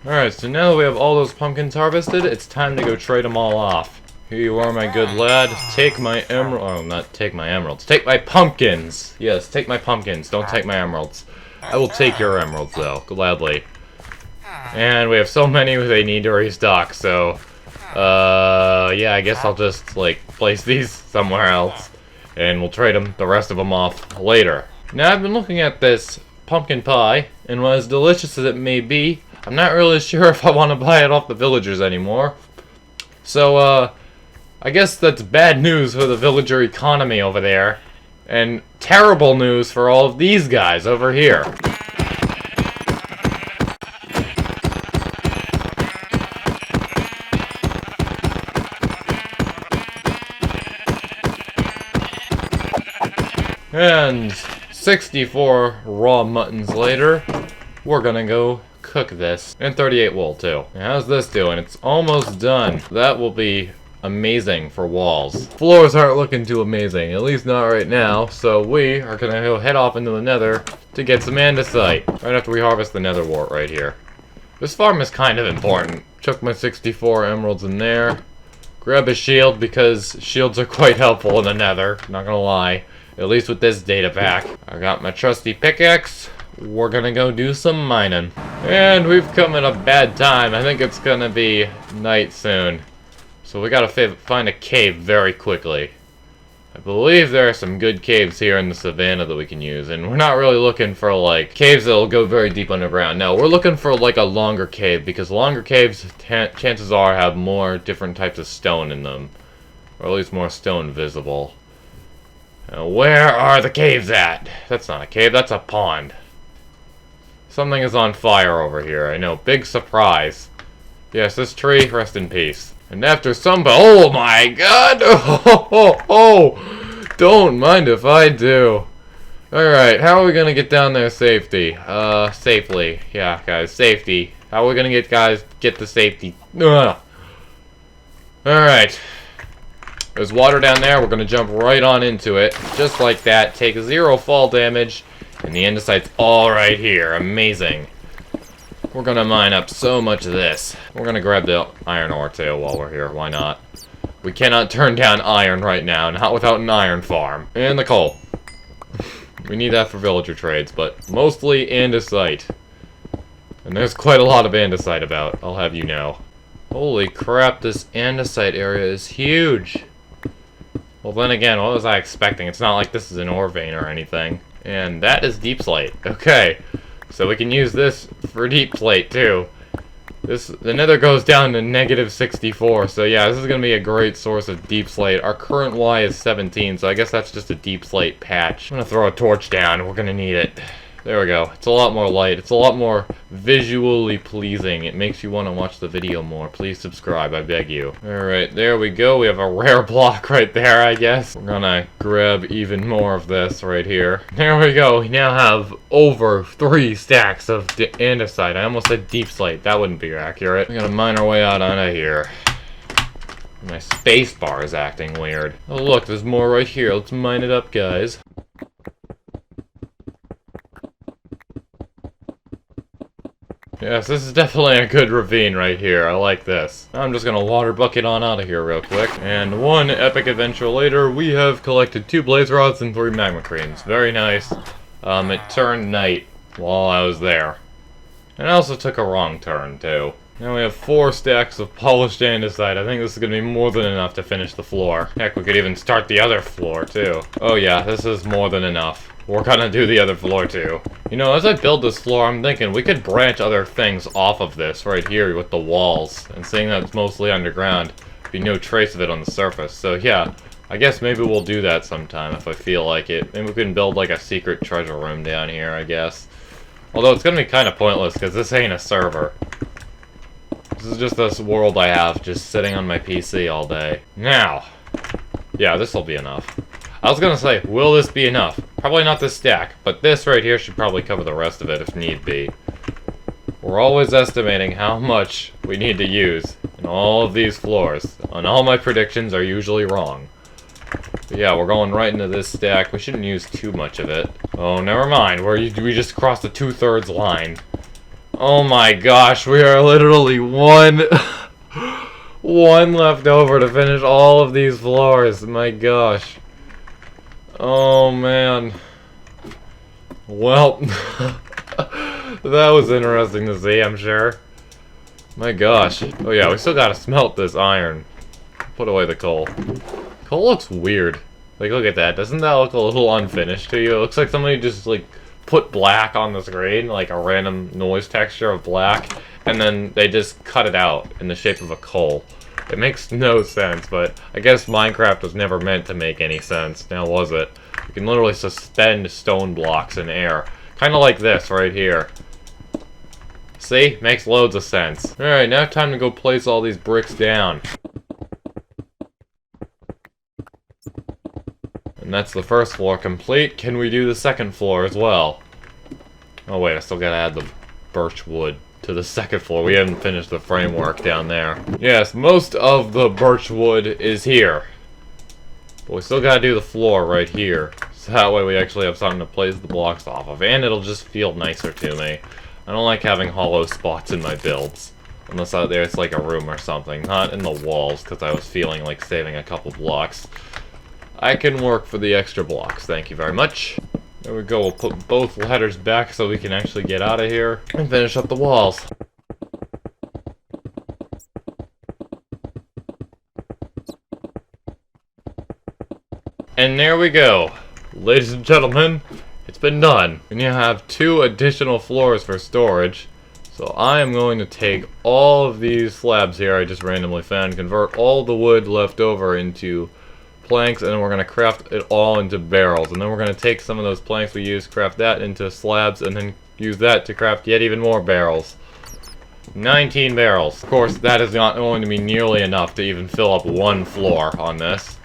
Alright, so now that we have all those pumpkins harvested, it's time to go trade them all off. Here you are, my good lad. Take my emerald. Oh, not take my emeralds. Take my pumpkins! Yes, take my pumpkins. Don't take my emeralds. I will take your emeralds, though, gladly. And we have so many they need to restock, so Yeah, I guess I'll just, like, place these somewhere else. And we'll trade the rest of them off later. Now, I've been looking at this pumpkin pie, and while as delicious as it may be, I'm not really sure if I want to buy it off the villagers anymore. So, I guess that's bad news for the villager economy over there. And terrible news for all of these guys over here. And 64 raw muttons later, we're gonna go cook this. And 38 wool, too. Now, how's this doing? It's almost done. That will be amazing for walls. Floors aren't looking too amazing, at least not right now, so we are gonna go head off into the nether to get some andesite. Right after we harvest the nether wart right here. This farm is kind of important. Chuck my 64 emeralds in there. Grab a shield because shields are quite helpful in the nether, not gonna lie. At least with this data pack. I got my trusty pickaxe. We're gonna go do some mining. And we've come at a bad time. I think it's gonna be night soon. So we gotta find a cave very quickly. I believe there are some good caves here in the savannah that we can use. And we're not really looking for, like, caves that'll go very deep underground. No, we're looking for, like, a longer cave. Because longer caves, chances are, have more different types of stone in them. Or at least more stone visible. Now, where are the caves at? That's not a cave, that's a pond. Something is on fire over here, I know. Big surprise. Yes, this tree, rest in peace. And after oh my god! Oh! Don't mind if I do. Alright, how are we gonna get down there safely? Safely. Yeah, guys, safety. How are we gonna get the safety? Ugh. Alright. There's water down there, we're gonna jump right on into it. Just like that, take 0 fall damage, and the andesite's all right here. Amazing. We're gonna mine up so much of this. We're gonna grab the iron ore too while we're here, why not? We cannot turn down iron right now, not without an iron farm. And the coal. We need that for villager trades, but mostly andesite. And there's quite a lot of andesite about, I'll have you know. Holy crap, this andesite area is huge. Well, then again, what was I expecting? It's not like this is an ore vein or anything. And that is deep slate. Okay. So we can use this for deep slate, too. The nether goes down to -64, so yeah, this is going to be a great source of deep slate. Our current Y is 17, so I guess that's just a deep slate patch. I'm going to throw a torch down. We're going to need it. There we go. It's a lot more light. It's a lot more visually pleasing. It makes you want to watch the video more. Please subscribe, I beg you. Alright, there we go. We have a rare block right there, I guess. We're gonna grab even more of this right here. There we go. We now have over 3 stacks of andesite. I almost said deep slate. That wouldn't be accurate. We're gonna mine our way out onto here. My space bar is acting weird. Oh look, there's more right here. Let's mine it up, guys. Yes, this is definitely a good ravine right here. I like this. I'm just gonna water bucket on out of here real quick. And one epic adventure later, we have collected 2 blaze rods and 3 magma creams. Very nice. It turned night while I was there. And I also took a wrong turn, too. Now we have 4 stacks of polished andesite. I think this is gonna be more than enough to finish the floor. Heck, we could even start the other floor, too. Oh yeah, this is more than enough. We're gonna do the other floor too. You know, as I build this floor, I'm thinking we could branch other things off of this right here with the walls. And seeing that it's mostly underground, be no trace of it on the surface. So yeah, I guess maybe we'll do that sometime if I feel like it. Maybe we can build like a secret treasure room down here, I guess. Although it's gonna be kind of pointless because this ain't a server. This is just this world I have just sitting on my PC all day. Now, yeah, this will be enough. I was gonna say, will this be enough? Probably not this stack, but this right here should probably cover the rest of it if need be. We're always estimating how much we need to use in all of these floors, and all my predictions are usually wrong. But yeah, we're going right into this stack. We shouldn't use too much of it. Oh, never mind. We just crossed the 2/3 line. Oh my gosh, we are literally one left over to finish all of these floors. My gosh. Oh man. Well, that was interesting to see, I'm sure. My gosh. Oh yeah, we still gotta smelt this iron. Put away the coal. Coal looks weird. Like, look at that. Doesn't that look a little unfinished to you? It looks like somebody just, like, put black on the screen, like a random noise texture of black, and then they just cut it out in the shape of a coal. It makes no sense, but I guess Minecraft was never meant to make any sense, now was it? You can literally suspend stone blocks in air. Kinda like this right here. See? Makes loads of sense. Alright, now time to go place all these bricks down. And that's the first floor complete. Can we do the second floor as well? Oh wait, I still gotta add the birch wood to the second floor. We haven't finished the framework down there. Yes, most of the birch wood is here. But we still gotta do the floor right here. So that way we actually have something to place the blocks off of. And it'll just feel nicer to me. I don't like having hollow spots in my builds. Unless out there it's like a room or something. Not in the walls, because I was feeling like saving a couple blocks. I can work for the extra blocks, thank you very much. There we go, we'll put both ladders back so we can actually get out of here and finish up the walls. And there we go. Ladies and gentlemen, it's been done. We now have 2 additional floors for storage. So I am going to take all of these slabs here I just randomly found, convert all the wood left over into planks, and then we're going to craft it all into barrels. And then we're going to take some of those planks we used, craft that into slabs, and then use that to craft yet even more barrels. 19 barrels. Of course, that is not going to be nearly enough to even fill up 1 floor on this.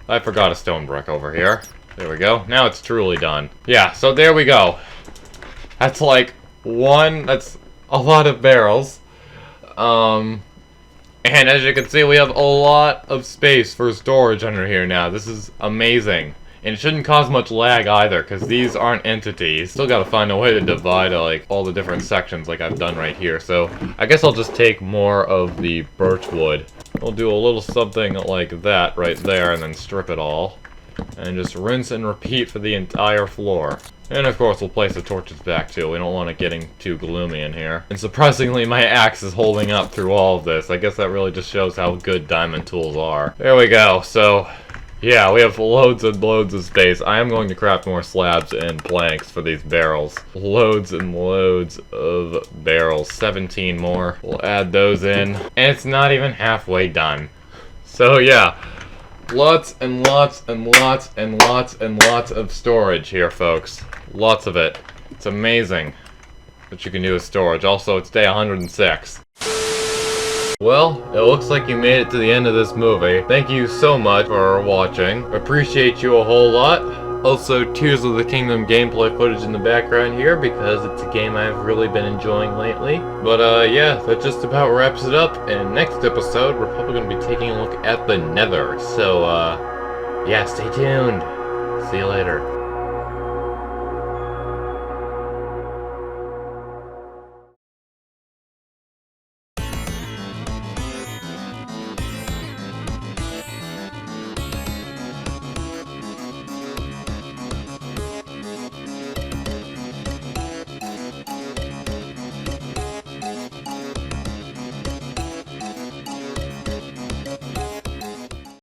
I forgot a stone brick over here. There we go. Now it's truly done. Yeah, so there we go. That's like that's a lot of barrels. And as you can see, we have a lot of space for storage under here now. This is amazing. And it shouldn't cause much lag either, because these aren't entities. Still gotta find a way to divide like all the different sections like I've done right here. So I guess I'll just take more of the birch wood. We'll do a little something like that right there, and then strip it all. And just rinse and repeat for the entire floor. And of course we'll place the torches back too. We don't want it getting too gloomy in here. And surprisingly my axe is holding up through all of this. I guess that really just shows how good diamond tools are. There we go. So yeah, we have loads and loads of space. I am going to craft more slabs and planks for these barrels. Loads and loads of barrels. 17 more. We'll add those in. And it's not even halfway done. So yeah. Lots and lots and lots and lots and lots of storage here, folks. Lots of it. It's amazing what you can do with storage. Also, it's day 106. Well, it looks like you made it to the end of this movie. Thank you so much for watching. Appreciate you a whole lot. Also, Tears of the Kingdom gameplay footage in the background here because it's a game I've really been enjoying lately. But yeah, that just about wraps it up. And next episode, we're probably going to be taking a look at the Nether. So yeah, stay tuned. See you later.